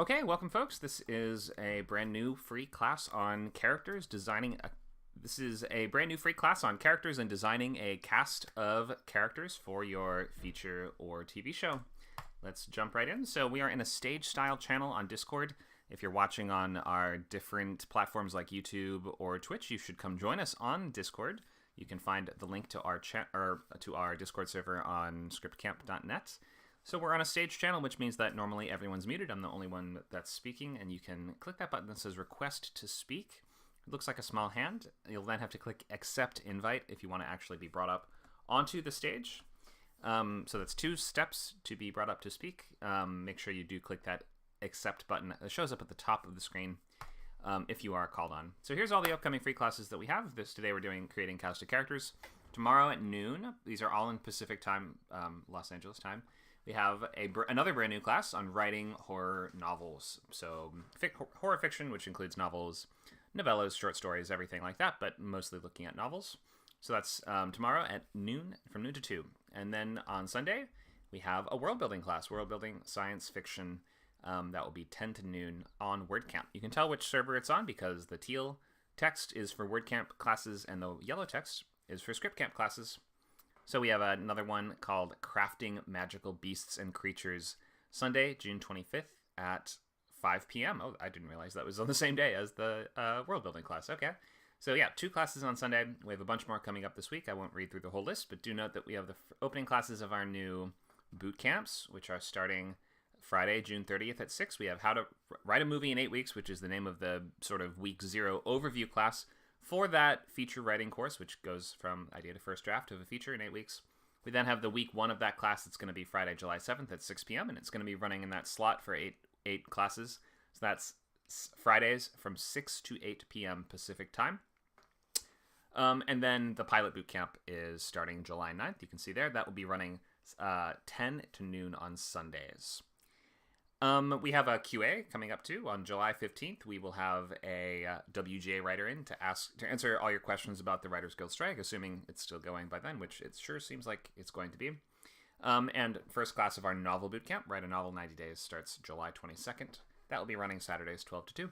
Okay, welcome, folks. This is a brand new free class on characters designing a. This is a brand new free class on characters and designing a cast of characters for your feature or TV show. Let's jump right in. So we are in a stage-style channel on Discord. If you're watching on our different platforms like YouTube or Twitch, you should come join us on Discord. You can find the link to our Discord server on scriptcamp.net. So we're on a stage channel, which means that normally everyone's muted. I'm the only one that's speaking, and you can click that button that says Request to Speak. It looks like a small hand. You'll then have to click Accept Invite if you want to actually be brought up onto the stage. So that's 2 steps to be brought up to speak. Make sure you do click that Accept button. It shows up at the top of the screen if you are called on. So here's all the upcoming free classes that we have. Today we're doing Creating Cast of Characters. Tomorrow at noon, these are all in Pacific time, Los Angeles time. We have another brand new class on writing horror novels. So horror fiction, which includes novels, novellas, short stories, everything like that, but mostly looking at novels. So that's tomorrow at noon, from noon to 2. And then on Sunday, we have a world building class, world building science fiction. That will be 10 to noon on WordCamp. You can tell which server it's on because the teal text is for WordCamp classes and the yellow text is for ScriptCamp classes. So we have another one called Crafting Magical Beasts and Creatures, Sunday, June 25th at 5 p.m. Oh, I didn't realize that was on the same day as the world building class. Okay. So yeah, 2 classes on Sunday. We have a bunch more coming up this week. I won't read through the whole list, but do note that we have the opening classes of our new boot camps, which are starting Friday, June 30th at 6. We have How to Write a Movie in 8 Weeks, which is the name of the sort of week 0 overview class for that feature writing course, which goes from idea to first draft of a feature in 8 weeks. We then have the week 1 of that class. It's going to be Friday, July 7th at 6 p.m., and it's going to be running in that slot for eight classes. So that's Fridays from 6 to 8 p.m. Pacific time. And then the pilot boot camp is starting July 9th. You can see there. That will be running 10 to noon on Sundays. We have a QA coming up too. On July 15th, we will have a WGA writer in to answer all your questions about the Writers Guild strike, assuming it's still going by then, which it sure seems like it's going to be. And first class of our novel bootcamp, Write a Novel 90 Days, starts July 22nd. That will be running Saturdays 12 to 2.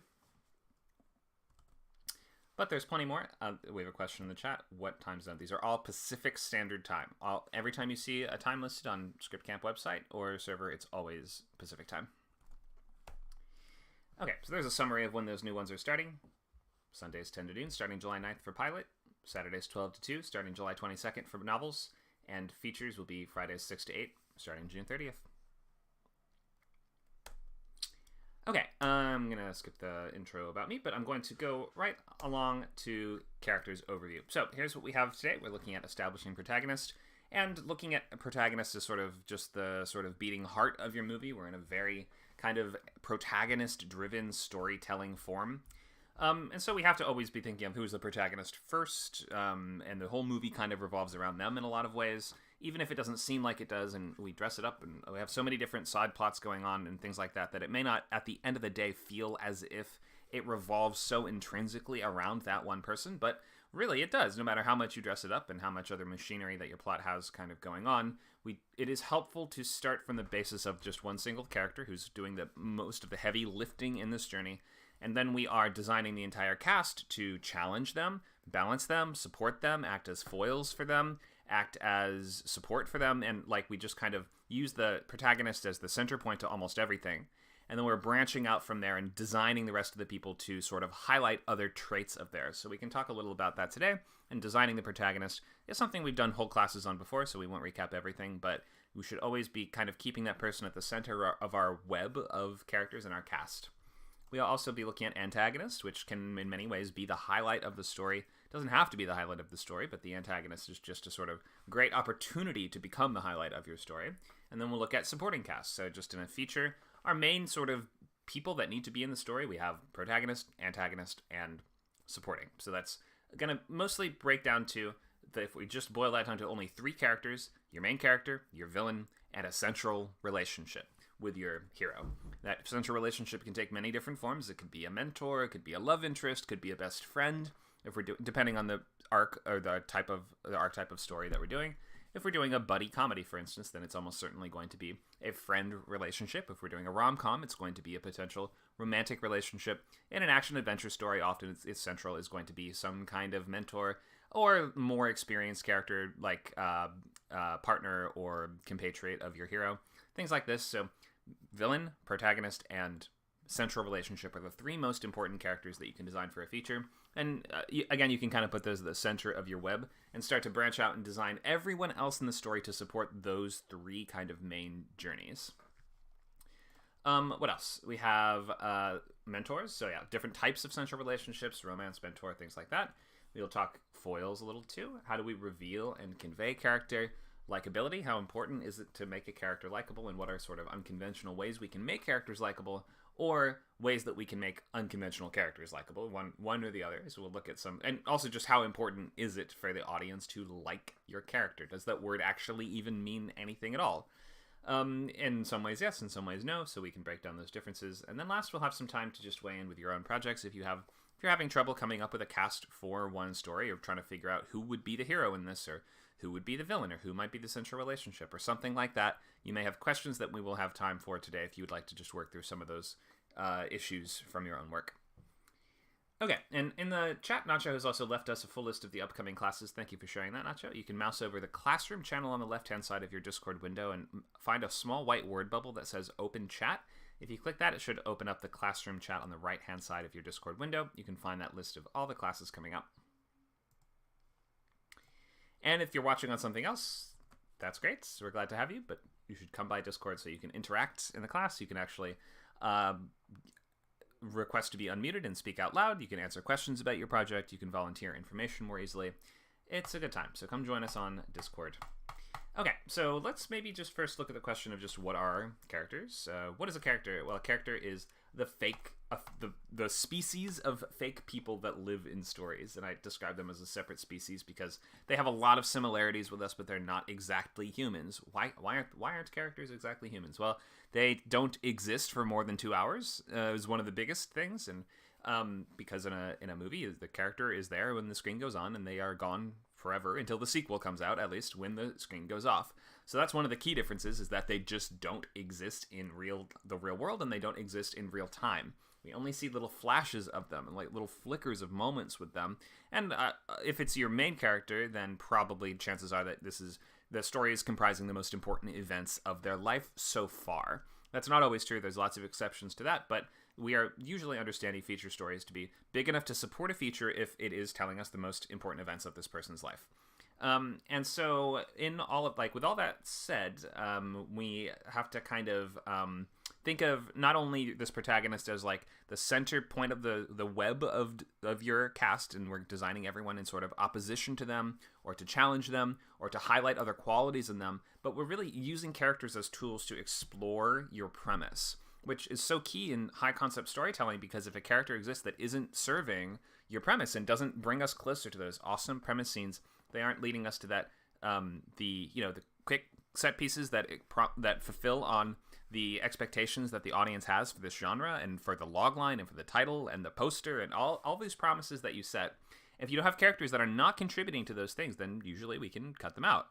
But there's plenty more. We have a question in the chat. What time zone? These are all Pacific Standard Time. Every time you see a time listed on ScriptCamp website or server, it's always Pacific time. Okay, so there's a summary of when those new ones are starting. Sundays 10 to noon, starting July 9th for pilot. Saturdays 12 to 2, starting July 22nd for novels. And features will be Fridays 6 to 8, starting June 30th. Okay, I'm going to skip the intro about me, but I'm going to go right along to characters overview. So here's what we have today. We're looking at establishing protagonist and looking at a protagonist as sort of just the sort of beating heart of your movie. We're in a very kind of protagonist-driven storytelling form. And so we have to always be thinking of who's the protagonist first, and the whole movie kind of revolves around them in a lot of ways, even if it doesn't seem like it does, and we dress it up, and we have so many different side plots going on and things like that, that it may not, at the end of the day, feel as if it revolves so intrinsically around that one person, but really it does, no matter how much you dress it up and how much other machinery that your plot has kind of going on. It is helpful to start from the basis of just one single character who's doing the most of the heavy lifting in this journey, and then we are designing the entire cast to challenge them, balance them, support them, act as foils for them, act as support for them, and we just kind of use the protagonist as the center point to almost everything. And then we're branching out from there and designing the rest of the people to sort of highlight other traits of theirs. So we can talk a little about that today. And designing the protagonist is something we've done whole classes on before, so we won't recap everything, but we should always be kind of keeping that person at the center of our web of characters in our cast. We'll also be looking at antagonist, which can in many ways be the highlight of the story. It doesn't have to be the highlight of the story, but the antagonist is just a sort of great opportunity to become the highlight of your story. And then we'll look at supporting cast. So just in a feature, our main sort of people that need to be in the story, we have protagonist, antagonist, and supporting. So that's going to mostly break down to, if we just boil that down to only 3 characters, your main character, your villain, and a central relationship with your hero. That central relationship can take many different forms. It could be a mentor, it could be a love interest, could be a best friend, if we're depending on the archetype of story that we're doing. If we're doing a buddy comedy, for instance, then it's almost certainly going to be a friend relationship. If we're doing a rom-com, it's going to be a potential romantic relationship. In an action-adventure story, often its central is going to be some kind of mentor or more experienced character like partner or compatriot of your hero. Things like this. So villain, protagonist, and central relationship are the three most important characters that you can design for a feature. And again, you can kind of put those at the center of your web and start to branch out and design everyone else in the story to support those three kind of main journeys. What else? We have mentors. So yeah, different types of central relationships, romance, mentor, things like that. We'll talk foils a little too. How do we reveal and convey character? Likability. How important is it to make a character likable, and what are sort of unconventional ways we can make characters likable, or ways that we can make unconventional characters likable, one or the other. So we'll look at some, and also just how important is it for the audience to like your character? Does that word actually even mean anything at all? In some ways, yes. In some ways, no. So we can break down those differences. And then last, we'll have some time to just weigh in with your own projects. If you're having trouble coming up with a cast for one story, or trying to figure out who would be the hero in this, or who would be the villain, or who might be the central relationship, or something like that, you may have questions that we will have time for today if you would like to just work through some of those issues from your own work. Okay, and in the chat, Nacho has also left us a full list of the upcoming classes. Thank you for sharing that, Nacho. You can mouse over the Classroom channel on the left-hand side of your Discord window and find a small white word bubble that says Open Chat. If you click that, it should open up the Classroom chat on the right-hand side of your Discord window. You can find that list of all the classes coming up. And if you're watching on something else, that's great. So we're glad to have you, but you should come by Discord so you can interact in the class. You can actually request to be unmuted and speak out loud. You can answer questions about your project. You can volunteer information more easily. It's a good time. So come join us on Discord. Okay, so let's maybe just first look at the question of just what are characters. What is a character? Well, a character is the fake, the species of fake people that live in stories, and I describe them as a separate species because they have a lot of similarities with us, but they're not exactly humans. Why aren't characters exactly humans? Well, they don't exist for more than 2 hours. Is one of the biggest things, and because in a movie, the character is there when the screen goes on, and they are gone forever until the sequel comes out, at least when the screen goes off. So that's one of the key differences, is that they just don't exist in the real world, and they don't exist in real time. We only see little flashes of them and like little flickers of moments with them. And if it's your main character, then probably chances are that the story is comprising the most important events of their life so far. That's not always true. There's lots of exceptions to that, but we are usually understanding feature stories to be big enough to support a feature if it is telling us the most important events of this person's life. And so with all that said, we have to kind of think of not only this protagonist as like the center point of the web of your cast, and we're designing everyone in sort of opposition to them, or to challenge them, or to highlight other qualities in them, but we're really using characters as tools to explore your premise, which is so key in high concept storytelling, because if a character exists that isn't serving your premise and doesn't bring us closer to those awesome premise scenes, they aren't leading us to that the quick set pieces that fulfill on the expectations that the audience has for this genre, and for the logline, and for the title and the poster, and all these promises that you set. If you don't have characters that are not contributing to those things, then usually we can cut them out.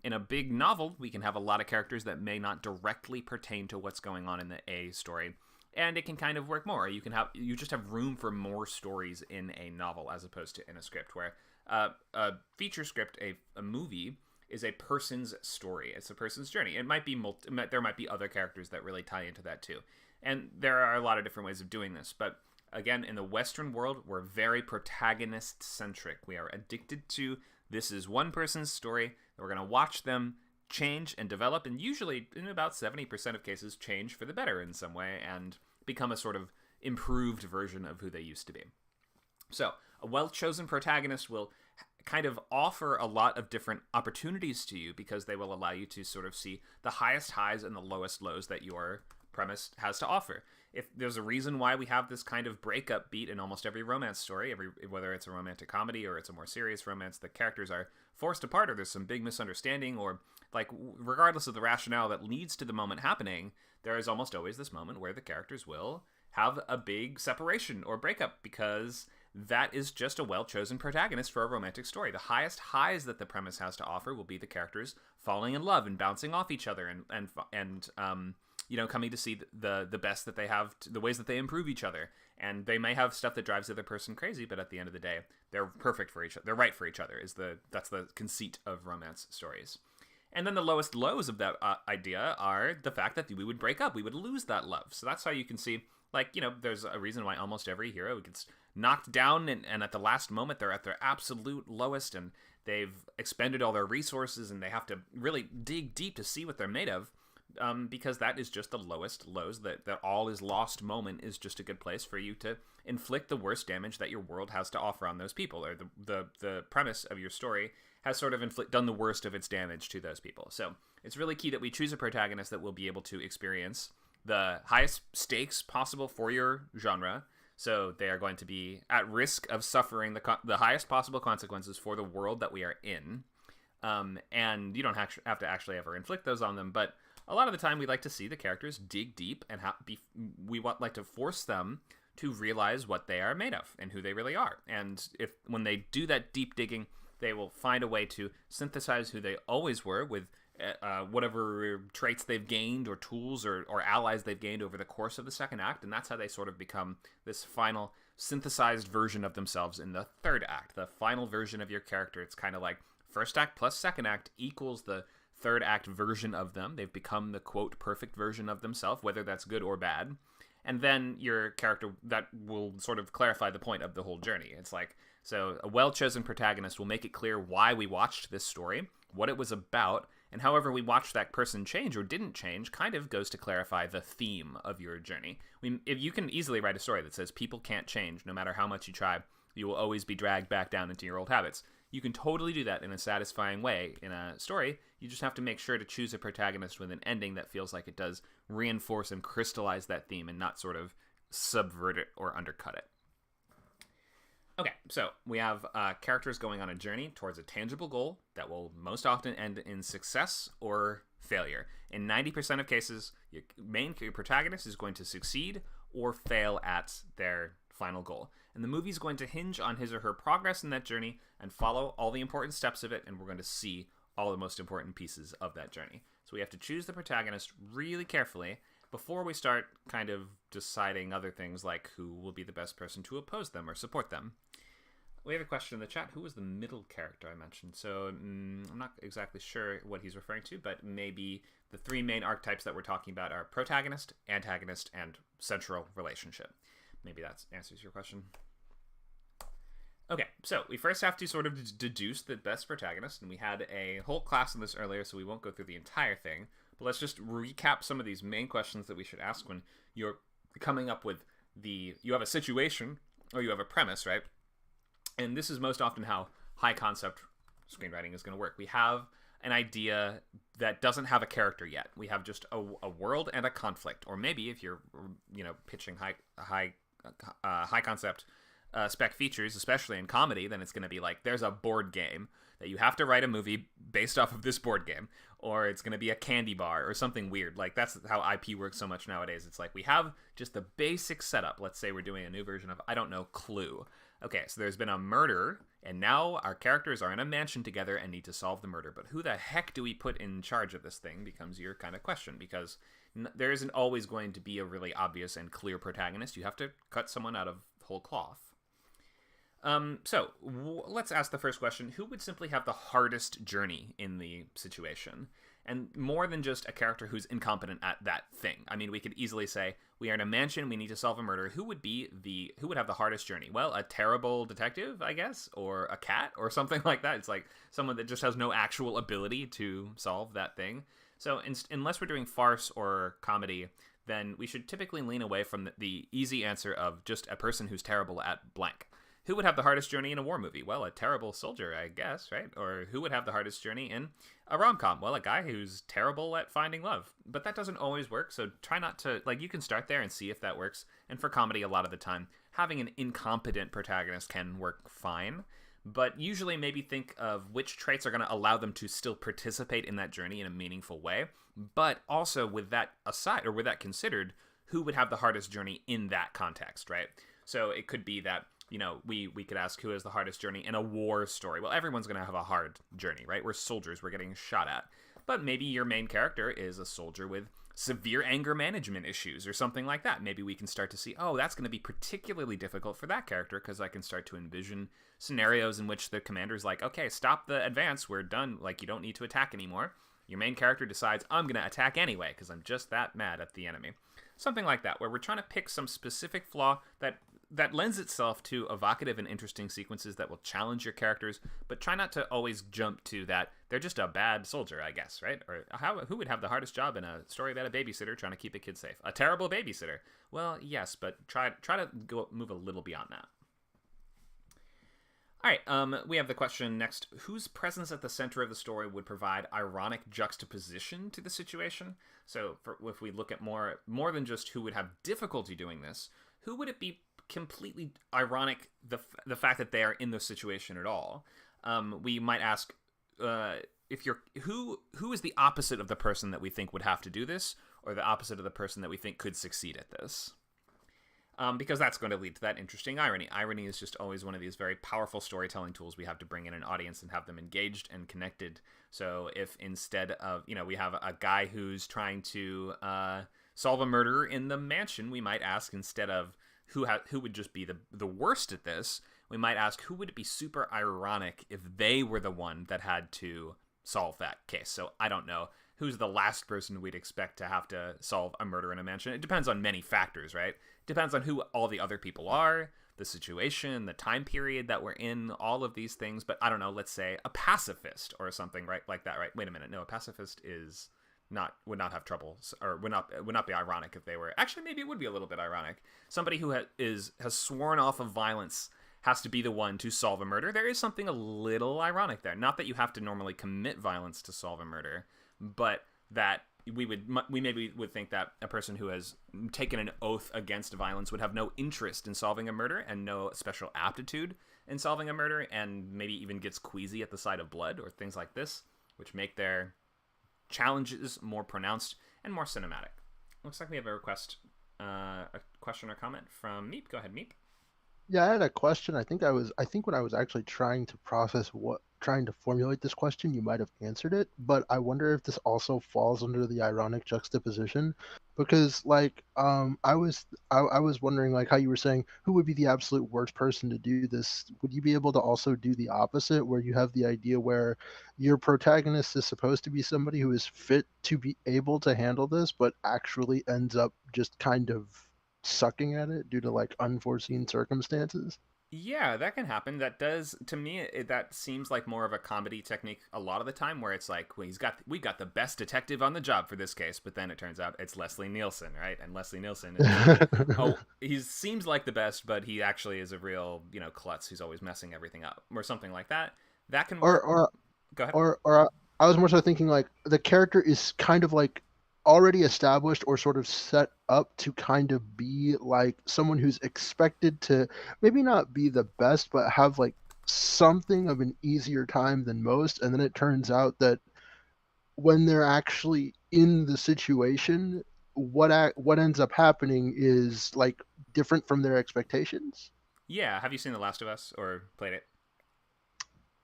In a big novel, we can have a lot of characters that may not directly pertain to what's going on in the A story, and it can kind of work more. You just have room for more stories in a novel as opposed to in a script, where a feature script, a movie, is a person's story. It's a person's journey. It might be there might be other characters that really tie into that too, and there are a lot of different ways of doing this. But again, in the Western world, we're very protagonist centric. We are addicted to this is one person's story. We're going to watch them change and develop, and usually in about 70% of cases change for the better in some way and become a sort of improved version of who they used to be. So a well-chosen protagonist will kind of offer a lot of different opportunities to you, because they will allow you to sort of see the highest highs and the lowest lows that your premise has to offer. If there's a reason why we have this kind of breakup beat in almost every romance story, whether it's a romantic comedy or it's a more serious romance, the characters are forced apart, or there's some big misunderstanding, or like regardless of the rationale that leads to the moment happening, there is almost always this moment where the characters will have a big separation or breakup, because that is just a well-chosen protagonist for a romantic story. The highest highs that the premise has to offer will be the characters falling in love and bouncing off each other and coming to see the best that they have, the ways that they improve each other. And they may have stuff that drives the other person crazy, but at the end of the day, they're perfect for each other. They're right for each other. That's the conceit of romance stories. And then the lowest lows of that idea are the fact that we would break up. We would lose that love. So that's how you can see, there's a reason why almost every hero gets knocked down, and at the last moment, they're at their absolute lowest, and they've expended all their resources, and they have to really dig deep to see what they're made of. Because that is just the lowest lows, that all is lost moment is just a good place for you to inflict the worst damage that your world has to offer on those people, or the premise of your story has sort of done the worst of its damage to those people. So it's really key that we choose a protagonist that will be able to experience the highest stakes possible for your genre. So they are going to be at risk of suffering the highest possible consequences for the world that we are in. And you don't have to actually ever inflict those on them, but a lot of the time we like to see the characters dig deep and like to force them to realize what they are made of and who they really are. And when they do that deep digging, they will find a way to synthesize who they always were with whatever traits they've gained or tools or allies they've gained over the course of the second act. And that's how they sort of become this final synthesized version of themselves in the third act, the final version of your character. It's kind of like first act plus second act equals the third act version of them. They've become the, quote, perfect version of themselves, whether that's good or bad. And then your character, that will sort of clarify the point of the whole journey. It's like, so a well-chosen protagonist will make it clear why we watched this story, what it was about, and however we watched that person change or didn't change kind of goes to clarify the theme of your journey. If you can easily write a story that says people can't change, no matter how much you try, you will always be dragged back down into your old habits. You can totally do that in a satisfying way in a story. You just have to make sure to choose a protagonist with an ending that feels like it does reinforce and crystallize that theme and not sort of subvert it or undercut it. Okay, so we have characters going on a journey towards a tangible goal that will most often end in success or failure. In 90% of cases, your protagonist is going to succeed or fail at their final goal. And the movie is going to hinge on his or her progress in that journey and follow all the important steps of it, and we're going to see all the most important pieces of that journey. So we have to choose the protagonist really carefully before we start kind of deciding other things like who will be the best person to oppose them or support them. We have a question in the chat. Who was the middle character I mentioned? So I'm not exactly sure what he's referring to, but maybe the three main archetypes that we're talking about are protagonist, antagonist, and central relationship. Maybe that answers your question. Okay, so we first have to sort of deduce the best protagonist, and we had a whole class on this earlier, so we won't go through the entire thing. But let's just recap some of these main questions that we should ask when you're coming up with you have a situation or you have a premise, right? And this is most often how high concept screenwriting is going to work. We have an idea that doesn't have a character yet. We have just a world and a conflict. Or maybe if you're pitching high concept spec features, especially in comedy, then it's going to be like there's a board game that you have to write a movie based off of this board game, or it's going to be a candy bar or something weird. Like that's how IP works so much nowadays. It's like we have just the basic setup. Let's say we're doing a new version of, I don't know, Clue. Okay, so there's been a murder, and now our characters are in a mansion together and need to solve the murder. But who the heck do we put in charge of this thing becomes your kind of question, because there isn't always going to be a really obvious and clear protagonist. You have to cut someone out of whole cloth. Let's ask the first question. Who would simply have the hardest journey in the situation? And more than just a character who's incompetent at that thing. I mean, we could easily say, we are in a mansion, we need to solve a murder. Who would have the hardest journey? Well, a terrible detective, I guess, or a cat, or something like that. It's like someone that just has no actual ability to solve that thing. So unless we're doing farce or comedy, then we should typically lean away from the easy answer of just a person who's terrible at blank. Who would have the hardest journey in a war movie? Well, a terrible soldier, I guess, right? Or who would have the hardest journey in a rom-com? Well, a guy who's terrible at finding love. But that doesn't always work, so try not to, you can start there and see if that works. And for comedy, a lot of the time, having an incompetent protagonist can work fine. But usually maybe think of which traits are going to allow them to still participate in that journey in a meaningful way. But also with that aside, or with that considered, who would have the hardest journey in that context, right? So it could be that we could ask who has the hardest journey in a war story. Well, everyone's going to have a hard journey, right? We're soldiers, we're getting shot at. But maybe your main character is a soldier with severe anger management issues or something like that. Maybe we can start to see, oh, that's going to be particularly difficult for that character, because I can start to envision scenarios in which the commander's like, okay, stop the advance, we're done, like, you don't need to attack anymore. Your main character decides, I'm going to attack anyway because I'm just that mad at the enemy. Something like that, where we're trying to pick some specific flaw that lends itself to evocative and interesting sequences that will challenge your characters, but try not to always jump to that they're just a bad soldier, I guess, right? Or who would have the hardest job in a story about a babysitter trying to keep a kid safe? A terrible babysitter. Well, yes, but try to move a little beyond that. All right, we have the question next. Whose presence at the center of the story would provide ironic juxtaposition to the situation? So if we look at more than just who would have difficulty doing this, who would it be completely ironic, the fact that they are in this situation at all? We might ask, who is the opposite of the person that we think would have to do this, or the opposite of the person that we think could succeed at this? Because that's going to lead to that interesting irony. Irony is just always one of these very powerful storytelling tools we have to bring in an audience and have them engaged and connected. So if instead of, we have a guy who's trying to solve a murder in the mansion, we might ask, instead of who would just be the worst at this, we might ask, who would it be super ironic if they were the one that had to solve that case? So I don't know. Who's the last person we'd expect to have to solve a murder in a mansion? It depends on many factors, right? It depends on who all the other people are, the situation, the time period that we're in, all of these things. But I don't know, let's say a pacifist or something, right? Like that, right? Wait a minute. No, a pacifist would not have trouble, or would not be ironic if they were. Actually, maybe it would be a little bit ironic. Somebody who has sworn off of violence has to be the one to solve a murder. There is something a little ironic there. Not that you have to normally commit violence to solve a murder, but that we maybe would think that a person who has taken an oath against violence would have no interest in solving a murder and no special aptitude in solving a murder, and maybe even gets queasy at the sight of blood or things like this, which make their challenges more pronounced and more cinematic. Looks like we have a question or comment from Meep. Go ahead, Meep. Yeah, I had a question. I think when I was actually trying to formulate this question, you might have answered it, but I wonder if this also falls under the ironic juxtaposition, because I was wondering, like, how you were saying who would be the absolute worst person to do this. Would you be able to also do the opposite, where you have the idea where your protagonist is supposed to be somebody who is fit to be able to handle this, but actually ends up just kind of sucking at it due to like unforeseen circumstances? Yeah, that can happen. That does, to me, that seems like more of a comedy technique a lot of the time, where it's like, well, we got the best detective on the job for this case, but then it turns out it's Leslie Nielsen, right? And Leslie Nielsen is, he seems like the best, but he actually is a real, klutz who's always messing everything up, or something like that. That can work. Go ahead. Or I was more so thinking like the character is kind of like already established or sort of set up to kind of be like someone who's expected to maybe not be the best, but have like something of an easier time than most. And then it turns out that when they're actually in the situation, what ends up happening is like different from their expectations. Yeah, have you seen The Last of Us or played it?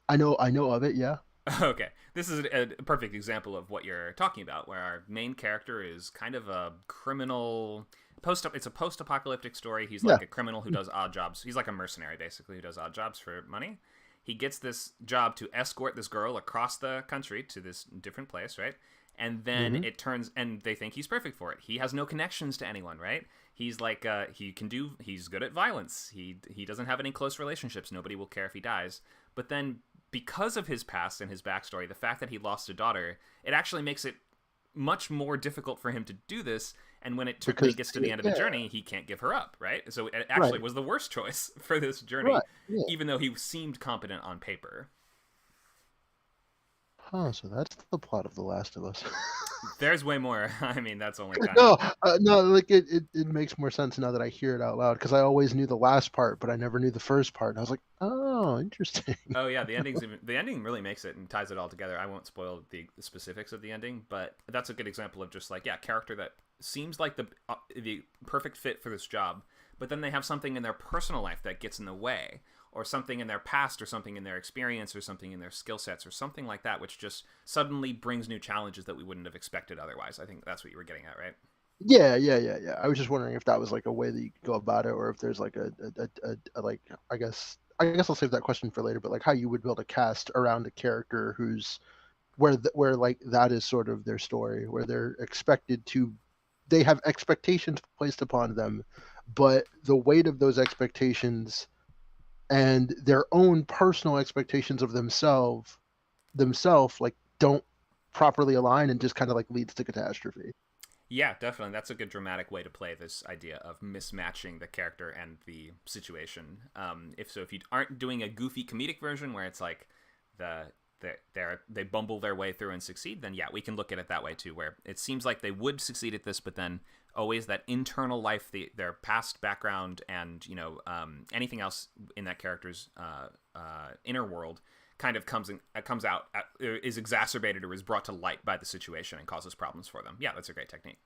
I know of it, yeah. Okay, this is a perfect example of what you're talking about, where our main character is kind of a criminal. It's a post-apocalyptic story. He's like a criminal who does odd jobs. He's like a mercenary, basically, who does odd jobs for money. He gets this job to escort this girl across the country to this different place, right? And then it turns, and they think he's perfect for it. He has no connections to anyone, right? He's like, he's good at violence. He doesn't have any close relationships. Nobody will care if he dies. But then, because of his past and his backstory, the fact that he lost a daughter, it actually makes it much more difficult for him to do this. And when he gets to the end of the journey, he can't give her up, right? So it actually was the worst choice for this journey, even though he seemed competent on paper. Huh, so that's the plot of The Last of Us. There's way more. I mean, that's only kind no, like it makes more sense now that I hear it out loud, because I always knew the last part, but I never knew the first part. And I was like, oh, interesting. Oh yeah, the ending really makes it and ties it all together. I won't spoil the specifics of the ending, but that's a good example of just like, character that seems like the perfect fit for this job, but then they have something in their personal life that gets in the way, or something in their past, or something in their experience, or something in their skill sets, or something like that, which just suddenly brings new challenges that we wouldn't have expected otherwise. I think that's what you were getting at, right? Yeah. I was just wondering if that was like a way that you could go about it, or if there's like a like I guess I'll save that question for later. But like how you would build a cast around a character who's where like that is sort of their story, where they have expectations placed upon them, but the weight of those expectations and their own personal expectations of themselves like don't properly align and just kind of like leads to catastrophe. Yeah, definitely. That's a good dramatic way to play this idea of mismatching the character and the situation. If you aren't doing a goofy comedic version where it's like the they bumble their way through and succeed, then yeah, we can look at it that way too, where it seems like they would succeed at this, but then always that internal life, their past background, and anything else in that character's inner world kind of is exacerbated or is brought to light by the situation and causes problems for them. Yeah, that's a great technique.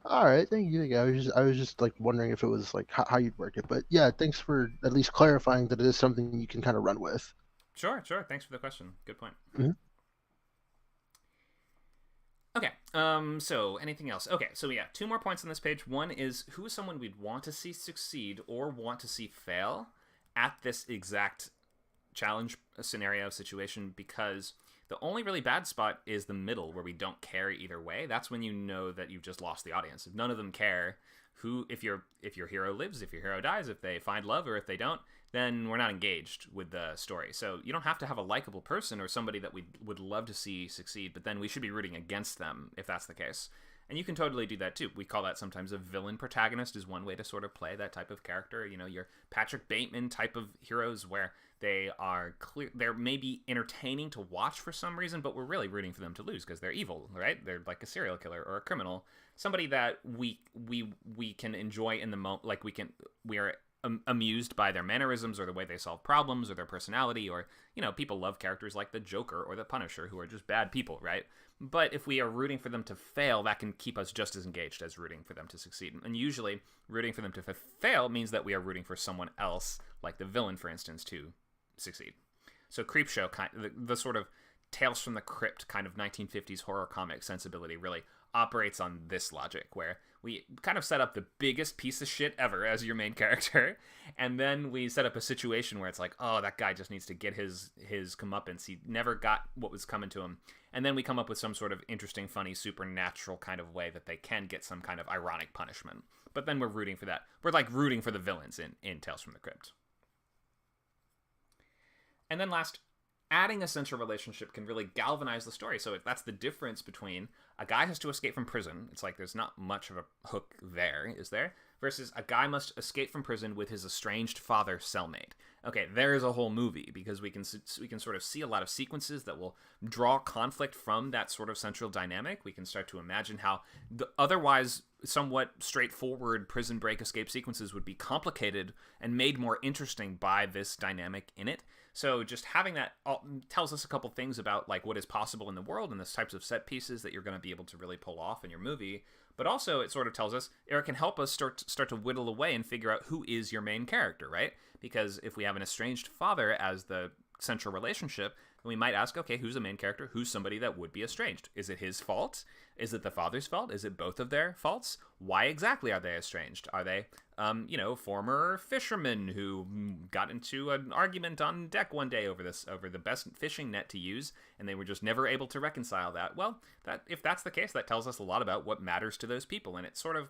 All right, thank you. Yeah, I was just like wondering if it was like how you'd work it, but yeah, thanks for at least clarifying that it is something you can kind of run with. Sure. Thanks for the question. Good point. Mhm. Okay. So anything else? Okay. So yeah, two more points on this page. One is, who is someone we'd want to see succeed or want to see fail at this exact challenge scenario situation, because the only really bad spot is the middle where we don't care either way. That's when you know that you've just lost the audience. If none of them care if your hero lives, if your hero dies, if they find love, or if they don't, then we're not engaged with the story. So you don't have to have a likable person or somebody that we would love to see succeed, but then we should be rooting against them if that's the case. And you can totally do that too. We call that sometimes a villain protagonist, is one way to sort of play that type of character. Your Patrick Bateman type of heroes, where they're maybe entertaining to watch for some reason, but we're really rooting for them to lose because they're evil, right? They're like a serial killer or a criminal, somebody that we can enjoy in the moment. Like we are amused by their mannerisms or the way they solve problems or their personality, or people love characters like the Joker or the Punisher, who are just bad people, right? But if we are rooting for them to fail, that can keep us just as engaged as rooting for them to succeed. And usually rooting for them to fail means that we are rooting for someone else, like the villain, for instance, to succeed. So Creepshow, the sort of Tales from the Crypt kind of 1950s horror comic sensibility, really operates on this logic, where we kind of set up the biggest piece of shit ever as your main character, and then we set up a situation where it's like, oh, that guy just needs to get his comeuppance. He never got what was coming to him. And then we come up with some sort of interesting, funny, supernatural kind of way that they can get some kind of ironic punishment. But then we're rooting for that. We're like rooting for the villains in Tales from the Crypt. And then last, adding a central relationship can really galvanize the story. So if that's the difference between a guy has to escape from prison, it's like there's not much of a hook there, is there? Versus a guy must escape from prison with his estranged father cellmate. Okay, there's a whole movie, because we can sort of see a lot of sequences that will draw conflict from that sort of central dynamic. We can start to imagine how the otherwise somewhat straightforward prison break escape sequences would be complicated and made more interesting by this dynamic in it. So just having that tells us a couple things about like what is possible in the world and the types of set pieces that you're going to be able to really pull off in your movie. But also it sort of tells us, or it can help us start to whittle away and figure out who is your main character, right? Because if we have an estranged father as the central relationship, then we might ask, okay, who's the main character? Who's somebody that would be estranged? Is it his fault? Is it the father's fault? Is it both of their faults? Why exactly are they estranged? Are they, former fishermen who got into an argument on deck one day over the best fishing net to use, and they were just never able to reconcile that? Well, if that's the case, that tells us a lot about what matters to those people, and it sort of,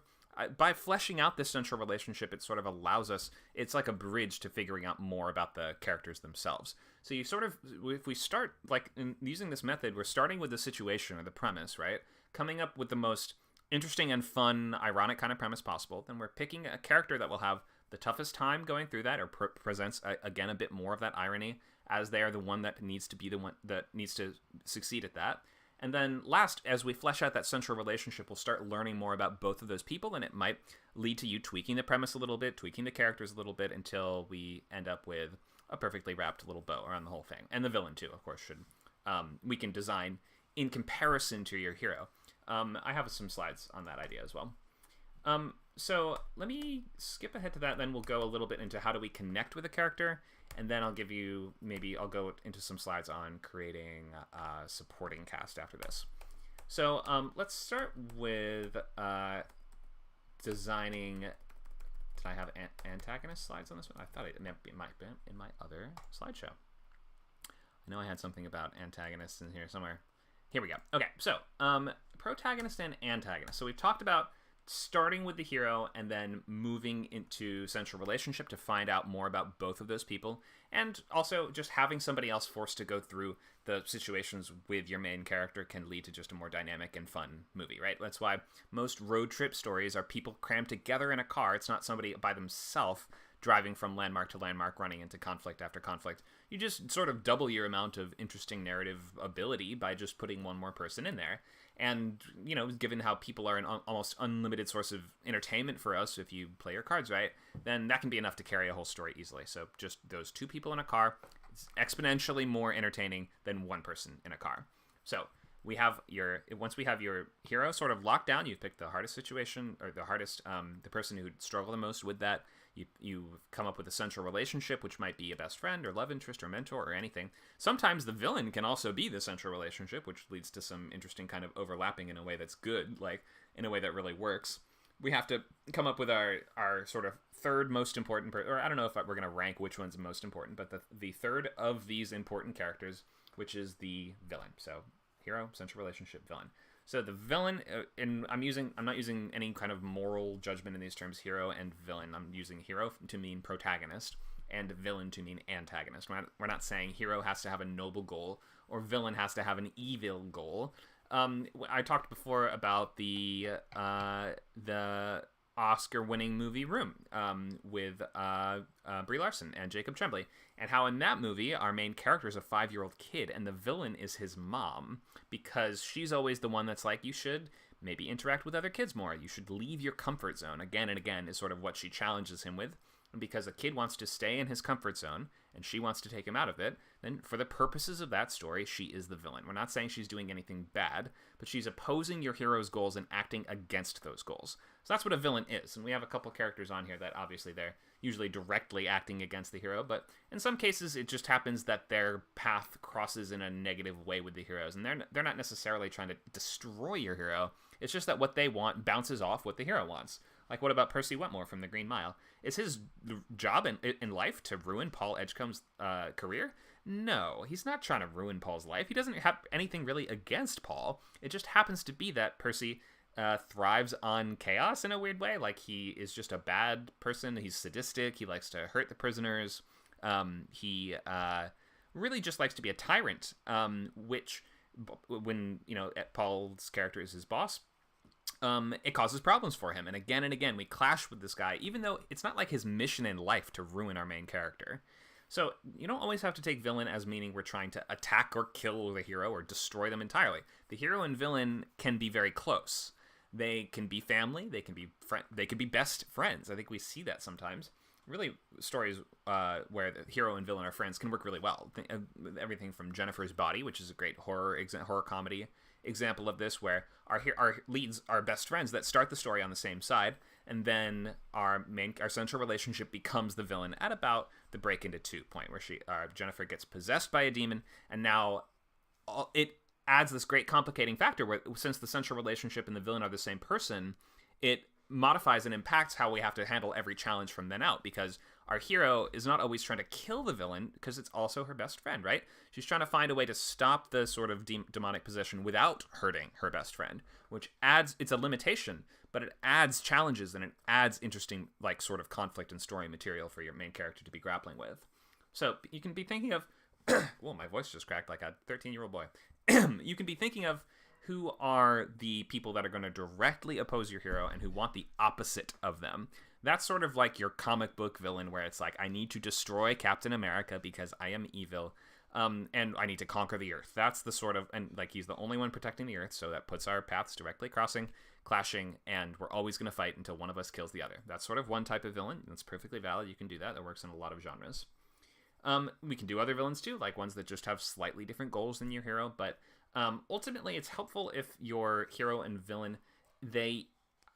by fleshing out this central relationship, it sort of allows us, it's like a bridge to figuring out more about the characters themselves. So you sort of, if we start, like, using this method, we're starting with the situation or the premise, right? Coming up with the most interesting and fun, ironic kind of premise possible. Then we're picking a character that will have the toughest time going through that, or presents, again, a bit more of that irony, as they are the one that needs to be the one that needs to succeed at that. And then last, as we flesh out that central relationship, we'll start learning more about both of those people, and it might lead to you tweaking the premise a little bit, tweaking the characters a little bit, until we end up with a perfectly wrapped little bow around the whole thing. And the villain, too, of course, we can design in comparison to your hero. I have some slides on that idea as well. So let me skip ahead to that. Then we'll go a little bit into how do we connect with a character, and then I'll give you I'll go into some slides on creating a supporting cast after this. So let's start with designing. Did I have antagonist slides on this one? I thought it might be in my other slideshow. I know I had something about antagonists in here somewhere. Here we go. Okay, so protagonist and antagonist. So we've talked about starting with the hero and then moving into central relationship to find out more about both of those people, and also just having somebody else forced to go through the situations with your main character can lead to just a more dynamic and fun movie, right? That's why most road trip stories are people crammed together in a car. It's not somebody by themselves driving from landmark to landmark, running into conflict after conflict. You just sort of double your amount of interesting narrative ability by just putting one more person in there. And, given how people are an almost unlimited source of entertainment for us, if you play your cards right, then that can be enough to carry a whole story easily. So just those two people in a car, it's exponentially more entertaining than one person in a car. So once we have your hero sort of locked down, you've picked the hardest situation, or the person who would struggle the most with that. You've come up with a central relationship, which might be a best friend or love interest or mentor or anything. Sometimes the villain can also be the central relationship, which leads to some interesting kind of overlapping in a way that's good, like in a way that really works. We have to come up with our sort of third most important, or I don't know if we're going to rank which one's most important, but the third of these important characters, which is the villain. So hero, central relationship, villain. So the villain, and I'm not using any kind of moral judgment in these terms, hero and villain. I'm using hero to mean protagonist and villain to mean antagonist. We're not saying hero has to have a noble goal or villain has to have an evil goal. I talked before about the Oscar-winning movie Room with Brie Larson and Jacob Tremblay, and how in that movie our main character is a 5-year-old kid and the villain is his mom, because she's always the one that's like, you should maybe interact with other kids more, you should leave your comfort zone again and again, is sort of what she challenges him with. And because a kid wants to stay in his comfort zone and she wants to take him out of it, then for the purposes of that story, she is the villain. We're not saying she's doing anything bad, but she's opposing your hero's goals and acting against those goals. So that's what a villain is. And we have a couple characters on here that obviously they're usually directly acting against the hero, but in some cases it just happens that their path crosses in a negative way with the heroes, and they're not necessarily trying to destroy your hero. It's just that what they want bounces off what the hero wants. Like, what about Percy Wetmore from The Green Mile? Is his job in life to ruin Paul Edgecombe's career? No, he's not trying to ruin Paul's life. He doesn't have anything really against Paul. It just happens to be that Percy thrives on chaos in a weird way. Like, he is just a bad person. He's sadistic. He likes to hurt the prisoners. He really just likes to be a tyrant, which, when, Paul's character is his boss, it causes problems for him. And again, we clash with this guy, even though it's not like his mission in life to ruin our main character. So you don't always have to take villain as meaning we're trying to attack or kill the hero or destroy them entirely. The hero and villain can be very close. They can be family. They can be best friends. I think we see that sometimes. Really, stories where the hero and villain are friends can work really well. Everything from Jennifer's Body, which is a great horror comedy example of this, where our leads are best friends that start the story on the same side, and then our central relationship becomes the villain at about the break into 2 point, where Jennifer gets possessed by a demon, and now it adds this great complicating factor where, since the central relationship and the villain are the same person, it modifies and impacts how we have to handle every challenge from then out, because our hero is not always trying to kill the villain, because it's also her best friend, right? She's trying to find a way to stop the sort of demonic possession without hurting her best friend, which it's a limitation, but it adds challenges and it adds interesting, like, sort of conflict and story material for your main character to be grappling with. So you can be thinking of well, my voice just cracked like a 13-year-old boy. You can be thinking of who are the people that are going to directly oppose your hero and who want the opposite of them. That's sort of like your comic book villain, where it's like, I need to destroy Captain America because I am evil, and I need to conquer the Earth. That's the sort of, and like, he's the only one protecting the Earth, so that puts our paths directly clashing, and we're always going to fight until one of us kills the other. That's sort of one type of villain. That's perfectly valid. You can do that. That works in a lot of genres. We can do other villains too, like ones that just have slightly different goals than your hero, but ultimately it's helpful if your hero and villain, they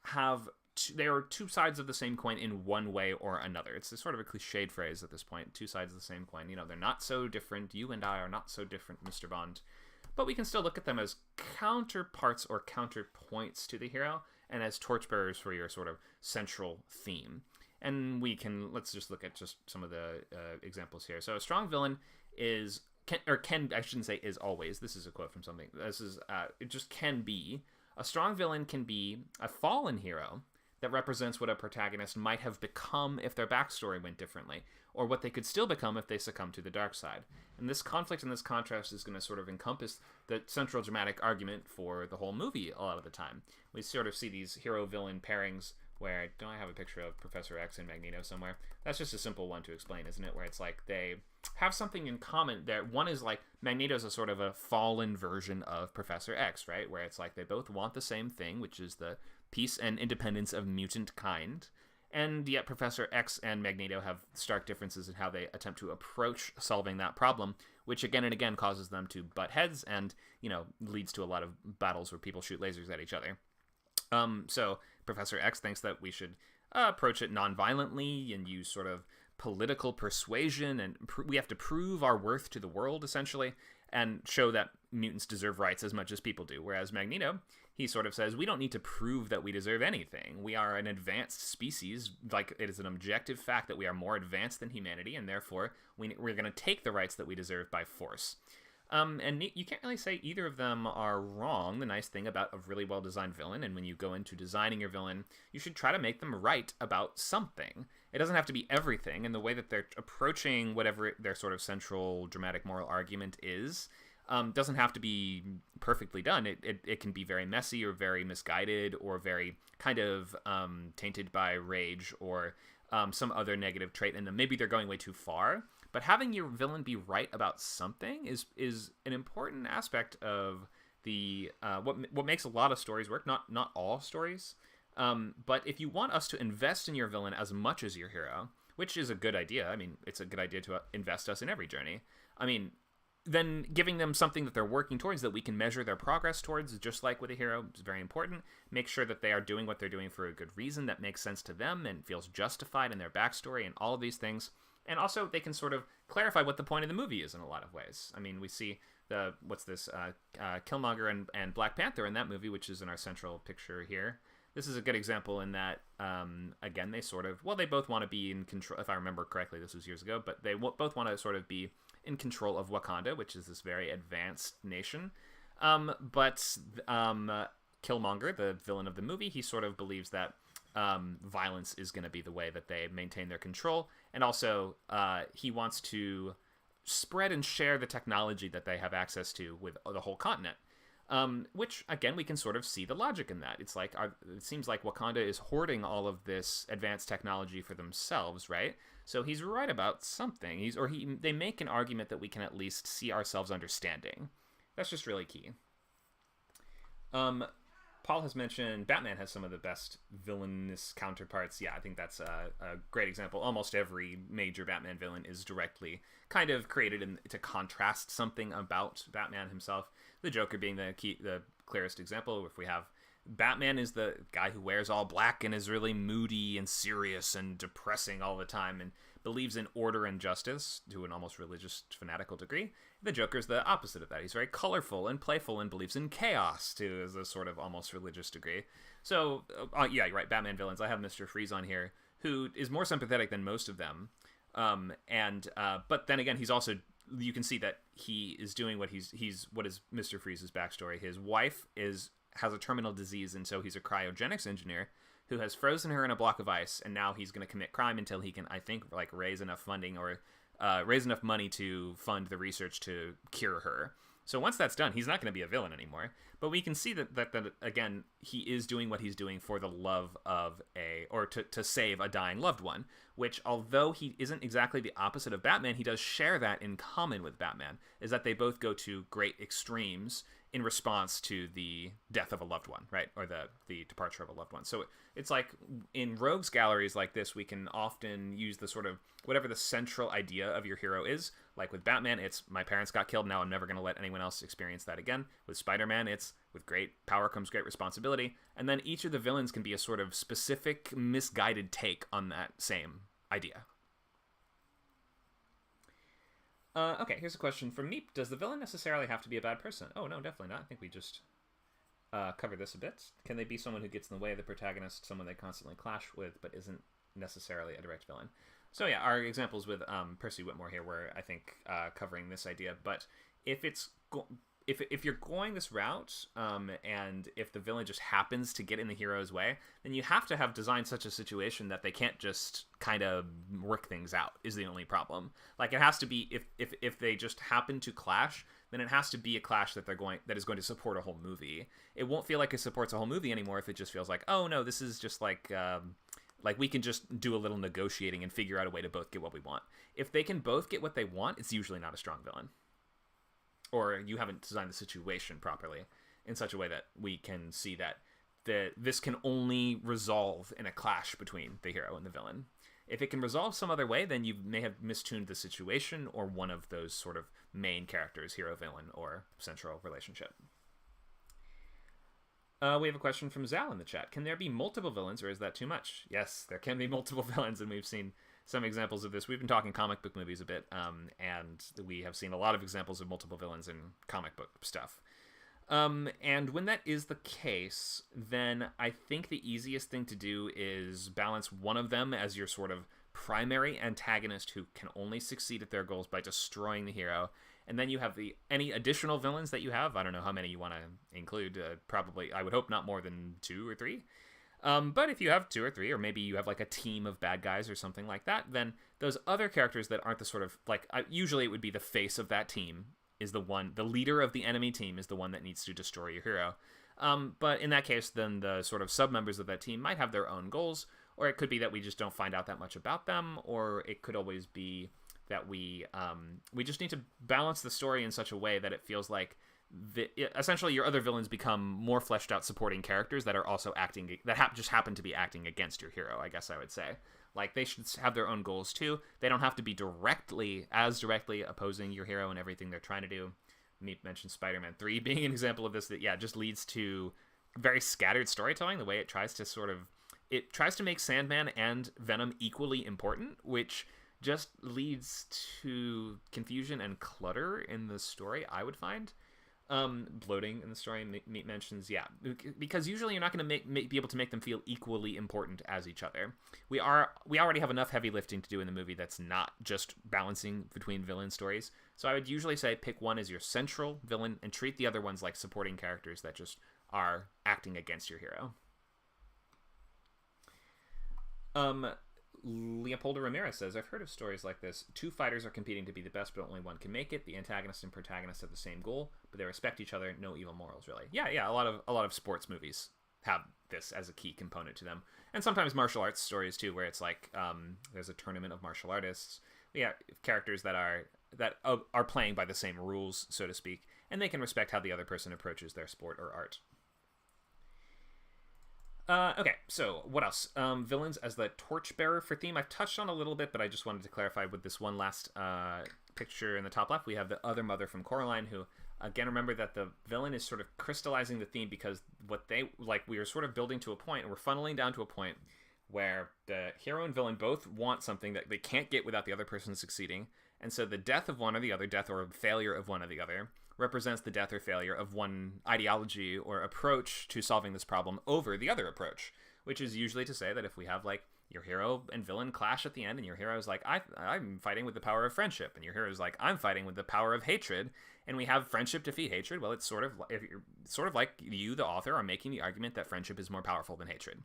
have they are two sides of the same coin in one way or another. It's sort of a cliched phrase at this point. Two sides of the same coin. They're not so different. You and I are not so different, Mr. Bond. But we can still look at them as counterparts or counterpoints to the hero, and as torchbearers for your sort of central theme. And let's just look at just some of the examples here. So a strong villain is I shouldn't say is always. This is a quote from something. This is it just can be. A strong villain can be a fallen hero that represents what a protagonist might have become if their backstory went differently, or what they could still become if they succumb to the dark side. And this conflict and this contrast is going to sort of encompass the central dramatic argument for the whole movie a lot of the time. We sort of see these hero-villain pairings where, don't I have a picture of Professor X and Magneto somewhere? That's just a simple one to explain, isn't it? Where it's like they have something in common there. One is like Magneto's a sort of a fallen version of Professor X, right? Where it's like they both want the same thing, which is the peace and independence of mutant kind. And yet Professor X and Magneto have stark differences in how they attempt to approach solving that problem, which again and again causes them to butt heads and, leads to a lot of battles where people shoot lasers at each other. So Professor X thinks that we should approach it non-violently and use sort of political persuasion, and we have to prove our worth to the world, essentially, and show that mutants deserve rights as much as people do. Whereas Magneto, he sort of says, we don't need to prove that we deserve anything. We are an advanced species. Like, it is an objective fact that we are more advanced than humanity, and therefore we're going to take the rights that we deserve by force. And you can't really say either of them are wrong. The nice thing about a really well-designed villain, and when you go into designing your villain, you should try to make them right about something. It doesn't have to be everything, and the way that they're approaching whatever their sort of central dramatic moral argument is doesn't have to be perfectly done. It can be very messy or very misguided or very kind of tainted by rage or some other negative trait in them. Maybe they're going way too far. But having your villain be right about something is an important aspect of the what makes a lot of stories work. Not all stories, but if you want us to invest in your villain as much as your hero, which is a good idea. I mean, it's a good idea to invest us in every journey. I mean, then giving them something that they're working towards that we can measure their progress towards, just like with a hero, is very important. Make sure that they are doing what they're doing for a good reason that makes sense to them and feels justified in their backstory and all of these things. And also, they can sort of clarify what the point of the movie is in a lot of ways. I mean, we see Killmonger and Black Panther in that movie, which is in our central picture here. This is a good example in that, again, they both want to be in control. If I remember correctly, this was years ago, but they both want to sort of be in control of Wakanda, which is this very advanced nation. But Killmonger, the villain of the movie, he sort of believes that violence is going to be the way that they maintain their control. And also, he wants to spread and share the technology that they have access to with the whole continent. Which, again, we can sort of see the logic in that. It's like, it seems like Wakanda is hoarding all of this advanced technology for themselves, right? So he's right about something. They make an argument that we can at least see ourselves understanding. That's just really key. Paul has mentioned Batman has some of the best villainous counterparts. Yeah, I think that's a great example. Almost every major Batman villain is directly kind of created to contrast something about Batman himself. The Joker being the clearest example. If we have Batman is the guy who wears all black and is really moody and serious and depressing all the time and believes in order and justice to an almost religious fanatical degree. The Joker's the opposite of that. He's very colorful and playful and believes in chaos to a sort of almost religious degree. So, yeah, you're right, Batman villains. I have Mr. Freeze on here, who is more sympathetic than most of them. But then again, he's also, you can see that he is doing what what is Mr. Freeze's backstory. His wife has a terminal disease, and so he's a cryogenics engineer who has frozen her in a block of ice, and now he's going to commit crime until he can, I think, like raise enough funding or raise enough money to fund the research to cure her. So once that's done, he's not going to be a villain anymore. But we can see that again, he is doing what he's doing for the love of to save a dying loved one, which, although he isn't exactly the opposite of Batman, he does share that in common with Batman, is that they both go to great extremes in response to the death of a loved one, right? Or the departure of a loved one. So it's like in rogues galleries like this, we can often use the sort of whatever the central idea of your hero is. Like with Batman, it's my parents got killed, now I'm never going to let anyone else experience that again. With Spider-Man, it's with great power comes great responsibility. And then each of the villains can be a sort of specific, misguided take on that same idea. Okay, here's a question from Meep. Does the villain necessarily have to be a bad person? Oh, no, definitely not. I think we just covered this a bit. Can they be someone who gets in the way of the protagonist, someone they constantly clash with, but isn't necessarily a direct villain? So yeah, our examples with Percy Whitmore here were, I think, covering this idea. But if it's if you're going this route, and if the villain just happens to get in the hero's way, then you have to have designed such a situation that they can't just kind of work things out, is the only problem. Like, it has to be, if they just happen to clash, then it has to be a clash that is going to support a whole movie. It won't feel like it supports a whole movie anymore if it just feels like, oh no, this is just like we can just do a little negotiating and figure out a way to both get what we want. If they can both get what they want, it's usually not a strong villain. Or you haven't designed the situation properly in such a way that we can see that this can only resolve in a clash between the hero and the villain. If it can resolve some other way, then you may have mistuned the situation or one of those sort of main characters, hero, villain, or central relationship. We have a question from Zal in the chat. Can there be multiple villains, or is that too much? Yes, there can be multiple villains, and we've seen some examples of this. We've been talking comic book movies a bit, and we have seen a lot of examples of multiple villains in comic book stuff. And when that is the case, then I think the easiest thing to do is balance one of them as your sort of primary antagonist who can only succeed at their goals by destroying the hero. And then you have any additional villains that you have. I don't know how many you want to include. Probably, I would hope not more than 2 or 3. But if you have 2 or 3, or maybe you have like a team of bad guys or something like that, then those other characters that aren't the sort of like, usually it would be the face of that team is the leader of the enemy team is the one that needs to destroy your hero. But in that case, then the sort of sub-members of that team might have their own goals, or it could be that we just don't find out that much about them, or it could always be that we just need to balance the story in such a way that it feels like essentially your other villains become more fleshed out supporting characters that are also acting just happen to be acting against your hero, I guess I would say. Like, they should have their own goals too. They don't have to be directly opposing your hero and everything they're trying to do. Meep mentioned Spider-Man 3 being an example of this that just leads to very scattered storytelling. The way it tries to make Sandman and Venom equally important, which just leads to confusion and clutter in the story, I would find. Bloating in the story, Meat mentions, because usually you're not going to be able to make them feel equally important as each other. We already have enough heavy lifting to do in the movie that's not just balancing between villain stories. So I would usually say pick one as your central villain and treat the other ones like supporting characters that just are acting against your hero. Leopoldo Ramirez says, I've heard of stories like this. 2 fighters are competing to be the best, but only one can make it. The antagonist and protagonist have the same goal, but they respect each other. No evil morals, really. Yeah. A lot of sports movies have this as a key component to them, and sometimes martial arts stories too, where it's like there's a tournament of martial artists. Characters that are playing by the same rules, so to speak, and they can respect how the other person approaches their sport or art. Okay, so what else? Villains as the torchbearer for theme. I've touched on a little bit, but I just wanted to clarify with this one last picture in the top left. We have the other mother from Coraline, who, again, remember that the villain is sort of crystallizing the theme because we are sort of building to a point, and we're funneling down to a point where the hero and villain both want something that they can't get without the other person succeeding, and so the death of one or the other, death or failure of one or the other, represents the death or failure of one ideology or approach to solving this problem over the other approach, which is usually to say that if we have like your hero and villain clash at the end, and your hero is like, I'm fighting with the power of friendship, and your hero is like, I'm fighting with the power of hatred, and we have friendship defeat hatred. Well, it's sort of like you, the author, are making the argument that friendship is more powerful than hatred.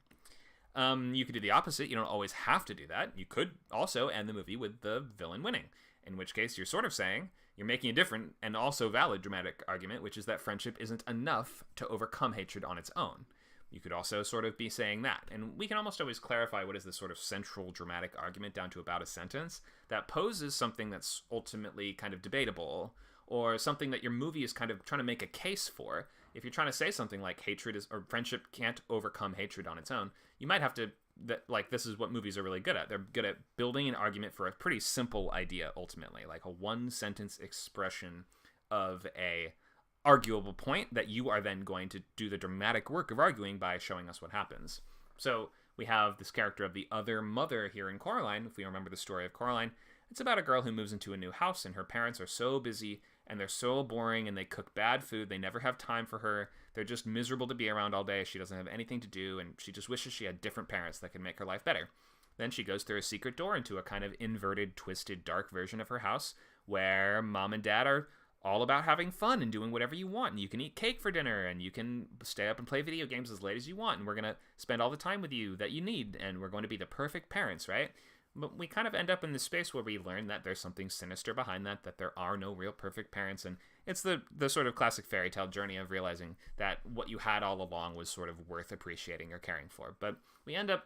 You could do the opposite. You don't always have to do that. You could also end the movie with the villain winning, in which case you're sort of saying you're making a different and also valid dramatic argument, which is that friendship isn't enough to overcome hatred on its own. You could also sort of be saying that. And we can almost always clarify what is the sort of central dramatic argument down to about a sentence that poses something that's ultimately kind of debatable, or something that your movie is kind of trying to make a case for. If you're trying to say something like hatred is, or friendship can't overcome hatred on its own, you might have to, like, this is what movies are really good at. They're good at building an argument for a pretty simple idea, ultimately, like a one-sentence expression of a arguable point that you are then going to do the dramatic work of arguing by showing us what happens. So we have this character of the other mother here in Coraline. If we remember the story of Coraline, it's about a girl who moves into a new house, and her parents are so busy and they're so boring, and they cook bad food. They never have time for her. They're just miserable to be around all day. She doesn't have anything to do, and she just wishes she had different parents that could make her life better. Then she goes through a secret door into a kind of inverted, twisted, dark version of her house where mom and dad are all about having fun and doing whatever you want. And you can eat cake for dinner, and you can stay up and play video games as late as you want, and we're going to spend all the time with you that you need, and we're going to be the perfect parents, right? But we kind of end up in this space where we learn that there's something sinister behind that there are no real perfect parents, and it's the sort of classic fairy tale journey of realizing that what you had all along was sort of worth appreciating or caring for. But we end up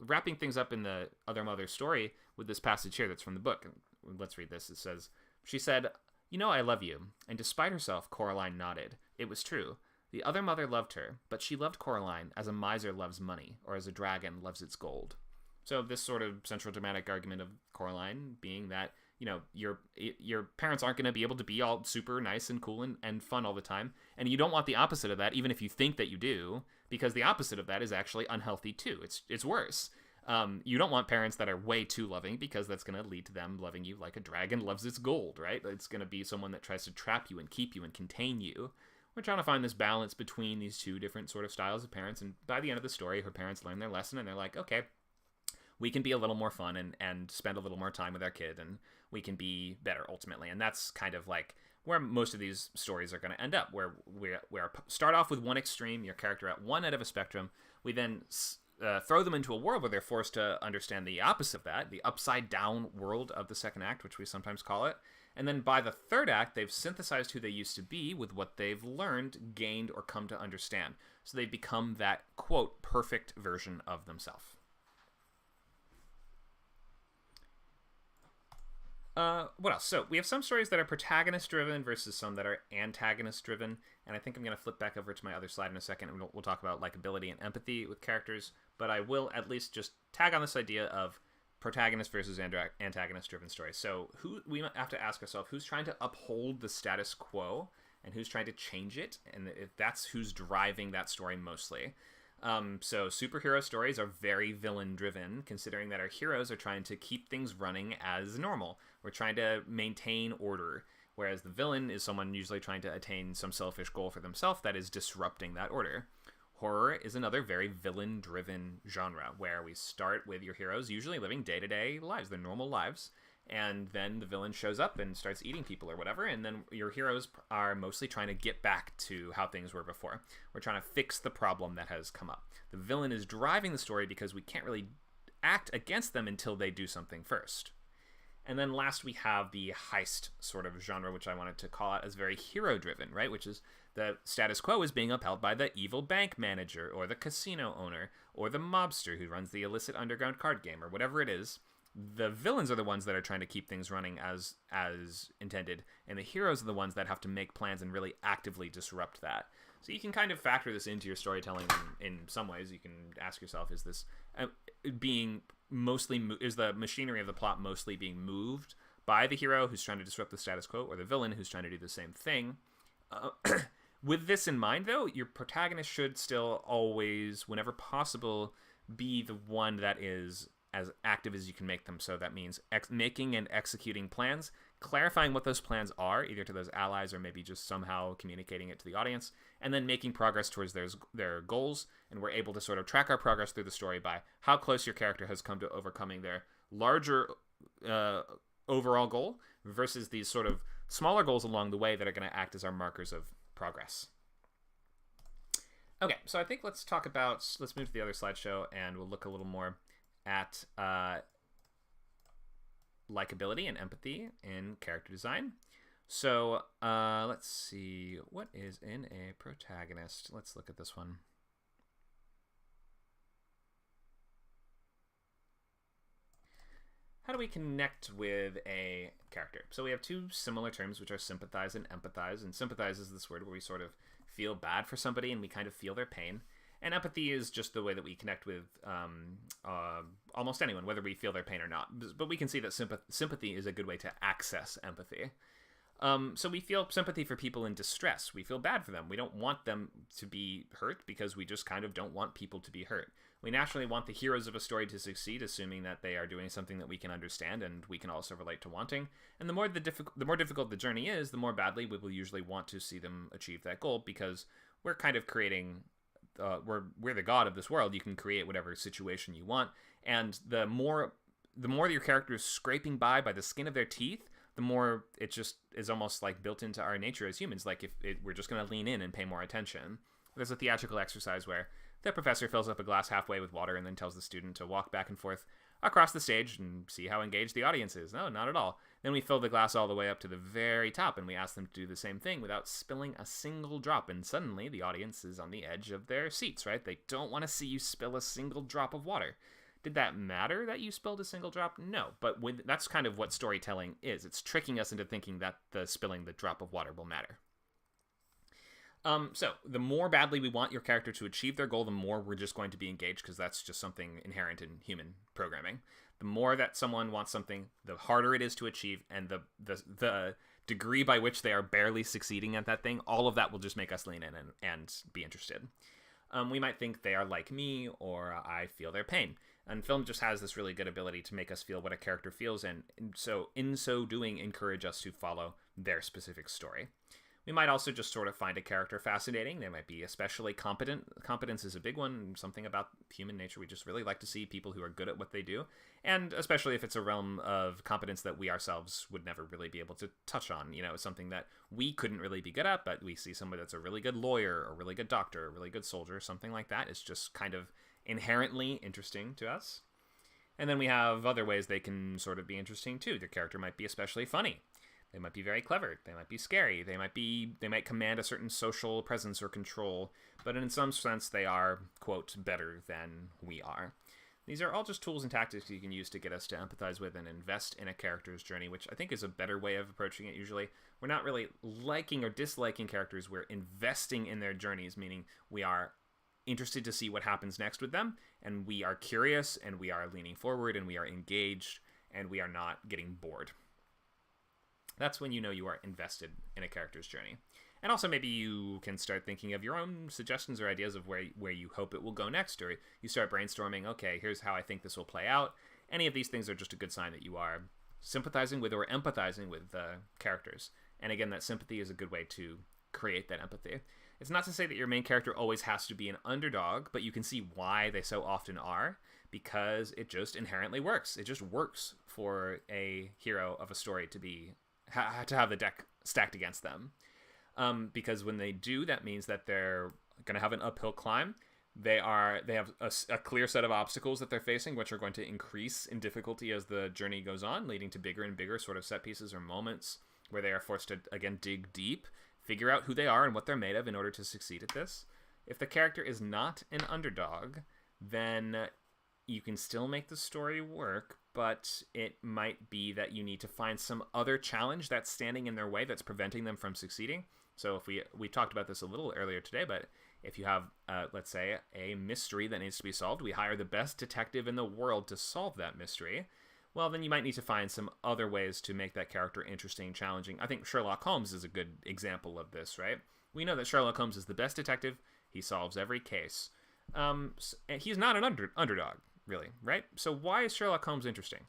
wrapping things up in the other mother's story with this passage here that's from the book. Let's read this. It says, she said, "You know I love you." And despite herself, Coraline nodded. It was true. The other mother loved her, but she loved Coraline as a miser loves money, or as a dragon loves its gold. So this sort of central dramatic argument of Coraline being that, you know, your parents aren't going to be able to be all super nice and cool and fun all the time. And you don't want the opposite of that, even if you think that you do, because the opposite of that is actually unhealthy too. It's worse. You don't want parents that are way too loving, because that's going to lead to them loving you like a dragon loves its gold, right? It's going to be someone that tries to trap you and keep you and contain you. We're trying to find this balance between these two different sort of styles of parents. And by the end of the story, her parents learn their lesson, and they're like, okay, we can be a little more fun and spend a little more time with our kid, and we can be better ultimately. And that's kind of like where most of these stories are going to end up, where we start off with one extreme, your character at one end of a spectrum. We then throw them into a world where they're forced to understand the opposite of that, the upside down world of the second act, which we sometimes call it. And then by the third act, they've synthesized who they used to be with what they've learned, gained, or come to understand. So they become that, quote, perfect version of themselves. What else? So we have some stories that are protagonist-driven versus some that are antagonist-driven, and I think I'm going to flip back over to my other slide in a second, and we'll talk about likability and empathy with characters, but I will at least just tag on this idea of protagonist versus antagonist-driven stories. So we have to ask ourselves, who's trying to uphold the status quo, and who's trying to change it, and if that's who's driving that story mostly. So superhero stories are very villain-driven, considering that our heroes are trying to keep things running as normal. We're trying to maintain order, whereas the villain is someone usually trying to attain some selfish goal for themselves that is disrupting that order. Horror is another very villain-driven genre, where we start with your heroes usually living day-to-day lives, their normal lives, and then the villain shows up and starts eating people or whatever, and then your heroes are mostly trying to get back to how things were before. We're trying to fix the problem that has come up. The villain is driving the story because we can't really act against them until they do something first. And then last we have the heist sort of genre, which I wanted to call out as very hero-driven, right? Which is the status quo is being upheld by the evil bank manager, or the casino owner, or the mobster who runs the illicit underground card game, or whatever it is. The villains are the ones that are trying to keep things running as intended, and the heroes are the ones that have to make plans and really actively disrupt that. So you can kind of factor this into your storytelling in some ways. You can ask yourself, is this being mostly is the machinery of the plot mostly being moved by the hero who's trying to disrupt the status quo, or the villain who's trying to do the same thing? With this in mind, though, your protagonist should still always, whenever possible, be the one that is as active as you can make them. So that means making and executing plans, clarifying what those plans are, either to those allies or maybe just somehow communicating it to the audience, and then making progress towards their goals. And we're able to sort of track our progress through the story by how close your character has come to overcoming their larger overall goal versus these sort of smaller goals along the way that are going to act as our markers of progress. Okay, so I think let's move to the other slideshow, and we'll look a little more at likability and empathy in character design. So let's see, what is in a protagonist? Let's look at this one. How do we connect with a character? So we have two similar terms, which are sympathize and empathize. And sympathize is this word where we sort of feel bad for somebody and we kind of feel their pain. And empathy is just the way that we connect with almost anyone, whether we feel their pain or not. But we can see that sympathy is a good way to access empathy. So we feel sympathy for people in distress. We feel bad for them. We don't want them to be hurt because we just kind of don't want people to be hurt. We naturally want the heroes of a story to succeed, assuming that they are doing something that we can understand and we can also relate to wanting. And the more difficult the journey is, the more badly we will usually want to see them achieve that goal, because we're kind of creating. We're the god of this world. You can create whatever situation you want, and the more your character is scraping by the skin of their teeth, the more it just is almost like built into our nature as humans. Like we're just going to lean in and pay more attention. There's a theatrical exercise where the professor fills up a glass halfway with water and then tells the student to walk back and forth across the stage and see how engaged the audience is. No, not at all. Then we fill the glass all the way up to the very top and we ask them to do the same thing without spilling a single drop. And suddenly the audience is on the edge of their seats, right? They don't want to see you spill a single drop of water. Did that matter that you spilled a single drop? No, but that's kind of what storytelling is. It's tricking us into thinking that spilling the drop of water will matter. So the more badly we want your character to achieve their goal, the more we're just going to be engaged, because that's just something inherent in human programming. The more that someone wants something, the harder it is to achieve, and the degree by which they are barely succeeding at that thing, all of that will just make us lean in and be interested. We might think they are like me, or I feel their pain. And film just has this really good ability to make us feel what a character feels, and so in so doing, encourage us to follow their specific story. We might also just sort of find a character fascinating. They might be especially competent. Competence is a big one, something about human nature. We just really like to see people who are good at what they do, and especially if it's a realm of competence that we ourselves would never really be able to touch on. You know, something that we couldn't really be good at, but we see somebody that's a really good lawyer, or a really good doctor, or a really good soldier, something like that is just kind of inherently interesting to us. And then we have other ways they can sort of be interesting too. Their character might be especially funny. They might be very clever. They might be scary. They might command a certain social presence or control, but in some sense they are, quote, better than we are. These are all just tools and tactics you can use to get us to empathize with and invest in a character's journey, which I think is a better way of approaching it usually. We're not really liking or disliking characters. We're investing in their journeys, meaning we are interested to see what happens next with them, and we are curious, and we are leaning forward, and we are engaged, and we are not getting bored. That's when you know you are invested in a character's journey. And also maybe you can start thinking of your own suggestions or ideas of where you hope it will go next, or you start brainstorming, okay, here's how I think this will play out. Any of these things are just a good sign that you are sympathizing with or empathizing with the characters. And again, that sympathy is a good way to create that empathy. It's not to say that your main character always has to be an underdog, but you can see why they so often are, because it just inherently works. It just works for a hero of a story to have the deck stacked against them. Because when they do, that means that they're going to have an uphill climb. They have a clear set of obstacles that they're facing, which are going to increase in difficulty as the journey goes on, leading to bigger and bigger sort of set pieces or moments where they are forced to, again, dig deep, figure out who they are and what they're made of in order to succeed at this. If the character is not an underdog, then you can still make the story work, but it might be that you need to find some other challenge that's standing in their way, that's preventing them from succeeding. So if we talked about this a little earlier today, but if you have, let's say, a mystery that needs to be solved, we hire the best detective in the world to solve that mystery. Well, then you might need to find some other ways to make that character interesting, challenging. I think Sherlock Holmes is a good example of this, right? We know that Sherlock Holmes is the best detective. He solves every case. He's not an underdog, really, right? So why is Sherlock Holmes interesting?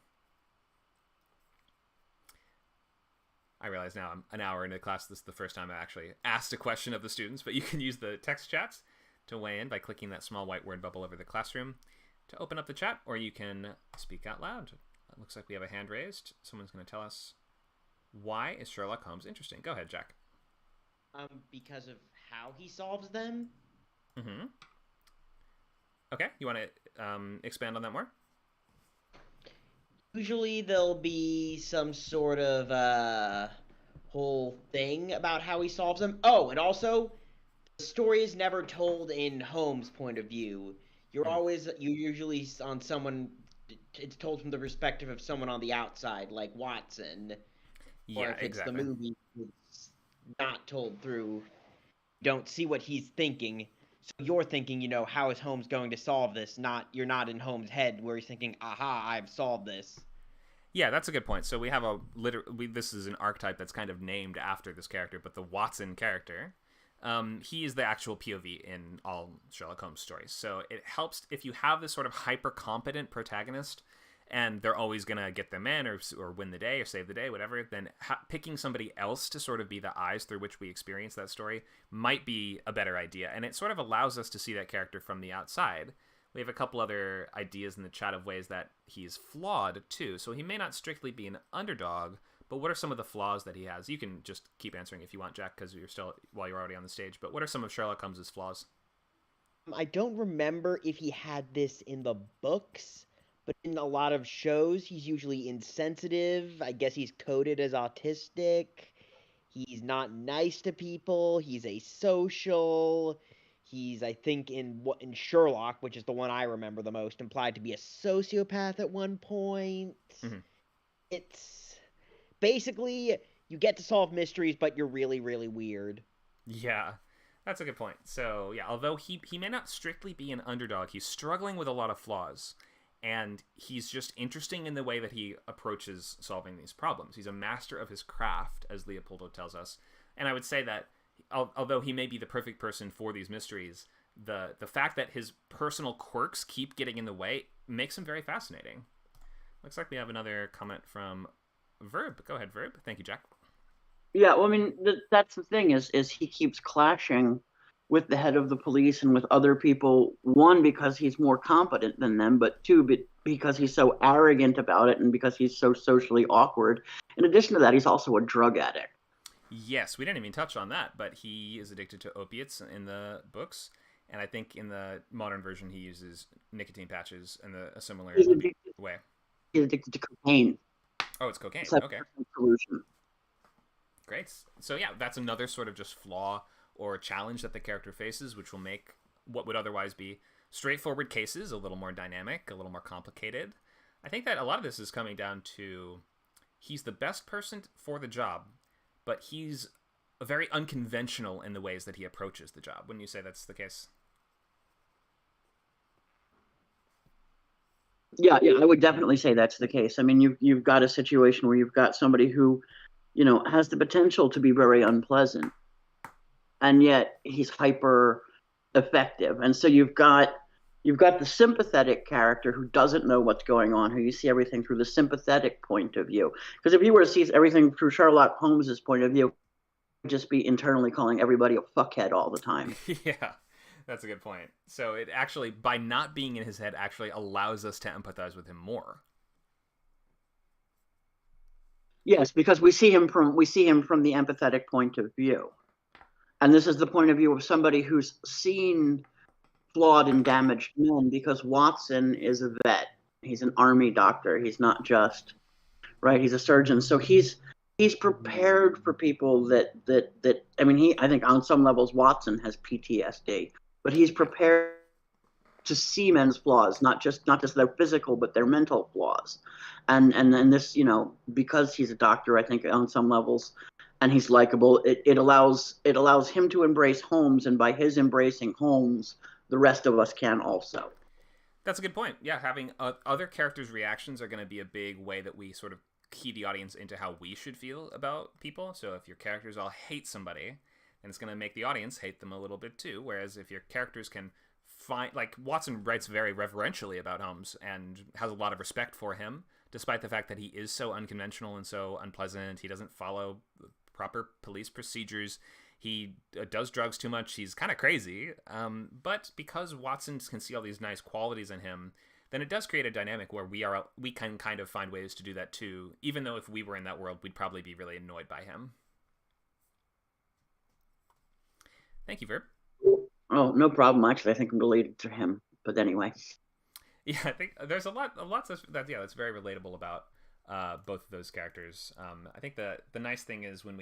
I realize now I'm an hour into class. This is the first time I actually asked a question of the students, but you can use the text chats to weigh in by clicking that small white word bubble over the classroom to open up the chat, or you can speak out loud. It looks like we have a hand raised. Someone's going to tell us, why is Sherlock Holmes interesting? Go ahead, Jack. Because of how he solves them. Mm-hmm. Okay, you want to expand on that more? Usually there'll be some sort of whole thing about how he solves them. Oh, and also, the story is never told in Holmes' point of view. You're usually on someone it's told from the perspective of someone on the outside, like Watson, or Yeah, if it's the exactly. movie, it's not told through. Don't see what he's thinking. So you're thinking, how is Holmes going to solve this? Not you're not in Holmes' head where he's thinking, aha, I've solved this. Yeah, that's a good point. So we have this is an archetype that's kind of named after this character, but the Watson character, he is the actual POV in all Sherlock Holmes stories. So it helps if you have this sort of hyper competent protagonist, and they're always gonna get the man or win the day or save the day, whatever. Then picking somebody else to sort of be the eyes through which we experience that story might be a better idea, and it sort of allows us to see that character from the outside. We have a couple other ideas in the chat of ways that he's flawed too. So he may not strictly be an underdog, but what are some of the flaws that he has? You can just keep answering if you want, Jack, because you're already on the stage. But what are some of Sherlock Holmes's flaws? I don't remember if he had this in the books, but in a lot of shows, he's usually insensitive. I guess he's coded as autistic. He's not nice to people. He's asocial. He's, I think, in Sherlock, which is the one I remember the most, implied to be a sociopath at one point. Mm-hmm. It's basically you get to solve mysteries, but you're really, really weird. Yeah, that's a good point. So yeah, although he may not strictly be an underdog, he's struggling with a lot of flaws, and he's just interesting in the way that he approaches solving these problems. He's a master of his craft, as Leopoldo tells us, and I would say that although he may be the perfect person for these mysteries, the fact that his personal quirks keep getting in the way makes him very fascinating. Looks like we have another comment from Verb. Go ahead, Verb. Thank you, Jack. Yeah, well, I mean, that's the thing is he keeps clashing with the head of the police and with other people. One, because he's more competent than them, but two, because he's so arrogant about it and because he's so socially awkward. In addition to that, he's also a drug addict. Yes, we didn't even touch on that, but he is addicted to opiates in the books, and I think in the modern version he uses nicotine patches in a similar way. He's addicted to cocaine. Oh, it's cocaine. It's like Okay. solution. Great. So yeah, that's another sort of just flaw or challenge that the character faces, which will make what would otherwise be straightforward cases a little more dynamic, a little more complicated. I think that a lot of this is coming down to he's the best person for the job, but he's very unconventional in the ways that he approaches the job. Wouldn't you say that's the case? Yeah, I would definitely say that's the case. I mean, you've got a situation where you've got somebody who, has the potential to be very unpleasant, and yet he's hyper effective. And so you've got the sympathetic character who doesn't know what's going on, who you see everything through the sympathetic point of view. Because if you were to see everything through Sherlock Holmes's point of view, he'd just be internally calling everybody a fuckhead all the time. Yeah. That's a good point. So it actually, by not being in his head, actually allows us to empathize with him more. Yes, because we see him from the empathetic point of view, and this is the point of view of somebody who's seen flawed and damaged men. Because Watson is a vet; he's an army doctor. He's not just right. He's a surgeon, so he's prepared for people that. I mean, I think on some levels Watson has PTSD. But he's prepared to see men's flaws, not just their physical, but their mental flaws. And this, because he's a doctor, I think on some levels, and he's likable, it allows him to embrace Holmes, and by his embracing Holmes, the rest of us can also. That's a good point. Yeah, having other characters' reactions are going to be a big way that we sort of key the audience into how we should feel about people. So if your characters all hate somebody, and it's going to make the audience hate them a little bit too. Whereas if your characters can find, like Watson writes very reverentially about Holmes and has a lot of respect for him, despite the fact that he is so unconventional and so unpleasant. He doesn't follow proper police procedures. He does drugs too much. He's kind of crazy. But because Watson can see all these nice qualities in him, then it does create a dynamic where we can kind of find ways to do that too. Even though if we were in that world, we'd probably be really annoyed by him. Thank you, Verb. Oh, no problem. Actually, I think I'm related to him. But anyway. Yeah, I think there's a lot that's very relatable about both of those characters. I think the nice thing is when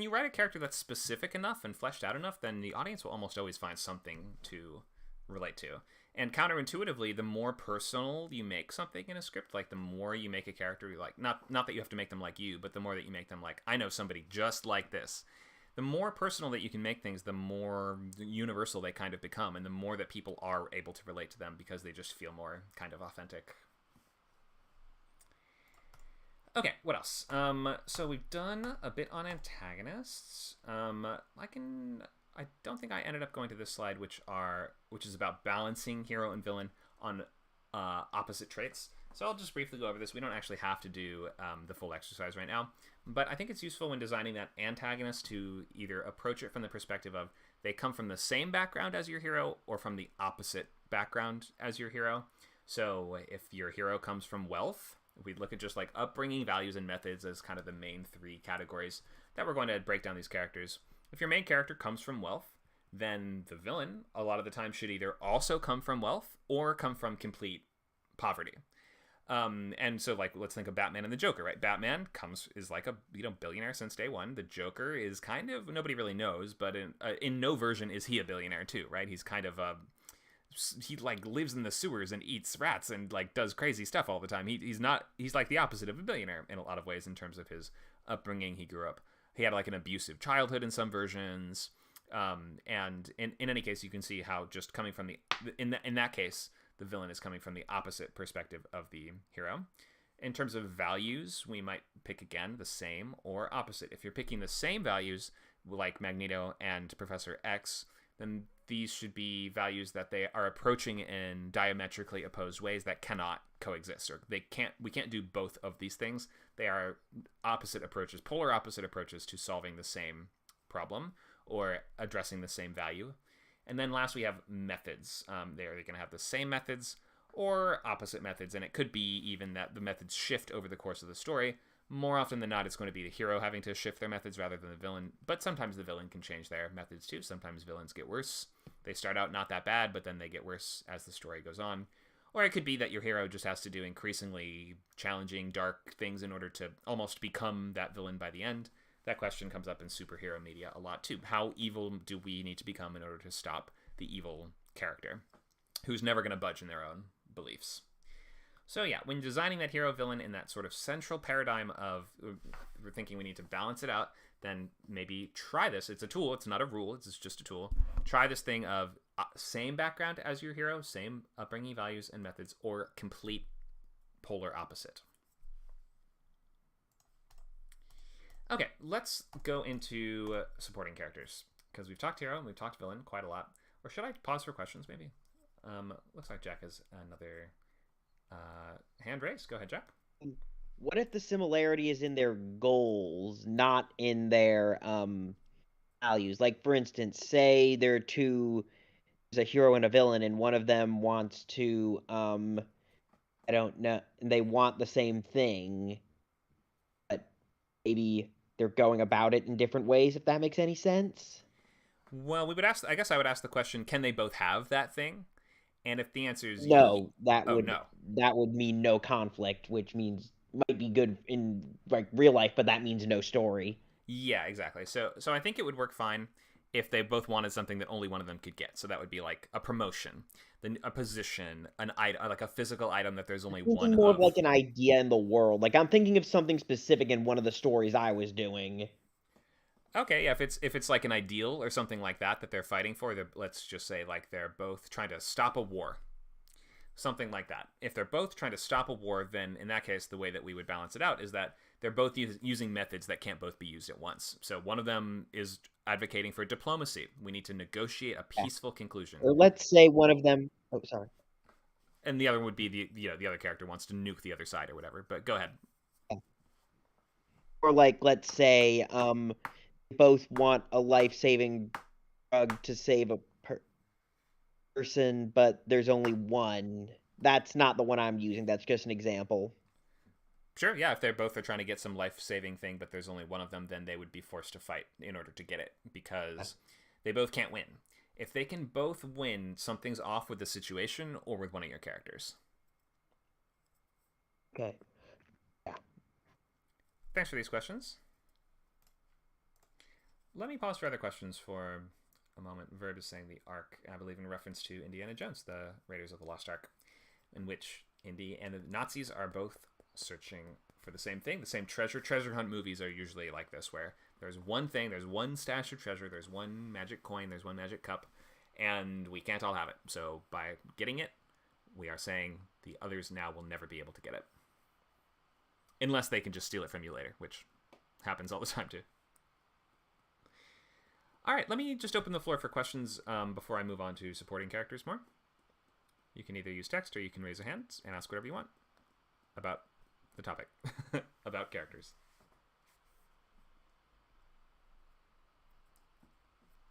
you write a character that's specific enough and fleshed out enough, then the audience will almost always find something to relate to. And counterintuitively, the more personal you make something in a script, like the more you make a character like not that you have to make them like you, but the more that you make them like, I know somebody just like this. The more personal that you can make things, the more universal they kind of become, and the more that people are able to relate to them because they just feel more kind of authentic. Okay, what else? So we've done a bit on antagonists. I don't think I ended up going to this slide, which is about balancing hero and villain on opposite traits. So I'll just briefly go over this. We don't actually have to do the full exercise right now, but I think it's useful when designing that antagonist to either approach it from the perspective of they come from the same background as your hero or from the opposite background as your hero. So if your hero comes from wealth, we look at just like upbringing, values, and methods as kind of the main three categories that we're going to break down these characters. If your main character comes from wealth, then the villain a lot of the time should either also come from wealth or come from complete poverty. And so, like, let's think of Batman and the Joker, right? Batman is like a billionaire since day one. The Joker is kind of, nobody really knows, but in no version is he a billionaire too, right? He's kind of he like lives in the sewers and eats rats and like does crazy stuff all the time. He's like the opposite of a billionaire in a lot of ways in terms of his upbringing. He grew up. He had like an abusive childhood in some versions, and in any case, you can see how just coming from in that case, the villain is coming from the opposite perspective of the hero. In terms of values, we might pick again the same or opposite. If you're picking the same values, like Magneto and Professor X, then these should be values that they are approaching in diametrically opposed ways that cannot coexist, or we can't do both of these things. They are opposite approaches, polar opposite approaches to solving the same problem or addressing the same value. And then last we have methods. They're going to have the same methods or opposite methods, and it could be even that the methods shift over the course of the story. More often than not, it's going to be the hero having to shift their methods rather than the villain, but sometimes the villain can change their methods too. Sometimes villains get worse. They start out not that bad, but then they get worse as the story goes on. Or it could be that your hero just has to do increasingly challenging, dark things in order to almost become that villain by the end. That question comes up in superhero media a lot too. How evil do we need to become in order to stop the evil character who's never going to budge in their own beliefs? So yeah, when designing that hero villain in that sort of central paradigm of we're thinking we need to balance it out, then maybe try this. It's a tool. It's not a rule. It's just a tool. Try this thing of same background as your hero, same upbringing, values, and methods, or complete polar opposite. Okay, let's go into supporting characters, because we've talked hero and we've talked villain quite a lot. Or should I pause for questions, maybe? Looks like Jack has another hand raised. Go ahead, Jack. What if the similarity is in their goals, not in their values? Like, for instance, say there are two, there's a hero and a villain, and one of them wants to, I don't know, and they want the same thing, but maybe they're going about it in different ways, if that makes any sense. Well, I guess I would ask the question, can they both have that thing? And if the answer is no, no. That would mean no conflict, which means might be good in like real life, but that means no story. Yeah, exactly. So I think it would work fine if they both wanted something that only one of them could get. So that would be like a promotion, then a position, an item, like a physical item that there's only one More of. like an idea in the world. Like I'm thinking of something specific in one of the stories I was doing. Okay, yeah, if it's like an ideal or something like that they're fighting for, let's just say like they're both trying to stop a war. Something like that. If they're both trying to stop a war, then in that case, the way that we would balance it out is that they're both using methods that can't both be used at once. So one of them is advocating for diplomacy. We need to negotiate a peaceful conclusion. Or let's say one of them. Oh, sorry. And the other would be the other character wants to nuke the other side or whatever. But go ahead. Or like, let's say, both want a life-saving drug to save a person, but there's only one. That's not the one I'm using. That's just an example. Sure, yeah. If they're both are trying to get some life-saving thing, but there's only one of them, then they would be forced to fight in order to get it because they both can't win. If they can both win, something's off with the situation or with one of your characters. Okay. Yeah. Thanks for these questions. Let me pause for other questions for a moment. Verb is saying the Ark, I believe in reference to Indiana Jones, the Raiders of the Lost Ark, in which Indy and the Nazis are both searching for the same thing, the same treasure. Treasure hunt movies are usually like this, where there's one thing, there's one stash of treasure, there's one magic coin, there's one magic cup, and we can't all have it. So by getting it, we are saying the others now will never be able to get it. Unless they can just steal it from you later, which happens all the time too. All right, let me just open the floor for questions before I move on to supporting characters more. You can either use text or you can raise a hand and ask whatever you want about the topic, about characters.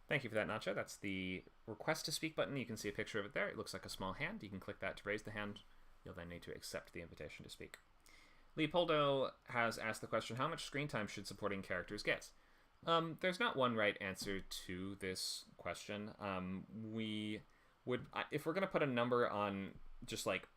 Thank you for that, Nacho. That's the request to speak button. You can see a picture of it there. It looks like a small hand. You can click that to raise the hand. You'll then need to accept the invitation to speak. Leopoldo has asked the question, how much screen time should supporting characters get? There's not one right answer to this question. We would, if we're going to put a number on just like,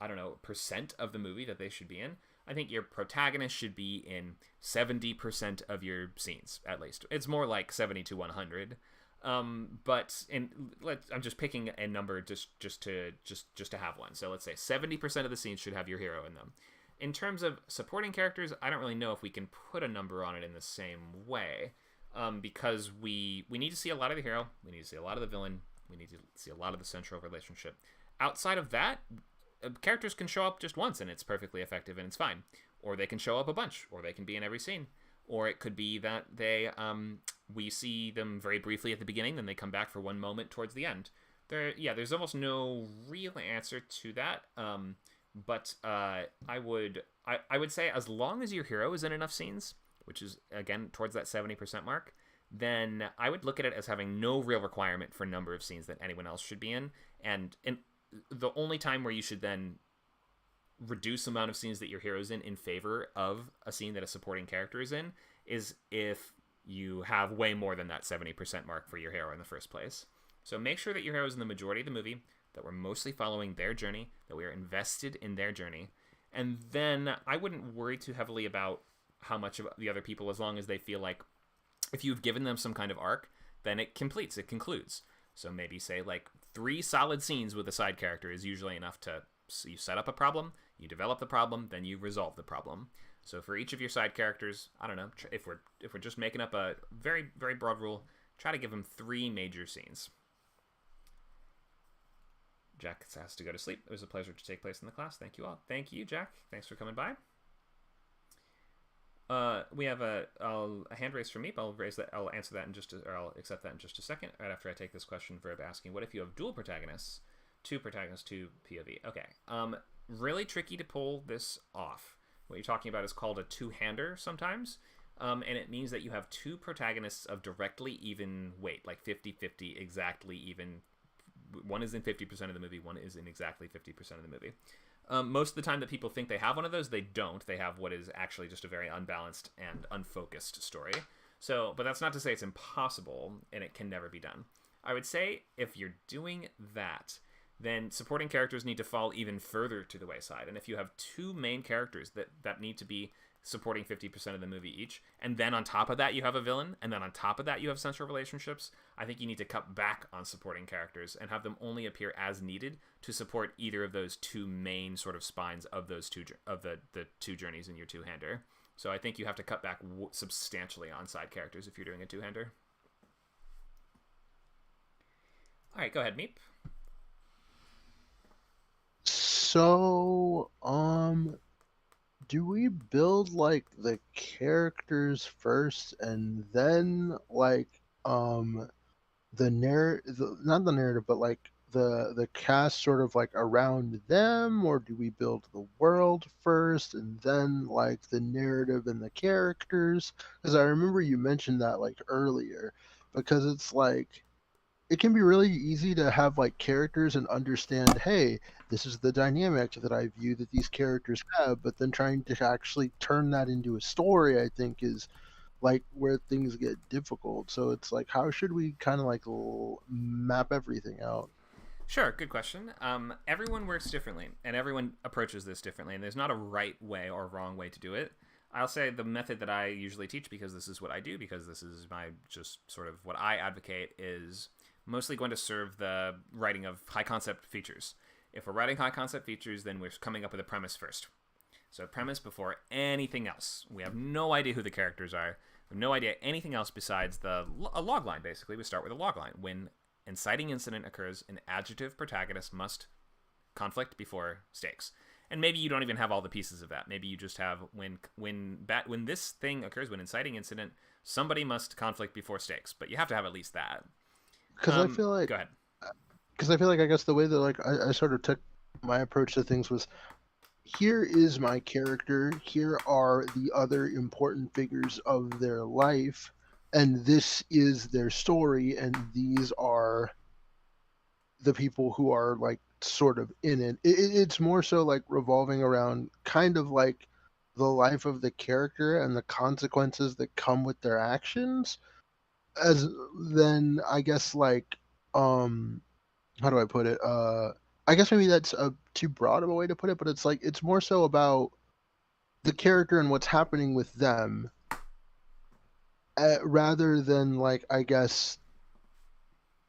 I don't know, percent of the movie that they should be in, I think your protagonist should be in 70% of your scenes, at least. It's more like 70 to 100. But I'm just picking a number just to have one. So let's say 70% of the scenes should have your hero in them. In terms of supporting characters, I don't really know if we can put a number on it in the same way, because we need to see a lot of the hero, we need to see a lot of the villain, we need to see a lot of the central relationship. Outside of that, characters can show up just once and it's perfectly effective and it's fine. Or they can show up a bunch, or they can be in every scene. Or it could be that they we see them very briefly at the beginning, then they come back for one moment towards the end. There's almost no real answer to that. But I would say as long as your hero is in enough scenes, which is, again, towards that 70% mark, then I would look at it as having no real requirement for number of scenes that anyone else should be in. And the only time where you should then reduce the amount of scenes that your hero's in favor of a scene that a supporting character is in is if you have way more than that 70% mark for your hero in the first place. So make sure that your hero is in the majority of the movie, that we're mostly following their journey, that we are invested in their journey. And then I wouldn't worry too heavily about how much of the other people, as long as they feel like if you've given them some kind of arc, then it concludes. So maybe say like 3 solid scenes with a side character is usually enough to, so you set up a problem, you develop the problem, then you resolve the problem. So for each of your side characters, I don't know, if we're just making up a very, very broad rule, try to give them 3 major scenes. Jack has to go to sleep. It was a pleasure to take place in the class. Thank you all. Thank you, Jack. Thanks for coming by. We have a hand raise from Meep. I'll answer that I'll accept that in just a second. Right after I take this question, verb asking, what if you have dual protagonists, 2 protagonists, 2 POV? Okay. Really tricky to pull this off. What you're talking about is called a two-hander sometimes. And it means that you have 2 protagonists of directly even weight, like 50-50, exactly even. One is in 50% of the movie, one is in exactly 50% of the movie. Most of the time that people think they have one of those, they don't. They have what is actually just a very unbalanced and unfocused story. So, but that's not to say it's impossible, and it can never be done. I would say if you're doing that, then supporting characters need to fall even further to the wayside. And if you have 2 main characters that need to be supporting 50% of the movie each, and then on top of that you have a villain, and then on top of that you have central relationships, I think you need to cut back on supporting characters and have them only appear as needed to support either of those 2 main sort of spines of those the 2 journeys in your two-hander. So I think you have to cut back substantially on side characters if you're doing a two-hander. All right, go ahead, Meep. So, do we build like the characters first and then like not the narrative, but like the cast sort of like around them, or do we build the world first and then like the narrative and the characters? Because I remember you mentioned that like earlier, because it's like it can be really easy to have like characters and understand, hey, this is the dynamic that I view that these characters have, but then trying to actually turn that into a story, I think, is like where things get difficult. So it's like, how should we kind of like map everything out? Sure, good question. Everyone works differently, and everyone approaches this differently, and there's not a right way or wrong way to do it. I'll say the method that I usually teach, because this is what I do, because this is my just sort of what I advocate, is mostly going to serve the writing of high concept features. If we're writing high concept features, then we're coming up with a premise first. So premise before anything else. We have no idea who the characters are. We have no idea anything else besides a log line, basically. We start with a log line. When inciting incident occurs, an adjective protagonist must conflict before stakes. And maybe you don't even have all the pieces of that. Maybe you just have when this thing occurs, when inciting incident, somebody must conflict before stakes. But you have to have at least that. Because I feel like, go ahead. Because I feel like, I guess the way that like I sort of took my approach to things was, here is my character, here are the other important figures of their life, and this is their story, and these are the people who are like sort of in it. It's more so like revolving around kind of like the life of the character and the consequences that come with their actions, as then I guess like how do I put it? I guess maybe that's a too broad of a way to put it, but it's like it's more so about the character and what's happening with them, rather than like, I guess,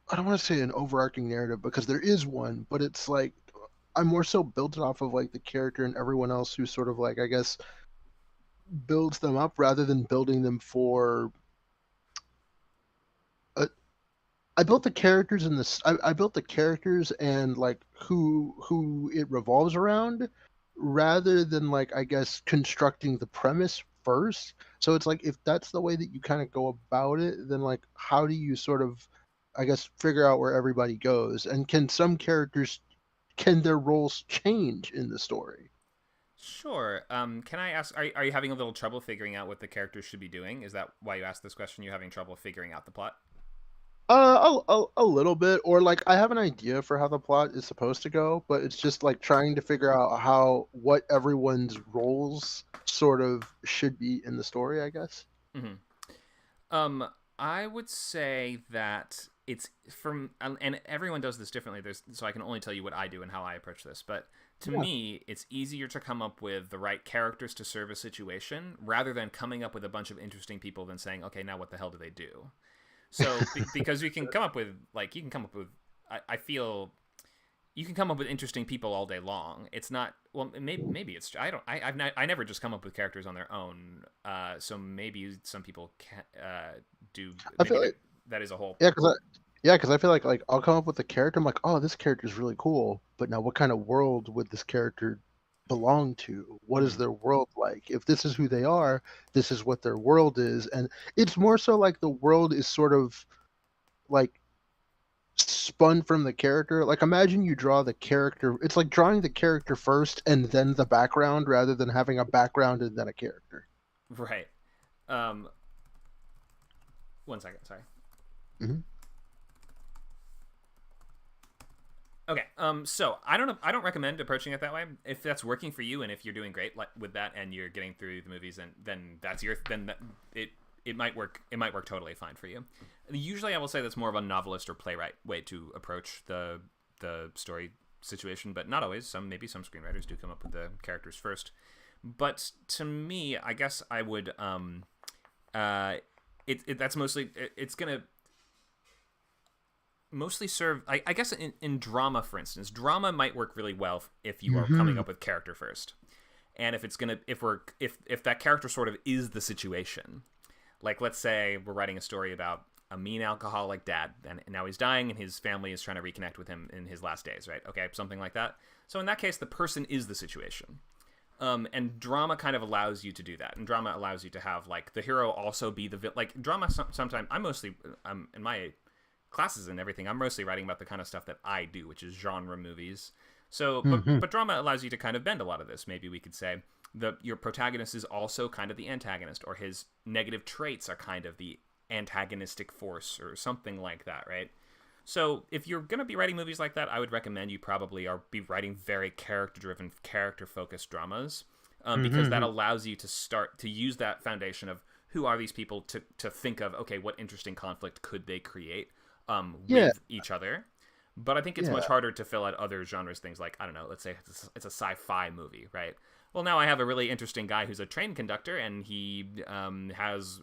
I don't want to say an overarching narrative, because there is one, but it's like I'm more so built it off of like the character and everyone else who sort of like, I guess, builds them up rather than building them for. I built the characters in this. I built the characters and like who it revolves around, rather than like, I guess, constructing the premise first. So it's like, if that's the way that you kind of go about it, then like how do you sort of, I guess, figure out where everybody goes, and can some characters, can their roles change in the story? Sure. Can I ask, are you having a little trouble figuring out what the characters should be doing? Is that why you asked this question? You're having trouble figuring out the plot? A little bit, or like I have an idea for how the plot is supposed to go, but it's just like trying to figure out what everyone's roles sort of should be in the story, I guess. Mm-hmm. I would say that it's from, and everyone does this differently. So I can only tell you what I do and how I approach this. But to me, it's easier to come up with the right characters to serve a situation rather than coming up with a bunch of interesting people than saying, okay, now what the hell do they do? So because you can come up with I feel you can come up with interesting people all day long. It's not, well, maybe it's, I never just come up with characters on their own. So maybe some people can do. I feel like that is a whole. Because I feel like I'll come up with a character. I'm like, oh, this character is really cool, but now what kind of world would this character belong to? What is their world like? If this is who they are, this is what their world is, and it's more so like the world is sort of like spun from the character. Like, imagine you draw the character. It's like drawing the character first and then the background, rather than having a background and then a character. Right. 1 second. Sorry. Mm-hmm. Okay. So I don't recommend approaching it that way. If that's working for you and if you're doing great with that and you're getting through the movies, and then it might work. It might work totally fine for you. Usually, I will say that's more of a novelist or playwright way to approach the story situation, but not always. Maybe some screenwriters do come up with the characters first. But to me, I guess I would that's mostly it's gonna mostly serve, I guess in drama, for instance. Drama might work really well if you are coming up with character first, and if that character sort of is the situation. Like, let's say we're writing a story about a mean alcoholic dad, and now he's dying and his family is trying to reconnect with him in his last days, right? Okay, something like that. So in that case, the person is the situation. And drama kind of allows you to do that, and drama allows you to have like the hero also be the like drama. Sometimes I'm in my classes and everything, I'm mostly writing about the kind of stuff that I do, which is genre movies. So, but drama allows you to kind of bend a lot of this. Maybe we could say your protagonist is also kind of the antagonist, or his negative traits are kind of the antagonistic force, or something like that, right? So if you're going to be writing movies like that, I would recommend you probably be writing very character-driven, character-focused dramas, because that allows you to start to use that foundation of who are these people to think of, okay, what interesting conflict could they create with each other. But I think it's much harder to fill out other genres, things like, I don't know, let's say it's a sci-fi movie, right? well, now I have a really interesting guy who's a train conductor, and he has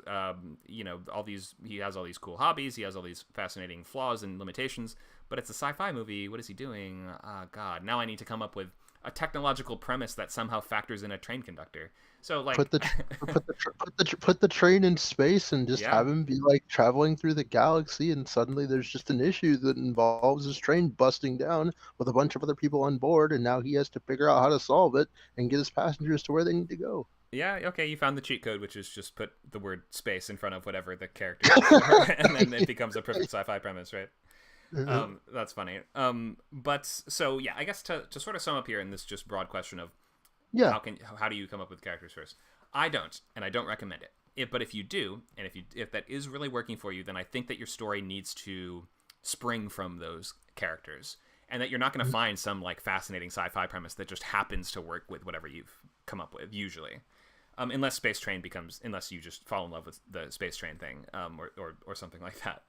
he has all these cool hobbies, he has all these fascinating flaws and limitations, but it's a sci-fi movie. What is he doing? God, now I need to come up with a technological premise that somehow factors in a train conductor. So like put the train in space and just Yeah. have him be like traveling through the galaxy, and suddenly there's just an issue that involves his train busting down with a bunch of other people on board, and now he has to figure out how to solve it and get his passengers to where they need to go. Yeah, okay, you found the cheat code, which is just put the word space in front of whatever the character is, and then it becomes a perfect sci-fi premise, right? That's funny. But so yeah, I guess to sort of sum up here in this just broad question of Yeah. how do you come up with characters first? I don't, and I don't recommend it. But if you do, and if that is really working for you, then I think that your story needs to spring from those characters, and that you're not going to find some like fascinating sci-fi premise that just happens to work with whatever you've come up with. Usually, unless unless you just fall in love with the space train thing, or something like that.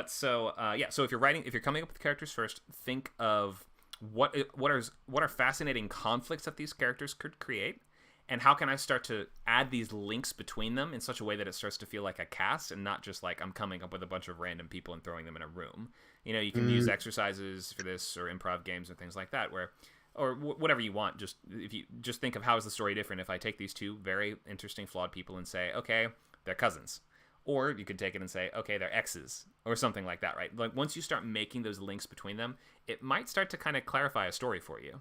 So if you're coming up with characters first, think of what are fascinating conflicts that these characters could create, and how can I start to add these links between them in such a way that it starts to feel like a cast and not just like I'm coming up with a bunch of random people and throwing them in a room. You can use exercises for this, or improv games or things like that, or whatever you want. Just if you just think of how is the story different if I take these two very interesting flawed people and say, okay, they're cousins. Or you could take it and say, okay, they're exes, or something like that, right? Like once you start making those links between them, it might start to kind of clarify a story for you.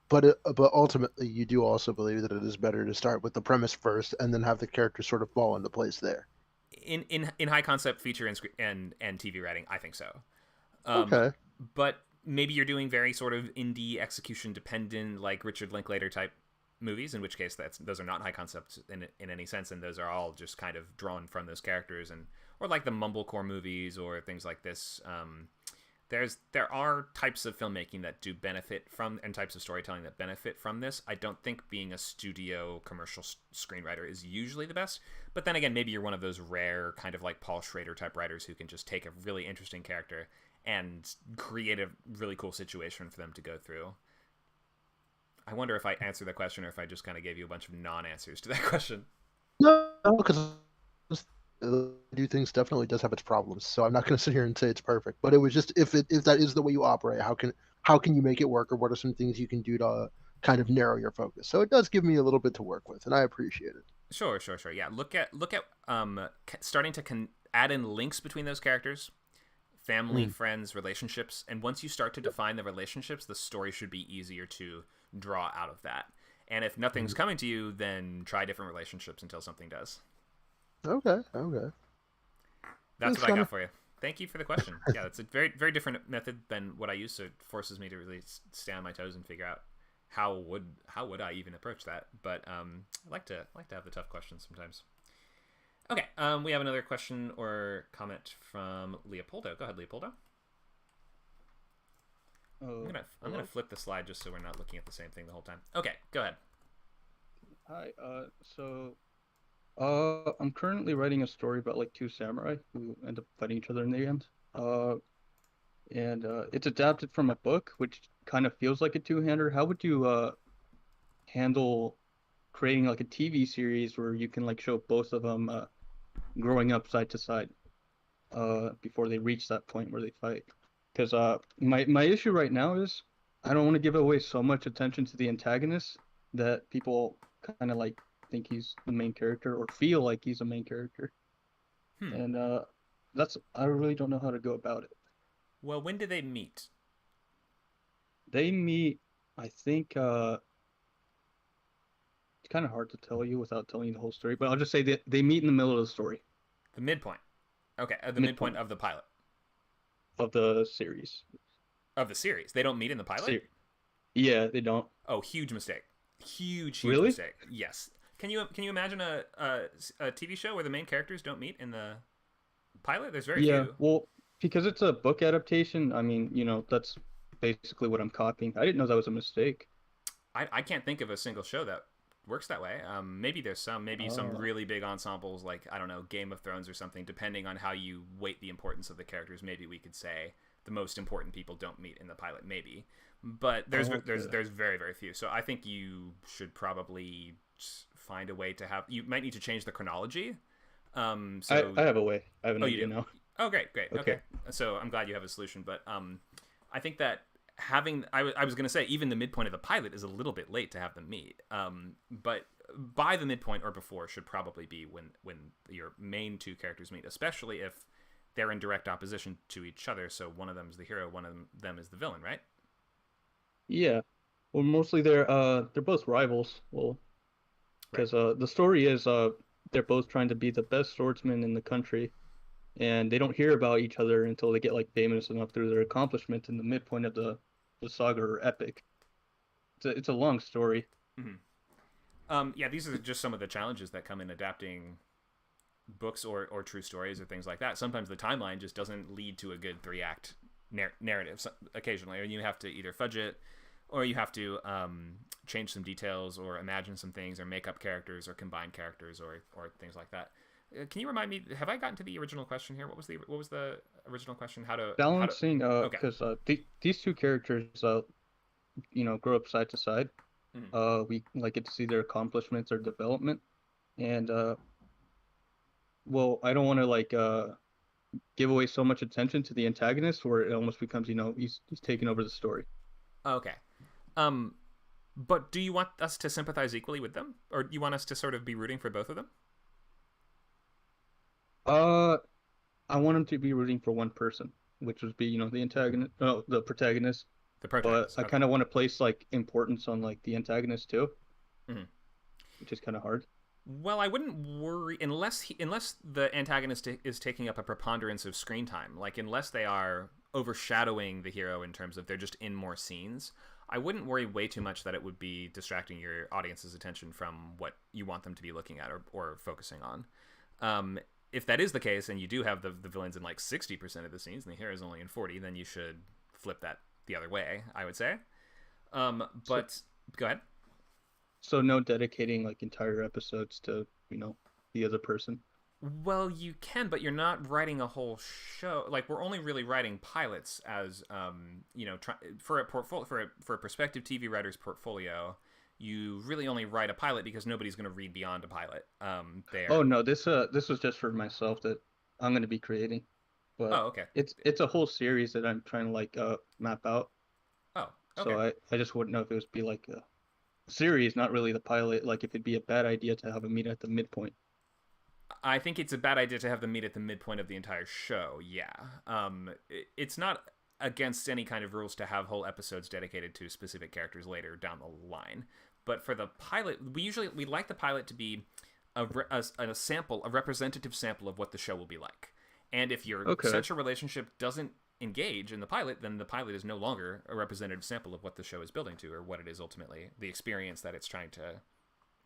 But ultimately, you do also believe that it is better to start with the premise first and then have the characters sort of fall into place there. In high concept feature and TV writing, I think so. Okay. But maybe you're doing very sort of indie execution dependent, like Richard Linklater type movies, in which case those are not high concepts in any sense, and those are all just kind of drawn from those characters, or like the mumblecore movies or things like this. There are types of filmmaking that do benefit from, and types of storytelling that benefit from this. I don't think being a studio commercial screenwriter is usually the best, but then again, maybe you're one of those rare kind of like Paul Schrader type writers who can just take a really interesting character and create a really cool situation for them to go through. I wonder if I answered the question or if I just kind of gave you a bunch of non-answers to that question. No, because do things definitely does have its problems, so I'm not going to sit here and say it's perfect. But it was just if that is the way you operate, how can you make it work, or what are some things you can do to kind of narrow your focus? So it does give me a little bit to work with, and I appreciate it. Sure. Yeah, look at starting to add in links between those characters, family, friends, relationships, and once you start to define the relationships, the story should be easier to draw out of that. And if nothing's coming to you, then try different relationships until something does. Okay. That's what I got for you. Thank you for the question. Yeah, it's a very, very different method than what I use, so it forces me to really stay on my toes and figure out how would I even approach that. But I like to have the tough questions sometimes. Okay, we have another question or comment from Leopoldo. Go ahead, Leopoldo. I'm gonna flip the slide just so we're not looking at the same thing the whole time. Okay, go ahead. Hi. I'm currently writing a story about like two samurai who end up fighting each other in the end. It's adapted from a book, which kind of feels like a two-hander. How would you handle creating like a TV series where you can like show both of them growing up side to side before they reach that point where they fight? Because my issue right now is I don't want to give away so much attention to the antagonist that people kind of like think he's the main character or feel like he's a main character. And I really don't know how to go about it. Well, when do they meet? They meet, I think, it's kind of hard to tell you without telling you the whole story, but I'll just say that they meet in the middle of the story. The midpoint. Okay, the midpoint of the pilot. Of the series. Of the series. They don't meet in the pilot? Yeah, they don't. Oh, huge mistake. Huge really? Mistake. Yes. Can you imagine a TV show where the main characters don't meet in the pilot? There's very few. Yeah, well, because it's a book adaptation, I mean, that's basically what I'm copying. I didn't know that was a mistake. I can't think of a single show that works that way. Maybe there's some really big ensembles like, I don't know, Game of Thrones or something, depending on how you weight the importance of the characters. Maybe we could say the most important people don't meet in the pilot, maybe. but there's Oh, there's okay. there's very very few. So I think you should probably find a way to have. You might need to change the chronology. So I have a way. I have an oh, you idea do. now. Oh, great, great. Okay. Okay. So I'm glad you have a solution, but I think that having I was going to say even the midpoint of the pilot is a little bit late to have them meet. But by the midpoint or before should probably be when your main two characters meet, especially if they're in direct opposition to each other. So one of them is the hero, one of them is the villain, right? Yeah. Well, mostly they're both rivals. Well, Right. because the story is they're both trying to be the best swordsmen in the country, and they don't hear about each other until they get like famous enough through their accomplishments in the midpoint of the saga or epic. It's a long story. Mm-hmm. Yeah, these are just some of the challenges that come in adapting books or true stories or things like that. Sometimes the timeline just doesn't lead to a good three-act narrative occasionally, or you have to either fudge it, or you have to change some details, or imagine some things, or make up characters, or combine characters, or things like that. Can you remind me? Have I gotten to the original question here? What was the original question? How to Balancing, Okay. because these two characters, grow up side to side. Mhm. We like get to see their accomplishments, their development, and well, I don't want to give away so much attention to the antagonist where it almost becomes, he's taking over the story. Okay. Um, but do you want us to sympathize equally with them, or do you want us to sort of be rooting for both of them? Uh, I want him to be rooting for one person, which would be, the antagonist, no, the protagonist. The But protagonist. I Okay. kind of want to place like importance on like the antagonist too, Mhm. which is kind of hard. Well, I wouldn't worry unless the antagonist is taking up a preponderance of screen time, like unless they are overshadowing the hero in terms of they're just in more scenes. I wouldn't worry way too much that it would be distracting your audience's attention from what you want them to be looking at or focusing on. If that is the case, and you do have the villains in like 60% of the scenes, and the hero is only in 40, then you should flip that the other way, I would say. So, But go ahead. so no dedicating like entire episodes to, the other person. Well, you can, but you're not writing a whole show. Like we're only really writing pilots as, for a portfolio for a prospective TV writer's portfolio. You really only write a pilot because nobody's going to read beyond a pilot. Oh There. no, this was just for myself that I'm gonna be creating, but Oh, okay. it's a whole series that I'm trying to map out. Oh, okay. So I just wouldn't know if it would be like a series, not really the pilot. Like if it'd be a bad idea to have a meet at the midpoint. I think it's a bad idea to have them meet at the midpoint of the entire show. Yeah. It's not against any kind of rules to have whole episodes dedicated to specific characters later down the line. But for the pilot, we like the pilot to be a sample, a representative sample of what the show will be like. And if your Okay. central relationship doesn't engage in the pilot, then the pilot is no longer a representative sample of what the show is building to, or what it is ultimately, the experience that it's trying to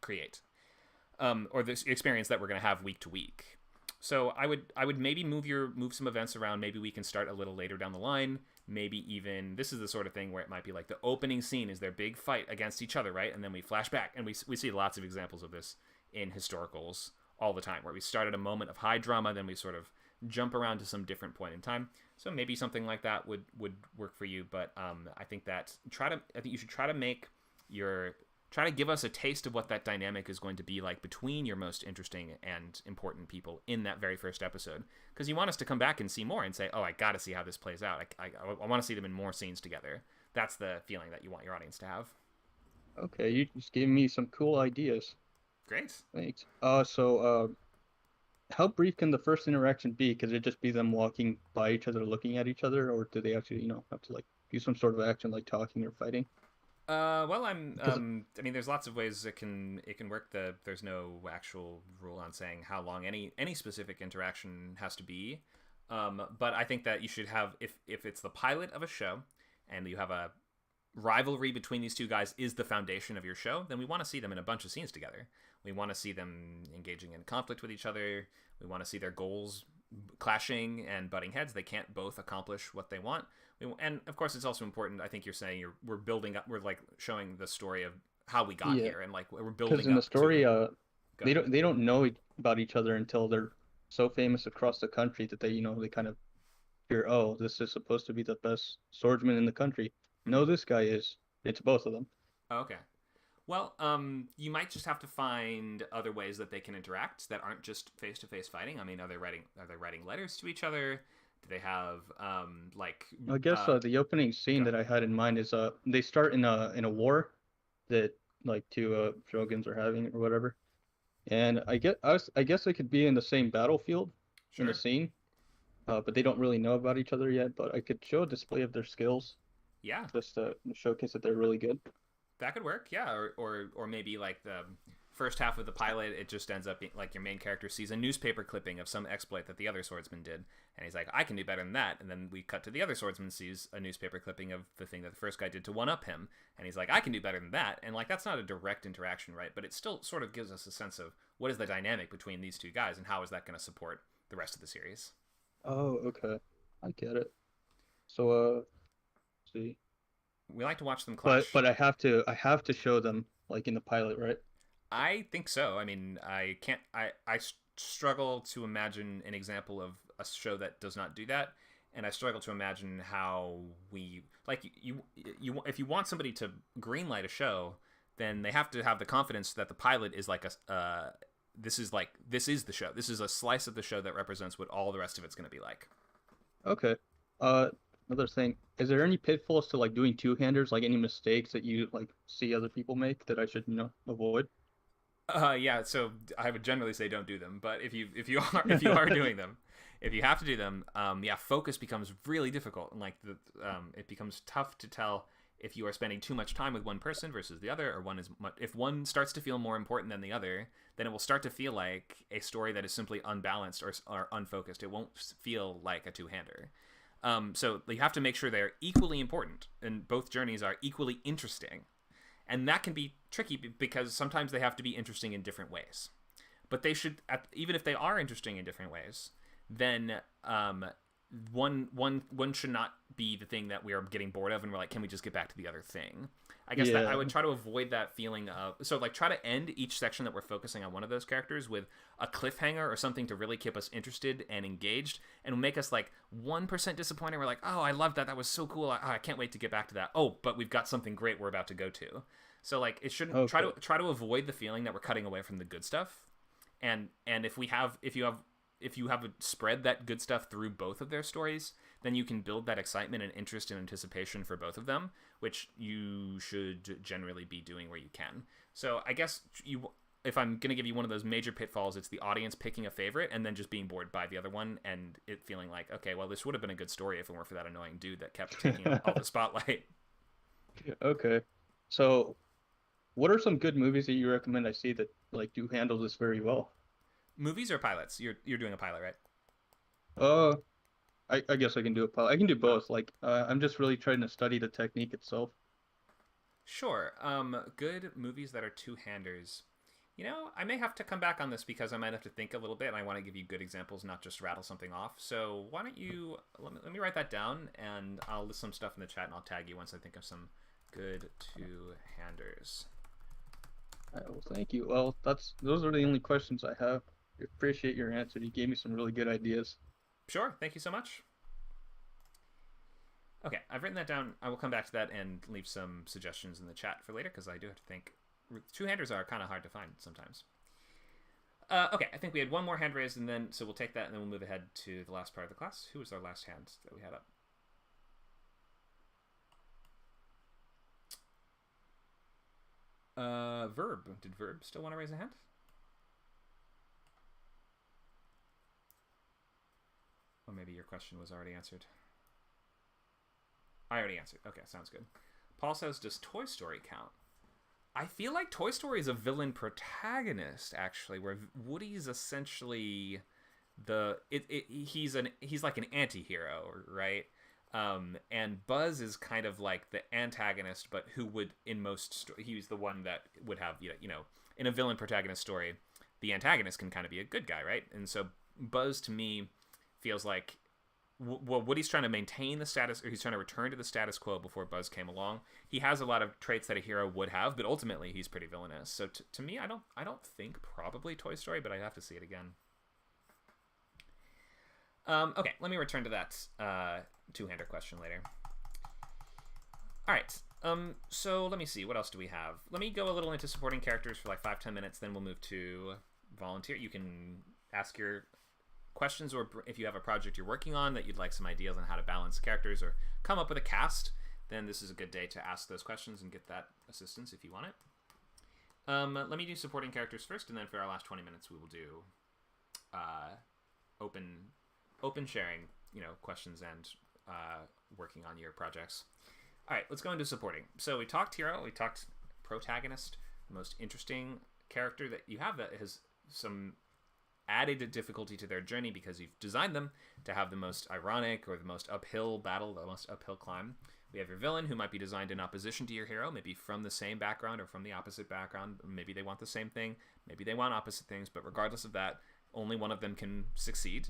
create, or the experience that we're going to have week to week. So I would maybe move some events around. Maybe we can start a little later down the line. Maybe even this is the sort of thing where it might be like the opening scene is their big fight against each other, right? And then we flash back, and we see lots of examples of this in historicals all the time, where we start at a moment of high drama, then we sort of jump around to some different point in time. So maybe something like that would work for you. But I think you should try to give us a taste of what that dynamic is going to be like between your most interesting and important people in that very first episode, because you want us to come back and see more and say, oh, I gotta see how this plays out. I want to see them in more scenes together. That's the feeling that you want your audience to have. Okay, you just gave me some cool ideas. Great. Thanks. How brief can the first interaction be? Could it just be them walking by each other, looking at each other, or do they actually, have to like do some sort of action, like talking or fighting? Well, I'm. Because I mean, there's lots of ways it can work. There's no actual rule on saying how long any specific interaction has to be. But I think that you should have, if it's the pilot of a show, and you have a rivalry between these two guys is the foundation of your show, then we want to see them in a bunch of scenes together. We want to see them engaging in conflict with each other. We want to see their goals clashing and butting heads. They can't both accomplish what they want. And of course, it's also important. I think you're saying we're building up. We're like showing the story of how we got yeah, here, and like we're because building in the up to. story, Go they ahead. don't know about each other until they're so famous across the country that they kind of hear, oh, this is supposed to be the best swordsman in the country. no, this guy is. It's both of them. Oh, okay. Well, you might just have to find other ways that they can interact that aren't just face-to-face fighting. I mean, are they writing letters to each other? Do they have I guess the opening scene that I had in mind is they start in a war that like two shoguns are having or whatever, and I guess they could be in the same battlefield in the Sure. scene, but they don't really know about each other yet. But I could show a display of their skills Yeah, just to showcase that they're really good. that could work. Yeah, or maybe like the first half of the pilot, it just ends up being like your main character sees a newspaper clipping of some exploit that the other swordsman did, and he's like, I can do better than that. And then we cut to the other swordsman sees a newspaper clipping of the thing that the first guy did to one up him, and he's like, I can do better than that. And like that's not a direct interaction, right? But it still sort of gives us a sense of what is the dynamic between these two guys and how is that going to support the rest of the series. Oh, okay, I get it. So see, We like to watch them clash. but I have to show them like in the pilot, right? I think so. I mean, I can't. I struggle to imagine an example of a show that does not do that, and I struggle to imagine how we like you. If you want somebody to greenlight a show, then they have to have the confidence that the pilot is like a. This is the show. This is a slice of the show that represents what all the rest of it's going to be like. Okay. Another thing, is there any pitfalls to like doing two-handers, like any mistakes that you like see other people make that I should, avoid? Yeah. So I would generally say don't do them, but if you are doing them, if you have to do them, yeah, focus becomes really difficult, and like it becomes tough to tell if you are spending too much time with one person versus the other, or if one starts to feel more important than the other, then it will start to feel like a story that is simply unbalanced or unfocused. It won't feel like a two-hander. So you have to make sure they're equally important and both journeys are equally interesting. And that can be tricky because sometimes they have to be interesting in different ways. But they should, even if they are interesting in different ways, then one should not be the thing that we are getting bored of and we're like, can we just get back to the other thing? I guess that I would try to avoid that feeling of, so like try to end each section that we're focusing on one of those characters with a cliffhanger or something to really keep us interested and engaged and make us like 1% disappointed. We're like, oh, I love that. That was so cool. I can't wait to get back to that. Oh, but we've got something great we're about to go to. So like it shouldn't try to avoid the feeling that we're cutting away from the good stuff. And if you have spread that good stuff through both of their stories, then you can build that excitement and interest and anticipation for both of them, which you should generally be doing where you can. So I guess if I'm going to give you one of those major pitfalls, it's the audience picking a favorite and then just being bored by the other one and it feeling like, okay, well, this would have been a good story if it weren't for that annoying dude that kept taking all the spotlight. Okay. So what are some good movies that you recommend I see that like do handle this very well? Movies or pilots? You're doing a pilot, right? I guess I can do a pilot. I can do both. Like, I'm just really trying to study the technique itself. Sure. Good movies that are two-handers. I may have to come back on this because I might have to think a little bit, and I want to give you good examples, not just rattle something off. So why don't you let me write that down, and I'll list some stuff in the chat, and I'll tag you once I think of some good two-handers. Well, thank you. Well, those are the only questions I have. I appreciate your answer. You gave me some really good ideas. Sure. Thank you so much. Okay, I've written that down. I will come back to that and leave some suggestions in the chat for later because I do have to think. Two-handers are kind of hard to find sometimes. Okay, I think we had one more hand raised, and then so we'll take that and then we'll move ahead to the last part of the class. Who was our last hand that we had up? Verb. Did Verb still want to raise a hand? Or maybe your question was already answered. I already answered. Okay, sounds good. Paul says, does Toy Story count? I feel like Toy Story is a villain protagonist, actually, where Woody's essentially he's like an anti-hero, right? And Buzz is kind of like the antagonist, but who would he's the one that would have in a villain protagonist story, the antagonist can kind of be a good guy, right? And so Buzz to me feels like Woody's trying to maintain the status, or he's trying to return to the status quo before Buzz came along. He has a lot of traits that a hero would have, but ultimately he's pretty villainous. So to me, I don't think probably Toy Story, but I'd have to see it again. Okay, let me return to that two-hander question later. All right. So let me see. What else do we have? Let me go a little into supporting characters for like 5-10 minutes. Then we'll move to volunteer. You can ask your questions, or if you have a project you're working on that you'd like some ideas on how to balance characters or come up with a cast, then this is a good day to ask those questions and get that assistance if you want it. Let me do supporting characters first, and then for our last 20 minutes, we will do open sharing, questions and working on your projects. All right, let's go into supporting. So we talked hero, we talked protagonist, the most interesting character that you have that has some added difficulty to their journey because you've designed them to have the most ironic or the most uphill battle, the most uphill climb. We have your villain, who might be designed in opposition to your hero, maybe from the same background or from the opposite background. Maybe they want the same thing, maybe they want opposite things, but regardless of that, only one of them can succeed.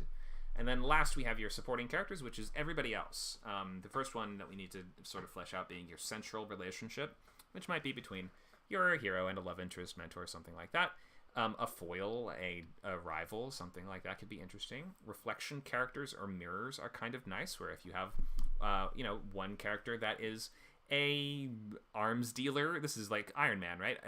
And then last, we have your supporting characters, which is everybody else. The first one that we need to sort of flesh out being your central relationship, which might be between your hero and a love interest, mentor, something like that. A foil, a rival, something like that could be interesting. Reflection characters or mirrors are kind of nice, where if you have, one character that is a arms dealer. This is like Iron Man, right?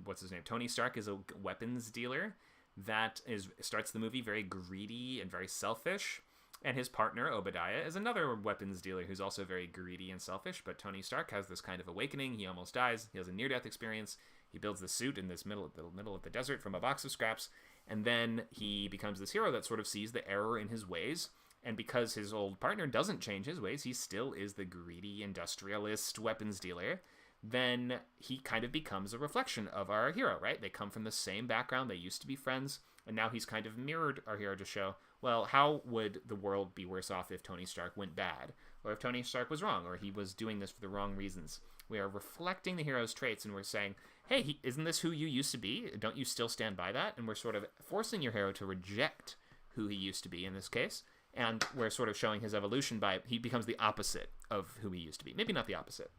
What's his name? Tony Stark is a weapons dealer that starts the movie very greedy and very selfish. And his partner, Obadiah, is another weapons dealer who's also very greedy and selfish. But Tony Stark has this kind of awakening. He almost dies. He has a near-death experience. He builds the suit in this middle of the desert from a box of scraps. And then he becomes this hero that sort of sees the error in his ways. And because his old partner doesn't change his ways, he still is the greedy industrialist weapons dealer. Then he kind of becomes a reflection of our hero, right? They come from the same background. They used to be friends. And now he's kind of mirrored our hero to show, well, how would the world be worse off if Tony Stark went bad? Or if Tony Stark was wrong, or he was doing this for the wrong reasons? We are reflecting the hero's traits, and we're saying, hey, isn't this who you used to be? Don't you still stand by that? And we're sort of forcing your hero to reject who he used to be in this case. And we're sort of showing his evolution by he becomes the opposite of who he used to be. Maybe not the opposite.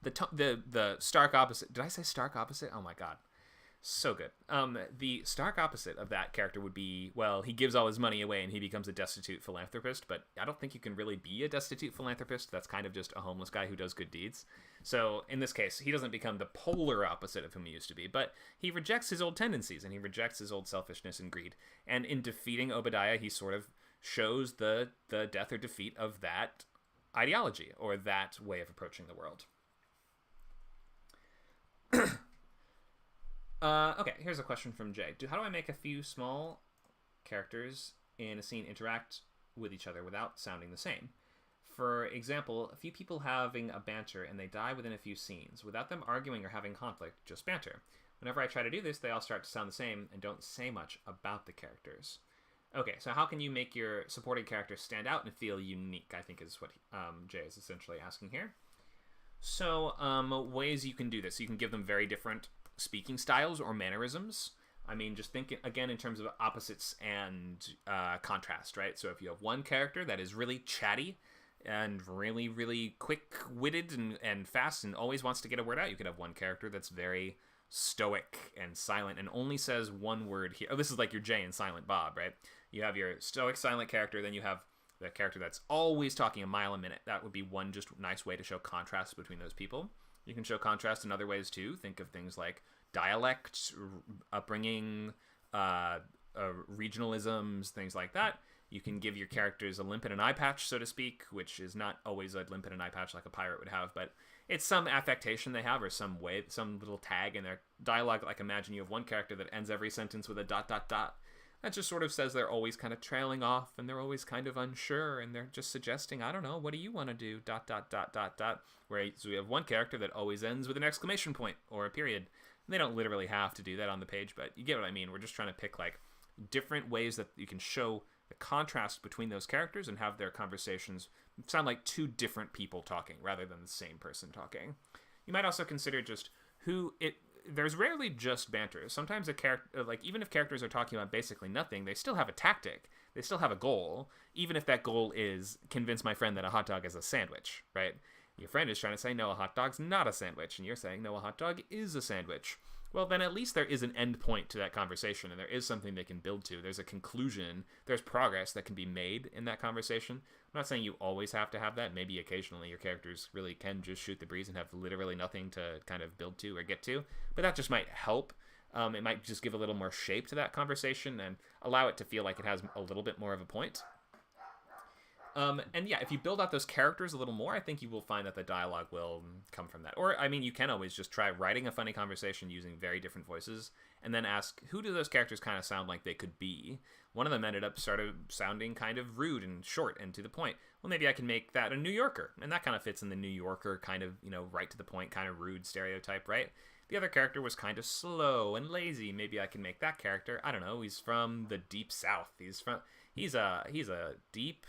The Stark opposite. Did I say Stark opposite? Oh my god. So good. The Stark opposite of that character would be, well, he gives all his money away and he becomes a destitute philanthropist, but I don't think you can really be a destitute philanthropist. That's kind of just a homeless guy who does good deeds. So in this case, he doesn't become the polar opposite of whom he used to be, but he rejects his old tendencies and he rejects his old selfishness and greed. And in defeating Obadiah, he sort of shows the death or defeat of that ideology or that way of approaching the world. Okay, here's a question from Jay. How do I make a few small characters in a scene interact with each other without sounding the same? For example, a few people having a banter and they die within a few scenes, without them arguing or having conflict, just banter. Whenever I try to do this, they all start to sound the same and don't say much about the characters. Okay, so how can you make your supporting characters stand out and feel unique, I think is what Jay is essentially asking here. So, ways you can do this. You can give them very different speaking styles or mannerisms. I mean, just think again in terms of opposites and contrast, right? So if you have one character that is really chatty and really, really quick-witted and fast and always wants to get a word out, you could have one character that's very stoic and silent and only says one word here. Oh, this is like your Jay and Silent Bob, right? You have your stoic, silent character, then you have the character that's always talking a mile a minute. That would be one just nice way to show contrast between those people. You can show contrast in other ways too. Think of things like dialect, upbringing, regionalisms, things like that. You can give your characters a limp and an eye patch, so to speak, which is not always a limp and an eye patch like a pirate would have, but it's some affectation they have or some way, some little tag in their dialogue. Like imagine you have one character that ends every sentence with a ... That just sort of says they're always kind of trailing off and they're always kind of unsure and they're just suggesting, I don't know, what do you want to do? ... Whereas we have one character that always ends with an exclamation point or a period. And they don't literally have to do that on the page, but you get what I mean. We're just trying to pick like different ways that you can show the contrast between those characters and have their conversations sound like two different people talking rather than the same person talking. You might also consider just there's rarely just banter. Sometimes a character, like even if characters are talking about basically nothing, they still have a tactic. They still have a goal, even if that goal is convince my friend that a hot dog is a sandwich, right? Your friend is trying to say, no, a hot dog's not a sandwich. And you're saying, no, a hot dog is a sandwich. well, then at least there is an end point to that conversation, and there is something they can build to. There's a conclusion. There's progress that can be made in that conversation. I'm not saying you always have to have that. Maybe occasionally your characters really can just shoot the breeze and have literally nothing to kind of build to or get to, but that just might help. It might just give a little more shape to that conversation and allow it to feel like it has a little bit more of a point. And yeah, if you build out those characters a little more, I think you will find that the dialogue will come from that. Or, I mean, you can always just try writing a funny conversation using very different voices, and then ask, who do those characters kind of sound like they could be? One of them ended up started sounding kind of rude and short and to the point. Well, maybe I can make that a New Yorker, and that kind of fits in the New Yorker kind of, right to the point, kind of rude stereotype, right? The other character was kind of slow and lazy. Maybe I can make that character, I don't know, he's from the deep south. He's a deep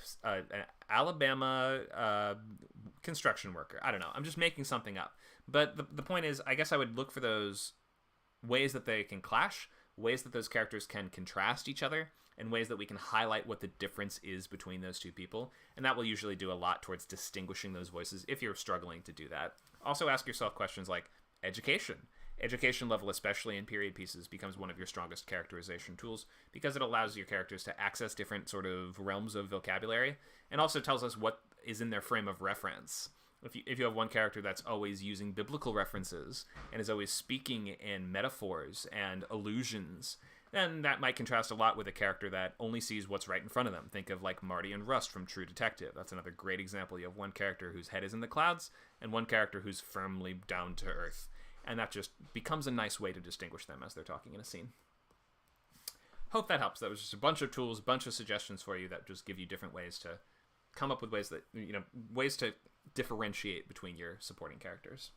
Alabama construction worker. I don't know. I'm just making something up. But the point is, I guess I would look for those ways that they can clash, ways that those characters can contrast each other, and ways that we can highlight what the difference is between those two people. And that will usually do a lot towards distinguishing those voices if you're struggling to do that. Also ask yourself questions like education. Education level, especially in period pieces, becomes one of your strongest characterization tools because it allows your characters to access different sort of realms of vocabulary and also tells us what is in their frame of reference. If you have one character that's always using biblical references and is always speaking in metaphors and allusions, then that might contrast a lot with a character that only sees what's right in front of them. Think of like Marty and Rust from True Detective. That's another great example. You have one character whose head is in the clouds and one character who's firmly down to earth. And that just becomes a nice way to distinguish them as they're talking in a scene. Hope that helps. That was just a bunch of tools, a bunch of suggestions for you that just give you different ways to come up with ways that, ways to differentiate between your supporting characters.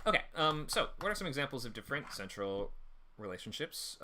Okay, so what are some examples of different central relationships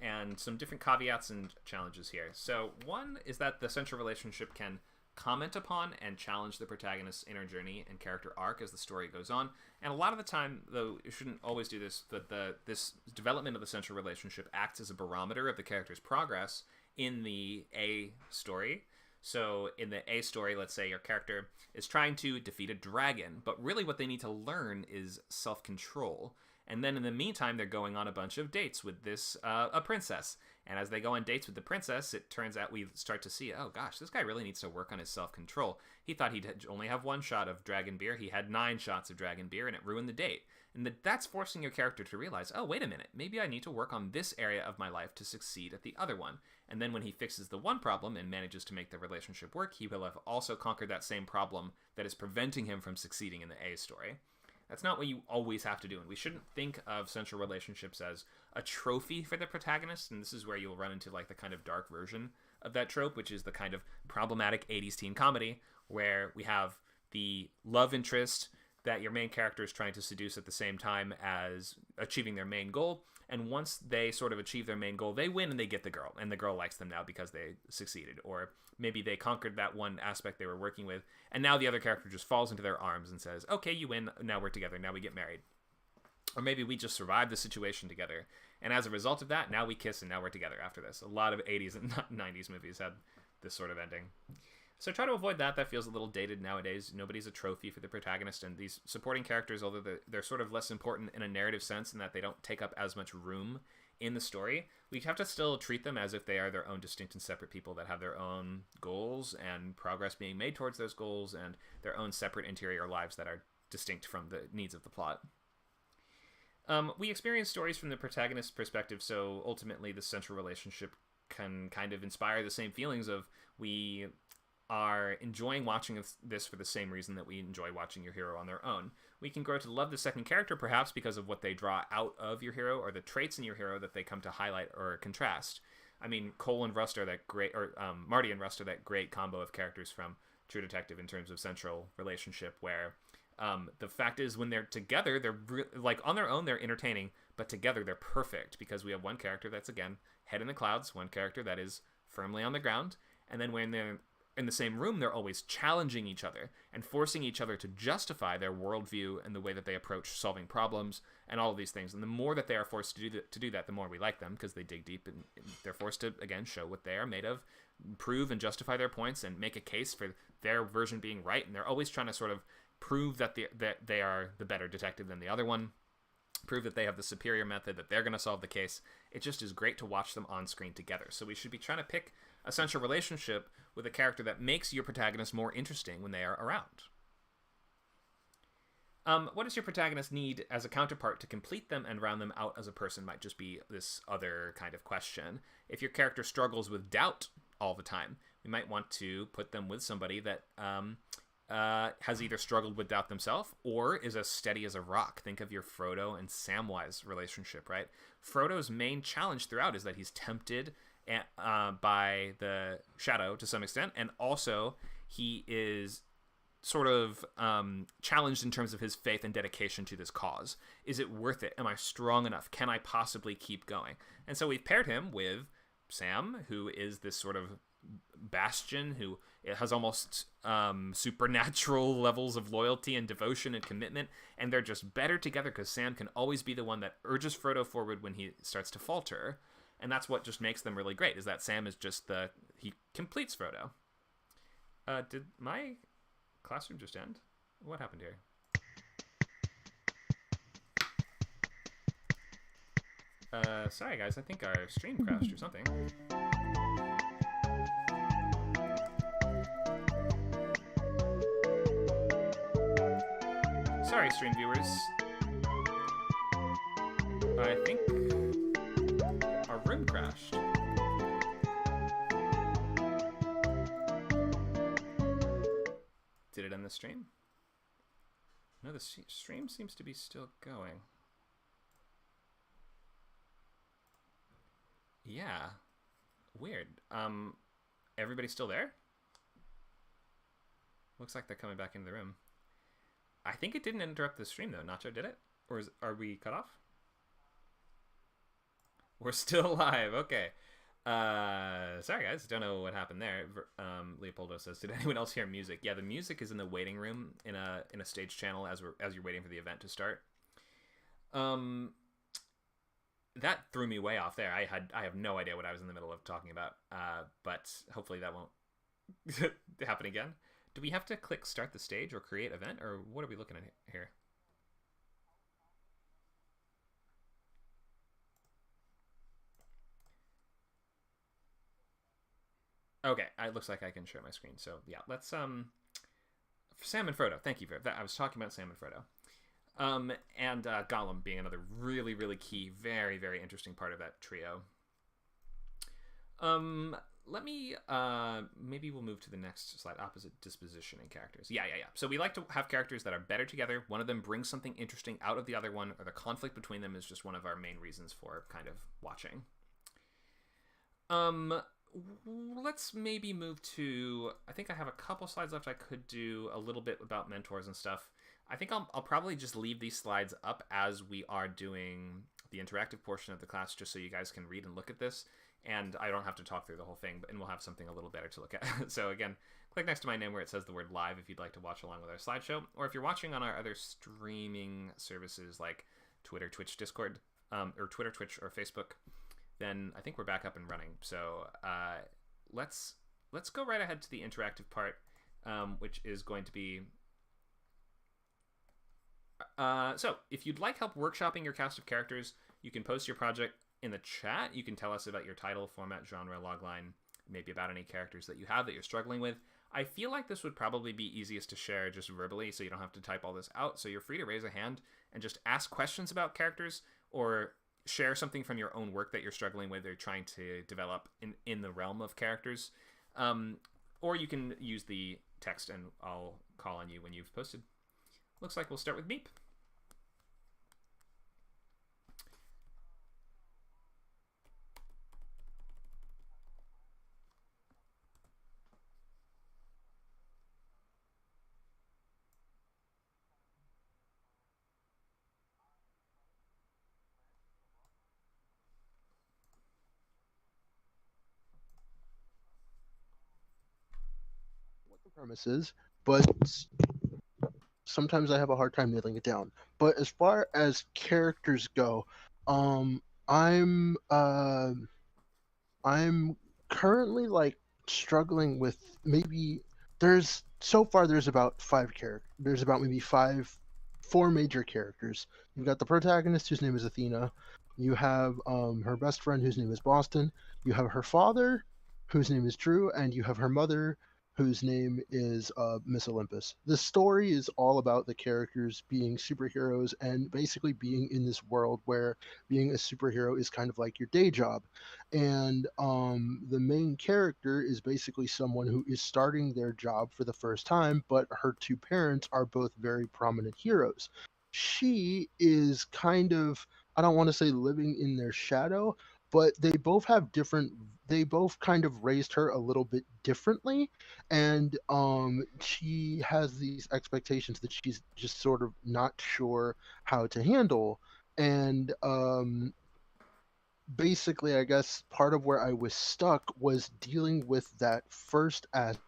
and some different caveats and challenges here? So one is that the central relationship can comment upon and challenge the protagonist's inner journey and character arc as the story goes on. And a lot of the time, though you shouldn't always do this, but this development of the central relationship acts as a barometer of the character's progress in the A story. So in the A story, let's say your character is trying to defeat a dragon, but really what they need to learn is self-control. And then in the meantime, they're going on a bunch of dates with this a princess. And as they go on dates with the princess, it turns out we start to see, oh gosh, this guy really needs to work on his self-control. He thought he'd only have one shot of dragon beer. He had 9 shots of dragon beer, and it ruined the date. And that's forcing your character to realize, oh, wait a minute, maybe I need to work on this area of my life to succeed at the other one. And then when he fixes the one problem and manages to make the relationship work, he will have also conquered that same problem that is preventing him from succeeding in the A story. That's not what you always have to do, and we shouldn't think of central relationships as a trophy for the protagonist, and this is where you'll run into like the kind of dark version of that trope, which is the kind of problematic 80s teen comedy, where we have the love interest that your main character is trying to seduce at the same time as achieving their main goal, and once they sort of achieve their main goal, they win and they get the girl, and the girl likes them now because they succeeded, or maybe they conquered that one aspect they were working with, and now the other character just falls into their arms and says, okay, you win, now we're together, now we get married. Or maybe we just survived the situation together, and as a result of that, now we kiss and now we're together after this. A lot of 80s and 90s movies had this sort of ending. So try to avoid that. That feels a little dated nowadays. Nobody's a trophy for the protagonist, and these supporting characters, although they're sort of less important in a narrative sense in that they don't take up as much room in the story, we have to still treat them as if they are their own distinct and separate people that have their own goals and progress being made towards those goals and their own separate interior lives that are distinct from the needs of the plot. We experience stories from the protagonist's perspective, so ultimately the central relationship can kind of inspire the same feelings of we are enjoying watching this for the same reason that we enjoy watching your hero on their own. We can grow to love the second character perhaps because of what they draw out of your hero or the traits in your hero that they come to highlight or contrast. I mean, Cole and Rust are that great, or Marty and Rust are that great combo of characters from True Detective in terms of central relationship where the fact is when they're together, they're like on their own, they're entertaining, but together they're perfect because we have one character that's, again, head in the clouds, one character that is firmly on the ground, and then when they're in the same room, they're always challenging each other and forcing each other to justify their worldview and the way that they approach solving problems and all of these things. And the more that they are forced to do that, the more we like them because they dig deep and they're forced to, again, show what they are made of, prove and justify their points and make a case for their version being right. And they're always trying to sort of prove that they are the better detective than the other one, prove that they have the superior method, that they're going to solve the case. It just is great to watch them on screen together. So we should be trying to pick a central relationship with a character that makes your protagonist more interesting when they are around. What does your protagonist need as a counterpart to complete them and round them out as a person might just be this other kind of question. If your character struggles with doubt all the time, we might want to put them with somebody that has either struggled with doubt themselves or is as steady as a rock. Think of your Frodo and Samwise relationship, right? Frodo's main challenge throughout is that he's tempted by the shadow to some extent, and also he is sort of challenged in terms of his faith and dedication to this cause. Is it worth it? Am I strong enough? Can I possibly keep going? And so we've paired him with Sam, who is this sort of bastion who has almost supernatural levels of loyalty and devotion and commitment, and they're just better together because Sam can always be the one that urges Frodo forward when he starts to falter, and that's what just makes them really great, is that Sam is just he completes Frodo. Did my classroom just end? What happened here? Sorry guys, I think our stream crashed or something. Sorry, stream viewers. I think our room crashed. Did it end the stream? No, the stream seems to be still going. Yeah. Weird. Everybody still there? Looks like they're coming back into the room. I think it didn't interrupt the stream, though. Nacho, did it? Or are we cut off? We're still live. Okay. Sorry, guys. Don't know what happened there. Leopoldo says, did anyone else hear music? Yeah, the music is in the waiting room in a stage channel as you're waiting for the event to start. That threw me way off there. I have no idea what I was in the middle of talking about. But hopefully that won't happen again. Do we have to click start the stage or create event, or what are we looking at here? Okay, it looks like I can share my screen. So yeah, let's Sam and Frodo. Thank you for that. I was talking about Sam and Frodo. And Gollum being another really, really key, very, very interesting part of that trio. Let me, maybe we'll move to the next slide, opposite disposition in characters. Yeah. So we like to have characters that are better together. One of them brings something interesting out of the other one, or the conflict between them is just one of our main reasons for kind of watching. Let's maybe move to, I think I have a couple slides left. I could do a little bit about mentors and stuff. I think I'll probably just leave these slides up as we are doing the interactive portion of the class, just so you guys can read and look at this, and I don't have to talk through the whole thing, and we'll have something a little better to look at. So again, click next to my name where it says the word live if you'd like to watch along with our slideshow, or if you're watching on our other streaming services like Twitter, Twitch, Discord, or Twitter, Twitch, or Facebook, then I think we're back up and running. So let's go right ahead to the interactive part, which is going to be... So if you'd like help workshopping your cast of characters, you can post your project in the chat. You can tell us about your title, format, genre, logline, maybe about any characters that you have that you're struggling with. I feel like this would probably be easiest to share just verbally, so you don't have to type all this out. So you're free to raise a hand and just ask questions about characters, or share something from your own work that you're struggling with or trying to develop in the realm of characters. Or you can use the text and I'll call on you when you've posted. Looks like we'll start with Meep. What the premise is, but sometimes I have a hard time nailing it down. But as far as characters go, I'm currently like struggling with, maybe there's so far there's about there's about maybe four major characters. You've got the protagonist, whose name is Athena. You have her best friend, whose name is Boston. You have her father, whose name is Drew, and you have her mother, whose name is Miss Olympus. The story is all about the characters being superheroes and basically being in this world where being a superhero is kind of like your day job. And the main character is basically someone who is starting their job for the first time, but her two parents are both very prominent heroes. She is kind of, I don't want to say living in their shadow, but they both kind of raised her a little bit differently, and she has these expectations that she's just sort of not sure how to handle. And basically, I guess part of where I was stuck was dealing with that first aspect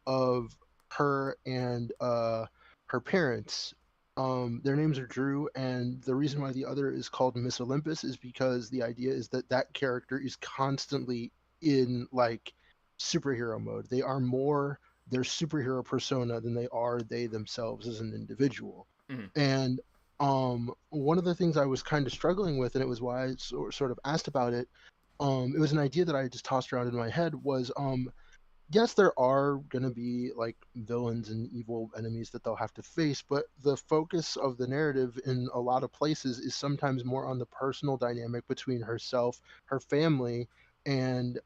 of her and her parents. Their names are Drew, and the reason why the other is called Miss Olympus is because the idea is that that character is constantly in like superhero mode. They are more their superhero persona than they are they themselves as an individual. Mhm. And one of the things I was kind of struggling with, and it was why I sort of asked about it. It was an idea that I just tossed around in my head. Was yes, there are going to be like villains and evil enemies that they'll have to face, but the focus of the narrative in a lot of places is sometimes more on the personal dynamic between herself, her family, and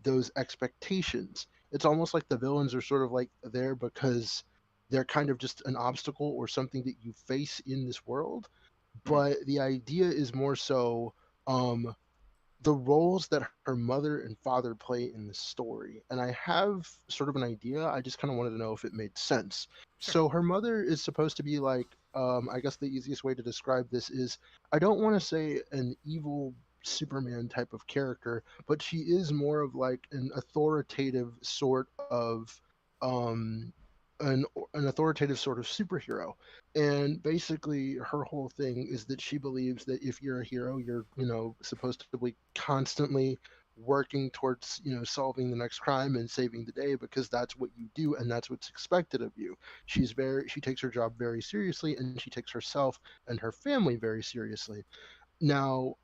those expectations. It's almost like the villains are sort of like there because they're kind of just an obstacle or something that you face in this world. Mhm. But the idea is more so um, the roles that her mother and father play in the story. And I have sort of an idea. I just kind of wanted to know if it made sense. Sure. So her mother is supposed to be like, I guess the easiest way to describe this is I don't want to say an evil Superman type of character, but she is more of like an authoritative sort of um an authoritative sort of superhero. And basically her whole thing is that she believes that if you're a hero, you're, supposed to be constantly working towards, solving the next crime and saving the day because that's what you do and that's what's expected of you. She takes her job very seriously, and she takes herself and her family very seriously. Now,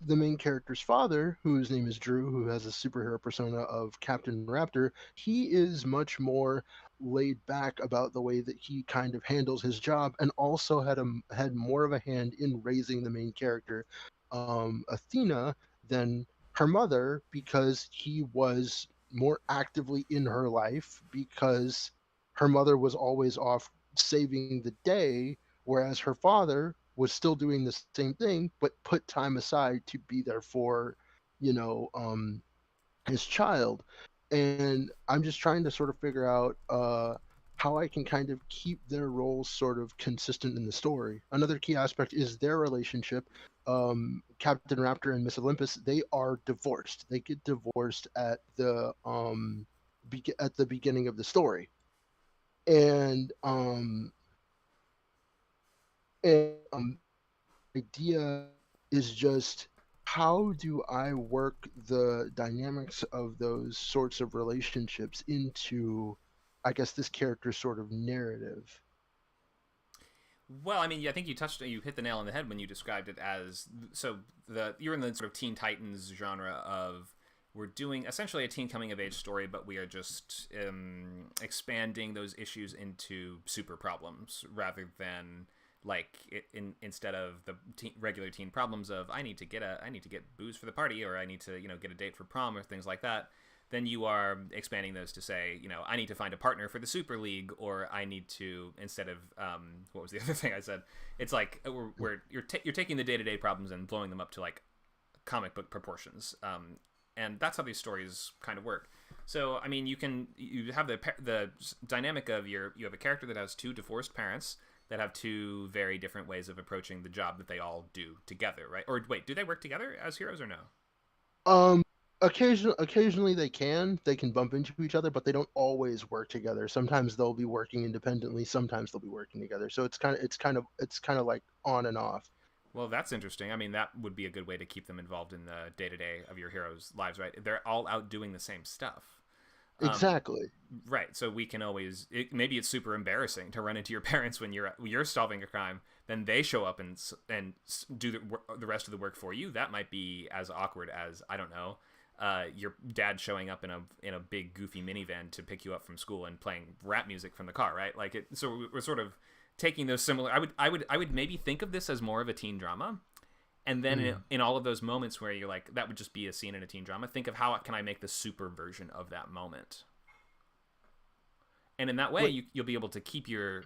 the main character's father, whose name is Drew, who has a superhero persona of Captain Raptor, he is much more laid back about the way that he kind of handles his job, and also had more of a hand in raising the main character, Athena, than her mother, because he was more actively in her life because her mother was always off saving the day, whereas her father was still doing the same thing but put time aside to be there for, you know um his child. And I'm just trying to sort of figure out how I can kind of keep their roles sort of consistent in the story. Another key aspect is their relationship. Captain Raptor and Miss Olympus, they are divorced. They get divorced at at the beginning of the story. And idea is just, how do I work the dynamics of those sorts of relationships into, I guess, this character's sort of narrative? Well, I mean, yeah, I think you hit the nail on the head when you described it as so you're in the sort of Teen Titans genre of we're doing essentially a teen coming of age story, but we are just expanding those issues into super problems rather than like instead of the regular teen problems of I need to get booze for the party, or I need to get a date for prom or things like that. Then you are expanding those to say, I need to find a partner for the Super League, or I need to, instead of what was the other thing I said? It's like you're taking the day-to-day problems and blowing them up to like comic book proportions, and that's how these stories kind of work. So I mean, you have the dynamic of you have a character that has two divorced parents that have two very different ways of approaching the job that they all do together, right? Or wait, do they work together as heroes or no? Um, occasionally they can bump into each other, but they don't always work together. Sometimes they'll be working independently. Sometimes they'll be working together. So it's kind of like on and off. Well, that's interesting. I mean, that would be a good way to keep them involved in the day-to-day of your heroes' lives, right? They're all out doing the same stuff. Exactly. Right. So we can always maybe it's super embarrassing to run into your parents when you're solving a crime. Then they show up and do the rest of the work for you. That might be as awkward as, I don't know, your dad showing up in a big goofy minivan to pick you up from school and playing rap music from the car, right? Like it. So we're sort of taking those similar. I would maybe think of this as more of a teen drama. And then in all of those moments where you're like, that would just be a scene in a teen drama, think of how can I make the super version of that moment. And in that way, you'll be able to keep your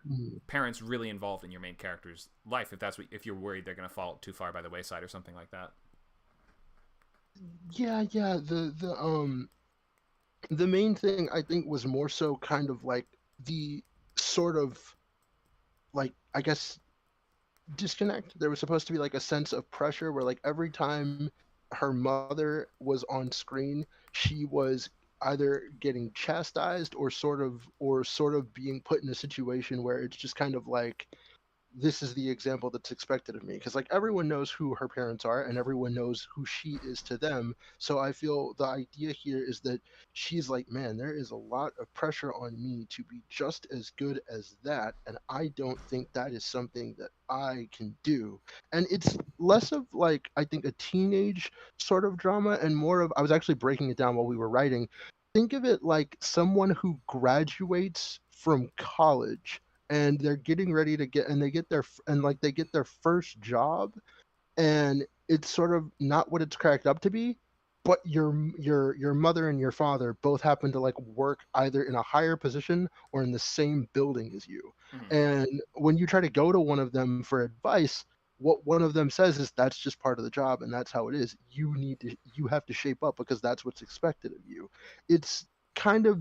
parents really involved in your main character's life if you're worried they're going to fall too far by the wayside or something like that. Yeah. The main thing I think was more so kind of like the sort of like, I guess, disconnect. There was supposed to be like a sense of pressure where like every time her mother was on screen, she was either getting chastised or sort of being put in a situation where it's just kind of like, this is the example that's expected of me, because like everyone knows who her parents are and everyone knows who she is to them. So I feel the idea here is that she's like, man, there is a lot of pressure on me to be just as good as that, and I don't think that is something that I can do. And it's less of like, I think, a teenage sort of drama and more of, I was actually breaking it down while we were writing, think of it like someone who graduates from college and they're getting ready to get, and they get their first job, and it's sort of not what it's cracked up to be, but your mother and your father both happen to like work either in a higher position or in the same building as you. And when you try to go to one of them for advice, what one of them says is, that's just part of the job and that's how it is. You have to shape up because that's what's expected of you. It's kind of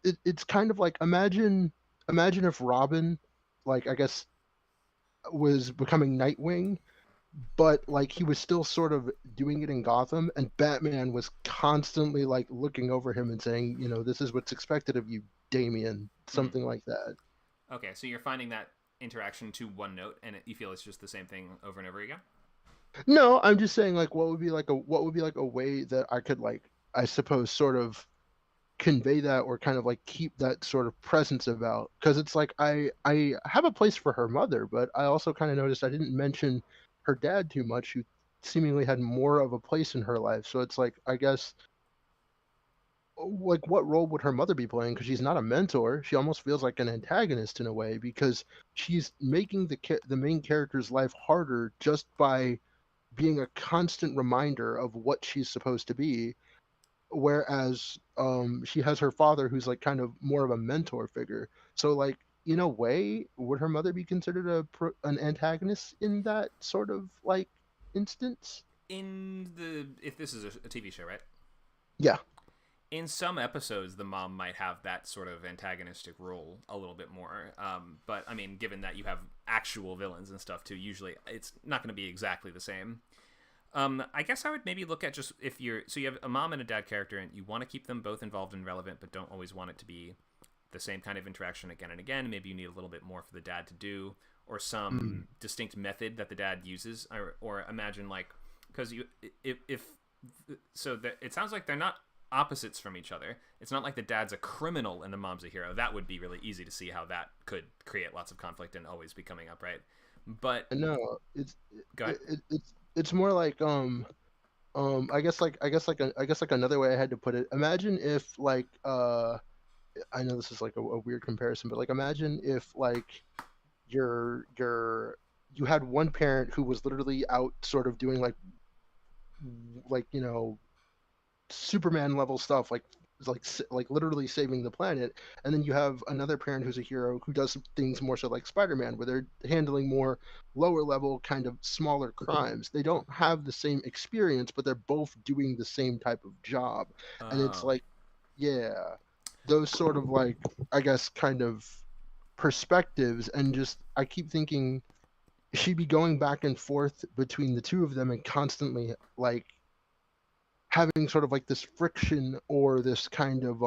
it's kind of like, imagine if Robin, like, I guess, was becoming Nightwing, but like he was still sort of doing it in Gotham, and Batman was constantly like looking over him and saying, this is what's expected of you, Damian, something like that. Okay, so you're finding that interaction to one note, and you feel it's just the same thing over and over again? No, I'm just saying, like, what would be like a way that I could, like, I suppose, sort of convey that, or kind of like keep that sort of presence about, because it's like I have a place for her mother, but I also kind of noticed I didn't mention her dad too much, who seemingly had more of a place in her life. So it's like, I guess, like, what role would her mother be playing? Because she's not a mentor. She almost feels like an antagonist in a way, because she's making the main character's life harder just by being a constant reminder of what she's supposed to be, whereas she has her father, who's like kind of more of a mentor figure. So like, in a way, would her mother be considered an antagonist in that sort of like instance? If this is a TV show, right? Yeah. In some episodes, the mom might have that sort of antagonistic role a little bit more. But I mean, given that you have actual villains and stuff too, usually it's not going to be exactly the same. I guess I would maybe look at just you have a mom and a dad character, and you want to keep them both involved and relevant, but don't always want it to be the same kind of interaction again and again. Maybe you need a little bit more for the dad to do, or some distinct method that the dad uses, or imagine like, because it sounds like they're not opposites from each other. It's not like the dad's a criminal and the mom's a hero. That would be really easy to see how that could create lots of conflict and always be coming up, right? But no, go ahead. It's more like I guess like another way I had to put it. Imagine if like I know this is like a weird comparison, but like, imagine if like you had one parent who was literally out sort of doing like Superman level stuff, like literally saving the planet, and then you have another parent who's a hero who does things more so like Spider-Man, where they're handling more lower level, kind of smaller crimes. They don't have the same experience, but they're both doing the same type of job. And it's like, yeah, those sort of like, I guess, kind of perspectives. And just, I keep thinking she'd be going back and forth between the two of them and constantly like having sort of like this friction, or this kind of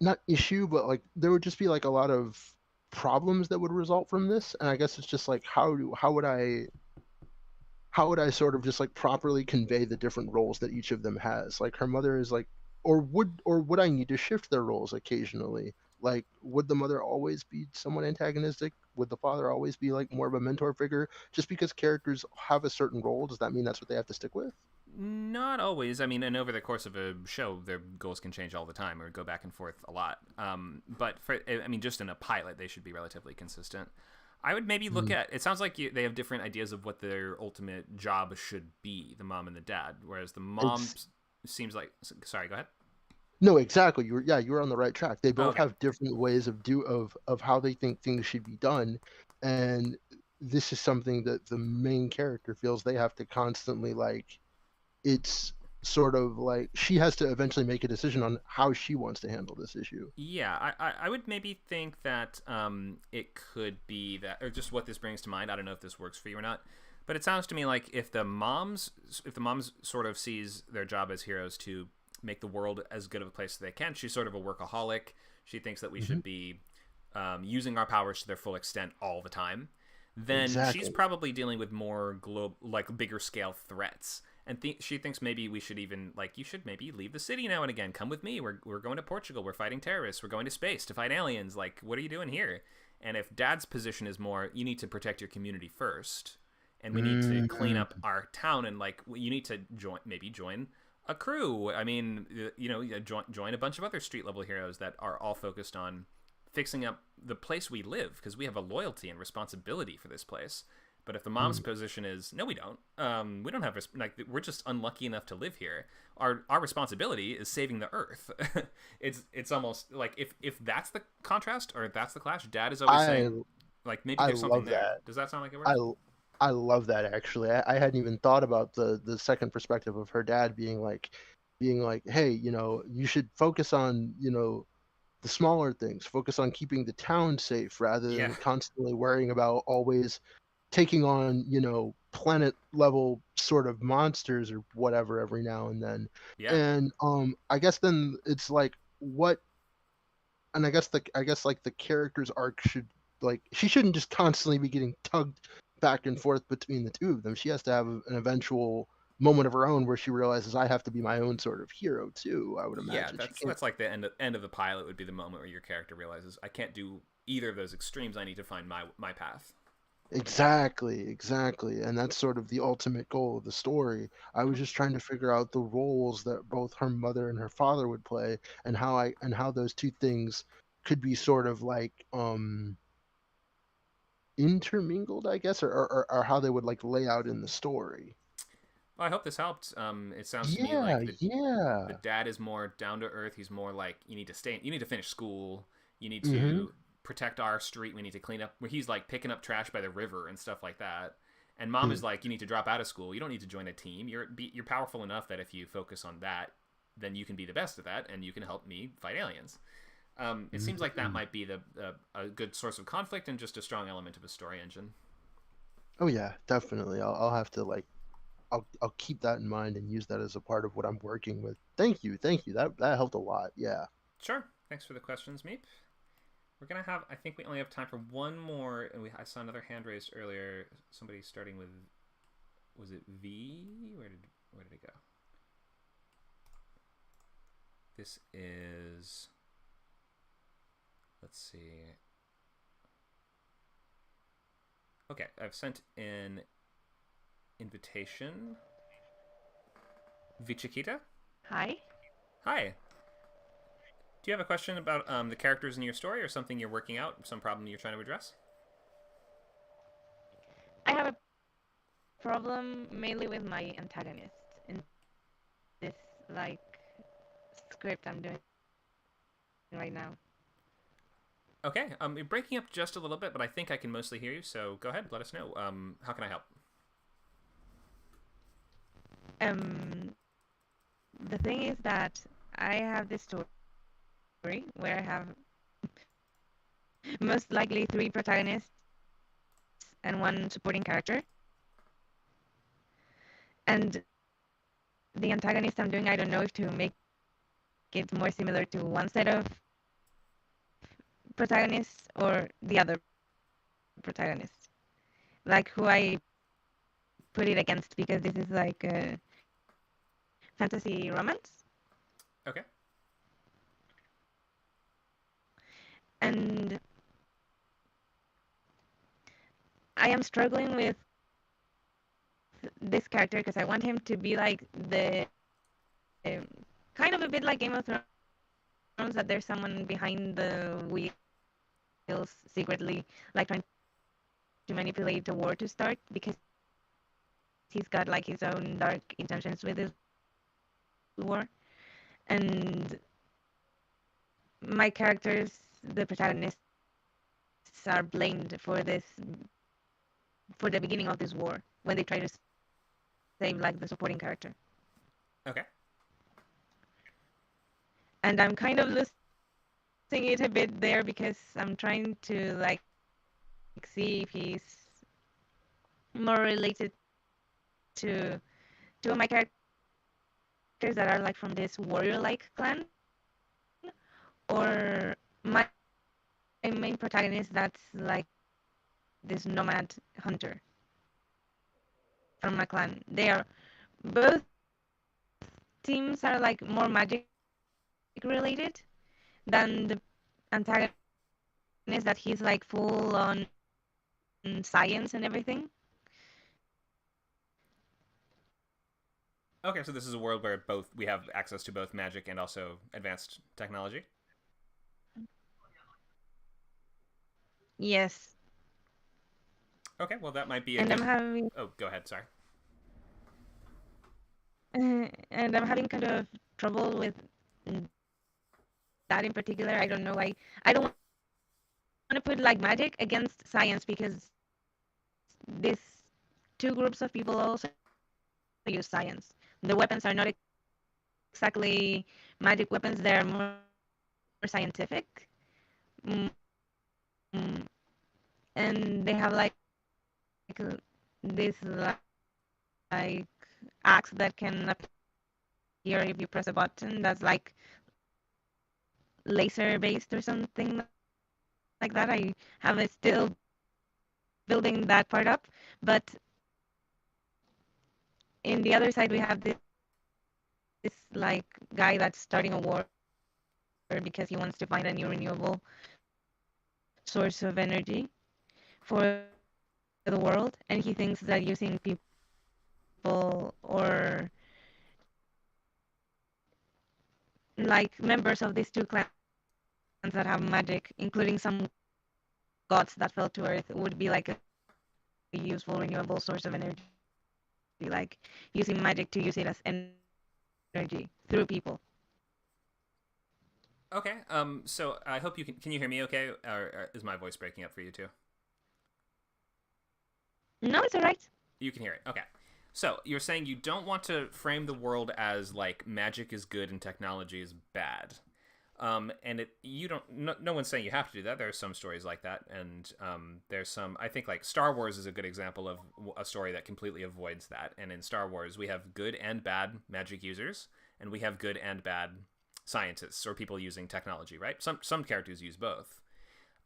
not issue, but like there would just be like a lot of problems that would result from this. And I guess it's just like, how would I how would I sort of just like properly convey the different roles that each of them has? Like her mother is like, or would I need to shift their roles occasionally? Like, would the mother always be somewhat antagonistic? Would the father always be like more of a mentor figure? Just because characters have a certain role, does that mean that's what they have to stick with? Not always. I mean, and over the course of a show, their goals can change all the time or go back and forth a lot. But I mean, just in a pilot, they should be relatively consistent. I would maybe look at. It sounds like they have different ideas of what their ultimate job should be, the mom and the dad. Whereas the mom seems like. Sorry, go ahead. No, exactly. You were on the right track. They Oh, both okay. have different ways of how they think things should be done, and this is something that the main character feels they have to constantly like. It's sort of like she has to eventually make a decision on how she wants to handle this issue. Yeah, I would maybe think that it could be that, or just what this brings to mind. I don't know if this works for you or not, but it sounds to me like if the moms sort of sees their job as heroes to make the world as good of a place as they can, she's sort of a workaholic. She thinks that we should be using our powers to their full extent all the time. Then she's Exactly. probably dealing with more like bigger scale threats. And she thinks maybe we should even, like, you should maybe leave the city now and again. Come with me. We're going to Portugal. We're fighting terrorists. We're going to space to fight aliens. Like, what are you doing here? And if dad's position is more, you need to protect your community first, and we need to clean Mm, up our town, and like you need to join a crew. I mean, join a bunch of other street level heroes that are all focused on fixing up the place we live, because we have a loyalty and responsibility for this place. But if the mom's mm. position is no, we don't. We don't have like we're just unlucky enough to live here. Our responsibility is saving the Earth. It's almost like if that's the contrast or if that's the clash, Dad is always I saying like maybe I there's something love there. that. Does that sound like it I works? I love that actually. I hadn't even thought about the second perspective of her dad being like, hey, you should focus on, the smaller things. Focus on keeping the town safe rather Yeah, than constantly worrying about always taking on, planet level sort of monsters or whatever every now and then. yeah, And I guess then it's like what and I guess like the character's arc should like she shouldn't just constantly be getting tugged back and forth between the two of them. She has to have an eventual moment of her own where she realizes I have to be my own sort of hero too. I would yeah. imagine she can't. That's like the end of the pilot would be the moment where your character realizes I can't do either of those extremes. I need to find my path. Exactly, and that's sort of the ultimate goal of the story. I was just trying to figure out the roles that both her mother and her father would play, and how those two things could be sort of like intermingled, I guess, or how they would like lay out in the story. Well, I hope this helped. It sounds to me Yeah, like the yeah. dad is more down to earth. He's more like you need to finish school. You need Mm-hmm. to protect our street. We need to clean up. Where he's like picking up trash by the river and stuff like that. And mom is like, you need to drop out of school. You don't need to join a team. You're powerful enough that if you focus on that, then you can be the best at that, and you can help me fight aliens. It seems like that Mm-hmm. might be a good source of conflict and just a strong element of a story engine. Oh yeah, definitely. I'll have to like I'll keep that in mind and use that as a part of what I'm working with. Thank you. That helped a lot. Yeah. Sure. Thanks for the questions, Meep. We're gonna have. I think we only have time for one more, and I saw another hand raised earlier. Somebody starting with, was it V? Where did it go? This is. Let's see. Okay, I've sent an invitation. Vichikita? Hi. Hi. Do you have a question about the characters in your story, or something you're working out, some problem you're trying to address? I have a problem mainly with my antagonist in this like script I'm doing right now. Okay, you're breaking up just a little bit, but I think I can mostly hear you. So go ahead, let us know. How can I help? The thing is that I have this story where I have most likely 3 protagonists and 1 supporting character. And the antagonist I'm doing, I don't know if to make it more similar to one set of protagonists or the other protagonist. Like who I put it against, because this is like a fantasy romance. Okay. And I am struggling with this character because I want him to be like the kind of a bit like Game of Thrones, that there's someone behind the wheels secretly, like trying to manipulate the war to start, because he's got like his own dark intentions with this war. And my characters, the protagonists, are blamed for this, for the beginning of this war, when they try to save like the supporting character. Okay. And I'm kind of losing it a bit there, because I'm trying to like see if he's more related to two of my characters that are like from this warrior-like clan, or my main protagonist that's like this nomad hunter from my clan. They are both teams are like more magic related than the antagonist, that he's like full on science and everything. Okay, so this is a world where we have access to both magic and also advanced technology. Yes. Okay, well that might be a And good... I'm having Oh, go ahead, sorry. and I'm having kind of trouble with that in particular. I don't know. I don't want to put like magic against science, because these two groups of people also use science. The weapons are not exactly magic weapons; they're more scientific. Mm, mm, and they have like this like axe that can appear if you press a button, that's like laser based or something like that. I have it still building that part up, but in the other side we have this like guy that's starting a war because he wants to find a new renewable source of energy for the world, and he thinks that using people or like members of these two clans that have magic, including some gods that fell to earth, would be like a useful renewable source of energy, like using magic to use it as energy through people. Okay, so I hope you can you hear me okay, or is my voice breaking up for you too? No, it's all right. You can hear it. Okay. So you're saying you don't want to frame the world as like magic is good and technology is bad, and you don't. No one's saying you have to do that. There are some stories like that, and there's some. I think like Star Wars is a good example of a story that completely avoids that. And in Star Wars, we have good and bad magic users, and we have good and bad scientists or people using technology. Right? Some characters use both.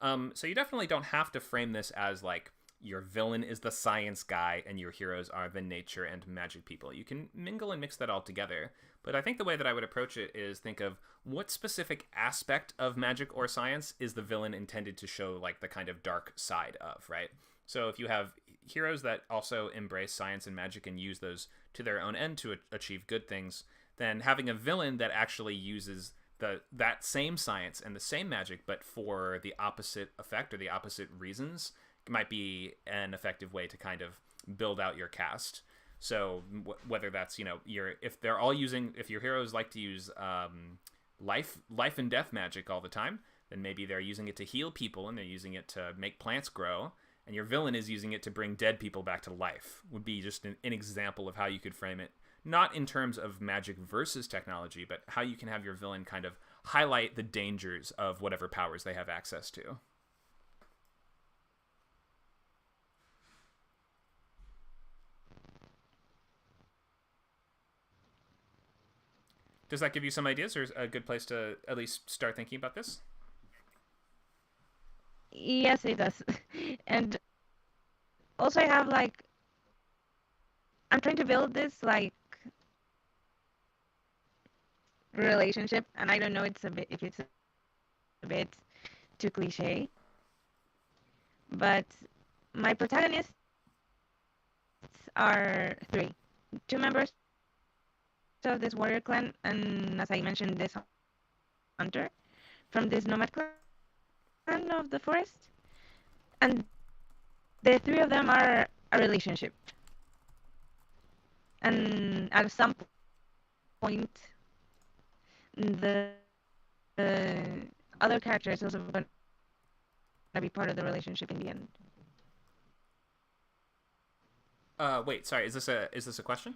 So you definitely don't have to frame this as like your villain is the science guy and your heroes are the nature and magic people. You can mingle and mix that all together. But I think the way that I would approach it is think of what specific aspect of magic or science is the villain intended to show like the kind of dark side of, right? So if you have heroes that also embrace science and magic and use those to their own end to achieve good things, then having a villain that actually uses that same science and the same magic but for the opposite effect or the opposite reasons might be an effective way to kind of build out your cast. So whether that's, if your heroes like to use life and death magic all the time, then maybe they're using it to heal people and they're using it to make plants grow, and your villain is using it to bring dead people back to life. Would be just an example of how you could frame it, not in terms of magic versus technology, but how you can have your villain kind of highlight the dangers of whatever powers they have access to. Does that give you some ideas, or is a good place to at least start thinking about this? Yes, it does. And also I have like I'm trying to build this like relationship, and I don't know if it's a bit too cliche, but my protagonists are three: two members of this warrior clan, and as I mentioned, this hunter from this nomad clan of the forest, and the three of them are a relationship. And at some point, the other character is also going to be part of the relationship in the end. Wait, sorry. Is this a question?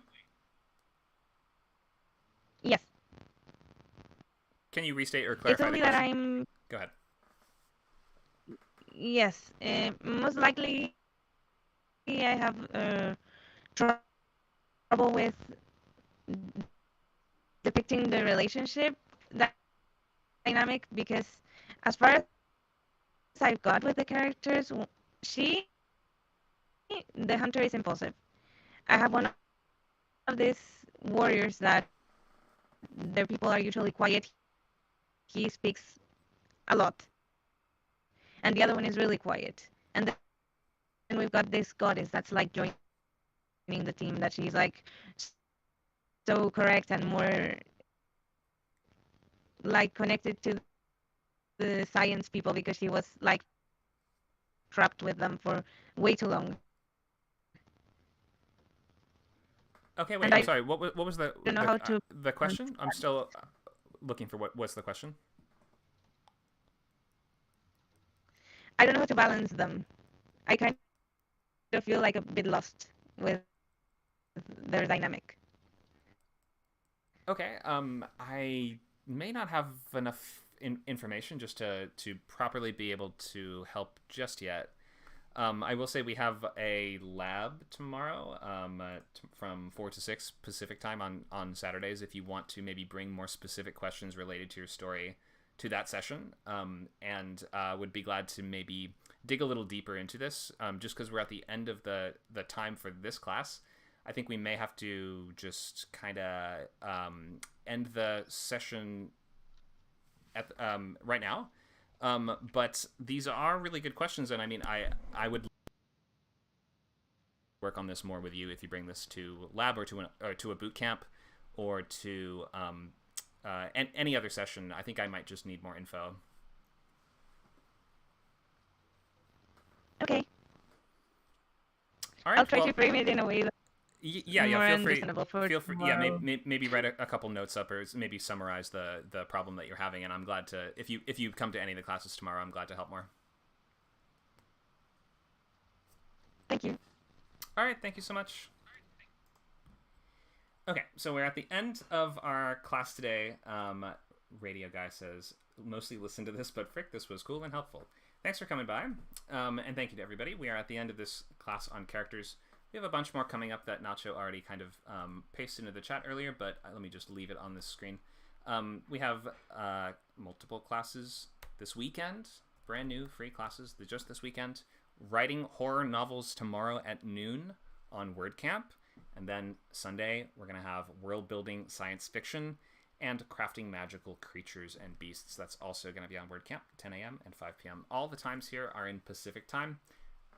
Yes. Can you restate or It's clarify the only question? that I'm. Go ahead. Yes. Most likely, I have trouble with depicting the relationship dynamic because, as far as I've got with the characters, the hunter, is impulsive. I have one of these warriors that their people are usually quiet. He speaks a lot. And the other one is really quiet. And then we've got this goddess that's like joining the team, that she's like so correct and more like connected to the science people because she was like trapped with them for way too long. Okay, wait. And I'm I sorry. What was the don't know how to the question? I'm still looking for what's the question. I don't know how to balance them. I kind of feel like a bit lost with their dynamic. Okay. I may not have enough information just to properly be able to help just yet. I will say we have a lab tomorrow from 4 to 6 Pacific time on Saturdays if you want to maybe bring more specific questions related to your story to that session, and would be glad to maybe dig a little deeper into this. Just because we're at the end of the time for this class, I think we may have to just kind of end the session at right now. But these are really good questions, and I mean, I would work on this more with you if you bring this to lab or to a boot camp or to any other session. I think I might just need more info. Okay. All right. I'll try to frame it in a way that yeah. more Feel free. understandable for Feel free. Yeah, tomorrow. maybe write a couple notes up or maybe summarize the problem that you're having. And I'm glad to if you come to any of the classes tomorrow, I'm glad to help more. Thank you. All right. Thank you so much. Okay, so we're at the end of our class today. Radio Guy says, mostly listen to this, but frick, this was cool and helpful. Thanks for coming by, and thank you to everybody. We are at the end of this class on characters. We have a bunch more coming up that Nacho already kind of pasted into the chat earlier, but let me just leave it on this screen. We have multiple classes this weekend, brand new free classes just this weekend. Writing horror novels tomorrow at noon on WordCamp. And then Sunday, we're going to have world building science fiction and crafting magical creatures and beasts. That's also going to be on WordCamp, 10 a.m. and 5 p.m. All the times here are in Pacific time.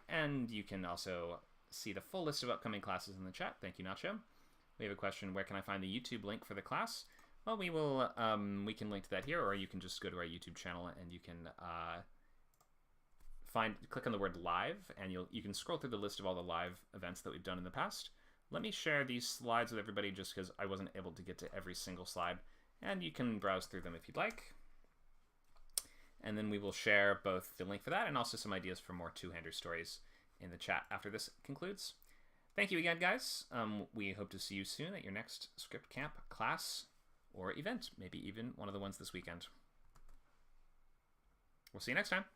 And you can also see the full list of upcoming classes in the chat. Thank you, Nacho. We have a question, where can I find the YouTube link for the class? Well, we can link to that here, or you can just go to our YouTube channel and you can click on the word live, and you can scroll through the list of all the live events that we've done in the past. Let me share these slides with everybody just because I wasn't able to get to every single slide, and you can browse through them if you'd like. And then we will share both the link for that and also some ideas for more two-hander stories in the chat after this concludes. Thank you again, guys. We hope to see you soon at your next script camp class or event, maybe even one of the ones this weekend. We'll see you next time.